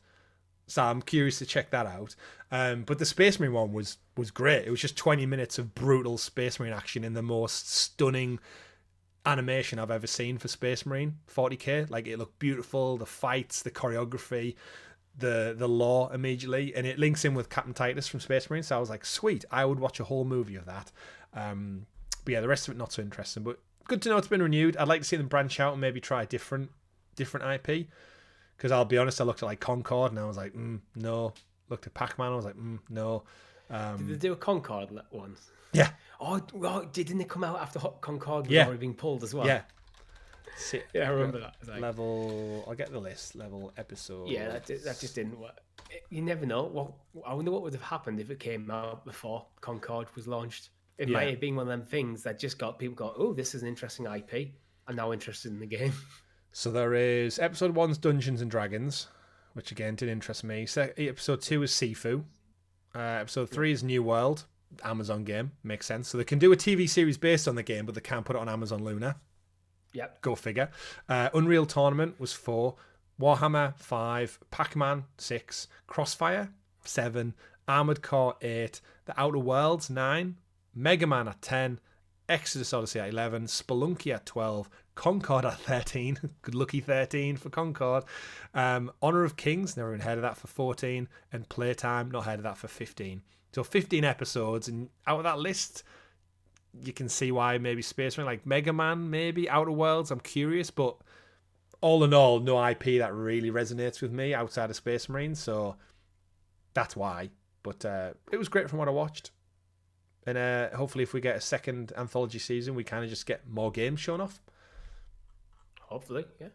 Speaker 1: So I'm curious to check that out. But the Space Marine one was great. It was just 20 minutes of brutal Space Marine action in the most stunning animation I've ever seen for Space Marine 40k. Like, it looked beautiful, the fights, the choreography, the lore immediately, and it links in with Captain Titus from Space Marine. So I was like, sweet, I would watch a whole movie of that. But the rest of it not so interesting. But good to know it's been renewed. I'd like to see them branch out and maybe try a different IP. Because I'll be honest, I looked at like Concord and I was like, no. Looked at Pac-Man, I was like, no.
Speaker 2: Did they do a Concord one?
Speaker 1: Yeah.
Speaker 2: Oh, didn't it come out after Concord was already being pulled as well?
Speaker 1: Yeah.
Speaker 2: I remember that.
Speaker 1: Like, level, I'll get the list. Level, episode.
Speaker 2: Yeah, that just didn't work. You never know. I wonder what would have happened if it came out before Concord was launched. It might have been one of them things that just got people go, oh, this is an interesting IP. I'm now interested in the game.
Speaker 1: So there is episode 1's Dungeons and Dragons, which again did interest me. Episode 2 is Sifu. Episode 3 is New World, Amazon game. Makes sense. So they can do a TV series based on the game, but they can't put it on Amazon Luna.
Speaker 2: Yep.
Speaker 1: Go figure. Unreal Tournament was 4. Warhammer 5. Pac-Man 6. Crossfire 7. Armored Core 8. The Outer Worlds 9. Mega Man at 10. Exodus Odyssey at 11. Spelunky at 12. Concord at 13. Good lucky 13 for Concord. Honor of Kings, never even heard of that, for 14. And Playtime, not heard of that, for 15. So 15 episodes. And out of that list, you can see why maybe Space Marine, like Mega Man, maybe Outer Worlds. I'm curious, but all in all, no IP that really resonates with me outside of Space Marine, so that's why. But it was great from what I watched. And hopefully if we get a second anthology season, we kind of just get more games shown off.
Speaker 2: Hopefully, yeah.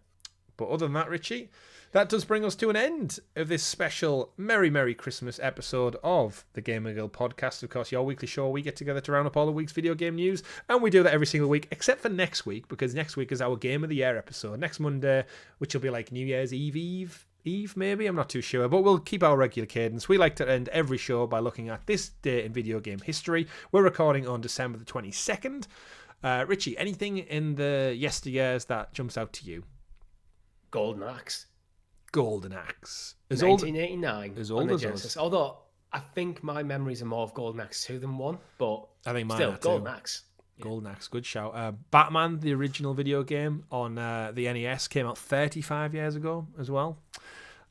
Speaker 1: But other than that, Richie, that does bring us to an end of this special Merry Christmas episode of the Gamer Guild Podcast. Of course, your weekly show, we get together to round up all the week's video game news, and we do that every single week, except for next week, because next week is our Game of the Year episode. Next Monday, which will be like New Year's Eve, maybe? I'm not too sure, but we'll keep our regular cadence. We like to end every show by looking at this day in video game history. We're recording on December the 22nd. Richie, anything in the yesteryears that jumps out to you?
Speaker 2: Golden Axe.
Speaker 1: 1989.
Speaker 2: As old as us. Although I think my memories are more of Golden Axe 2 than 1, but
Speaker 1: I think mine
Speaker 2: still, Golden Axe.
Speaker 1: Yeah. Golden Axe, good shout. Batman, the original video game on the NES, came out 35 years ago as well.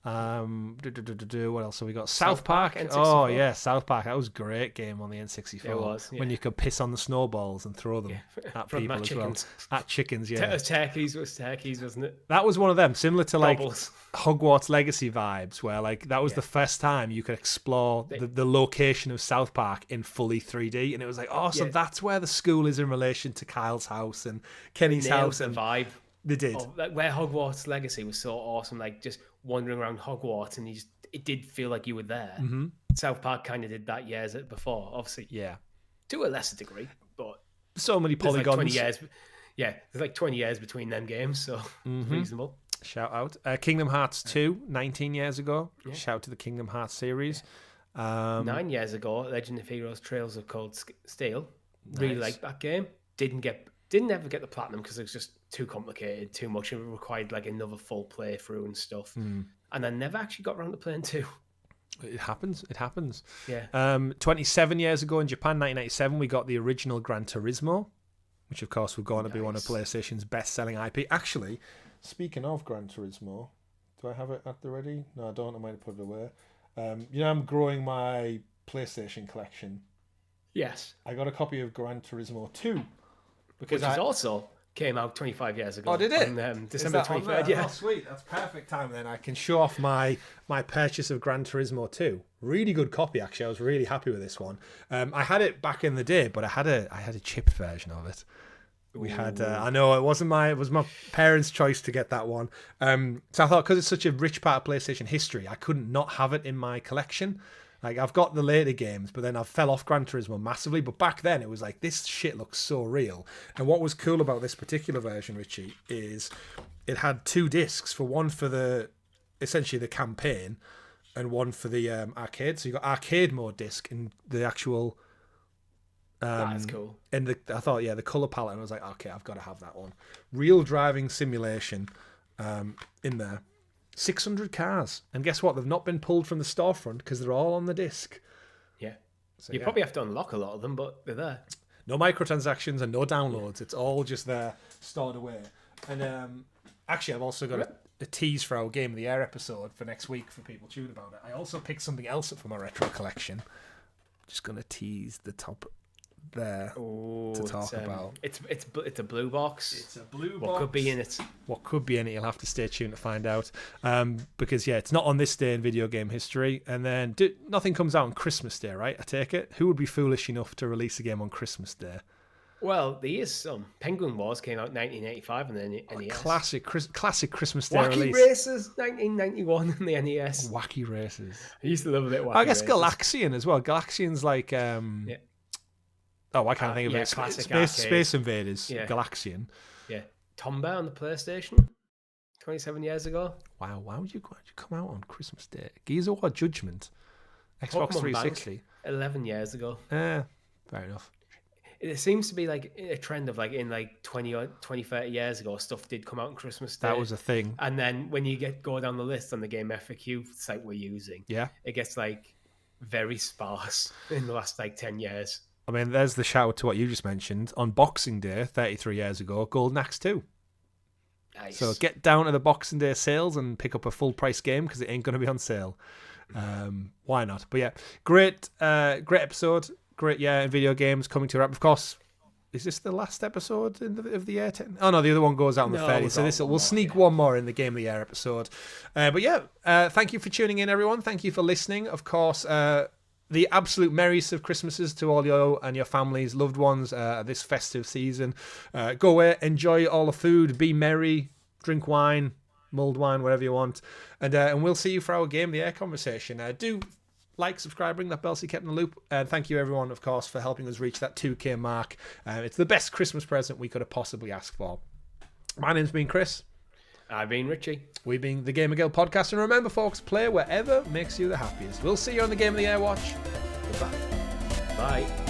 Speaker 1: What else have we got? South Park.
Speaker 2: N64.
Speaker 1: Oh yeah, South Park. That was a great game on the N64.
Speaker 2: It was, yeah.
Speaker 1: When you could piss on the snowballs and throw them at people as
Speaker 2: chickens.
Speaker 1: well. At chickens, yeah.
Speaker 2: It was turkeys, wasn't it?
Speaker 1: That was one of them, similar to like
Speaker 2: Bubbles.
Speaker 1: Hogwarts Legacy vibes, where like that was the first time you could explore the location of South Park in fully 3D, and it was like, so that's where the school is in relation to Kyle's house and Kenny's house.
Speaker 2: The vibe.
Speaker 1: They did.
Speaker 2: Like where Hogwarts Legacy was so awesome, like just wandering around Hogwarts, and it did feel like you were there.
Speaker 1: Mm-hmm.
Speaker 2: South Park kind of did that years before, obviously.
Speaker 1: Yeah.
Speaker 2: To a lesser degree, but
Speaker 1: so many polygons.
Speaker 2: Like 20 years. Yeah, there's like 20 years between them games, so it's reasonable.
Speaker 1: Shout out. Kingdom Hearts 2, 19 years ago. Yeah. Shout out to the Kingdom Hearts series.
Speaker 2: 9 years ago, Legend of Heroes Trails of Cold Steel. Nice. Really liked that game. Didn't ever get the platinum because it was just too complicated, too much. It required like another full playthrough and stuff. And I never actually got around to playing 2.
Speaker 1: It happens.
Speaker 2: Yeah.
Speaker 1: 27 years ago in Japan, 1997, we got the original Gran Turismo, which of course would go on to be one of PlayStation's best-selling IP. Actually, speaking of Gran Turismo, do I have it at the ready? No, I don't. I might have put it away. I'm growing my PlayStation collection.
Speaker 2: Yes.
Speaker 1: I got a copy of Gran Turismo 2.
Speaker 2: Which also came out 25 years ago.
Speaker 1: Oh, did it?
Speaker 2: On December 23rd, yeah.
Speaker 1: Oh, sweet. That's perfect time then. I can show off my purchase of Gran Turismo 2. Really good copy, actually. I was really happy with this one. I had it back in the day, but I had a chipped version of it. We had, I know it was my parents' choice to get that one. So I thought, because it's such a rich part of PlayStation history, I couldn't not have it in my collection. Like, I've got the later games, but then I fell off Gran Turismo massively. But back then, it was like, this shit looks so real. And what was cool about this particular version, Richie, is it had 2 discs. One for essentially the campaign, and one for the arcade. So you got arcade mode disc and the actual...
Speaker 2: That's cool.
Speaker 1: And I thought, the colour palette, and I was like, okay, I've got to have that one. Real driving simulation in there. 600 cars. And guess what? They've not been pulled from the storefront because they're all on the disc.
Speaker 2: Yeah. So, you probably have to unlock a lot of them, but they're there.
Speaker 1: No microtransactions and no downloads. It's all just there, stored away. And actually, I've also got a tease for our Game of the Year episode for next week for people tuned about it. I also picked something else up from my retro collection. Just going to tease the top there to talk about.
Speaker 2: It's a blue box.
Speaker 1: It's a blue box.
Speaker 2: What could be in it?
Speaker 1: What could be in it? You'll have to stay tuned to find out. Because it's not on this day in video game history. And then nothing comes out on Christmas Day, right? I take it. Who would be foolish enough to release a game on Christmas Day?
Speaker 2: Well, there is some. Penguin Wars came out in 1985 on the NES.
Speaker 1: Classic Christmas Day
Speaker 2: Wacky
Speaker 1: release.
Speaker 2: Races, 1991 on the NES.
Speaker 1: Wacky Races.
Speaker 2: I used to love a bit of Wacky
Speaker 1: I guess
Speaker 2: Races.
Speaker 1: Galaxian as well. Galaxian's like... Oh, I can't think of it. Space Invaders. Yeah. Galaxian.
Speaker 2: Yeah. Tomba on the PlayStation 27 years ago.
Speaker 1: Wow, why would you come out on Christmas Day? Gears of War Judgment. Xbox
Speaker 2: Pokemon
Speaker 1: 360.
Speaker 2: Bank, 11 years ago.
Speaker 1: Fair enough.
Speaker 2: It seems to be like a trend of like in like 20, 30 years ago, stuff did come out on Christmas Day.
Speaker 1: That was a thing.
Speaker 2: And then when you go down the list on the Game FAQ site we're using, it gets like very sparse in the last like 10 years.
Speaker 1: I mean, there's the shout out to what you just mentioned. On Boxing Day, 33 years ago, Golden Axe 2.
Speaker 2: Nice.
Speaker 1: So get down to the Boxing Day sales and pick up a full price game because it ain't going to be on sale. Why not? But yeah, great episode. Great year in video games coming to a wrap. Of course, Is this the last episode of the year? Oh no, the other one goes out on the 30th. So we'll sneak one more in the Game of the Year episode. But yeah, thank you for tuning in, everyone. Thank you for listening. Of course, the absolute merriest of Christmases to all you and your families, loved ones, this festive season. Go away, enjoy all the food, be merry, drink wine, mulled wine, whatever you want, and we'll see you for our Game of the Year conversation. Do like, subscribe, ring that bell so you kept in the loop. And thank you, everyone, of course, for helping us reach that 2K mark. It's the best Christmas present we could have possibly asked for. My name's been Chris.
Speaker 2: I've been Richie.
Speaker 1: We've been the GamerGuild Podcast. And remember, folks, play wherever makes you the happiest. We'll see you on the Game of the Year watch. Goodbye.
Speaker 2: Bye.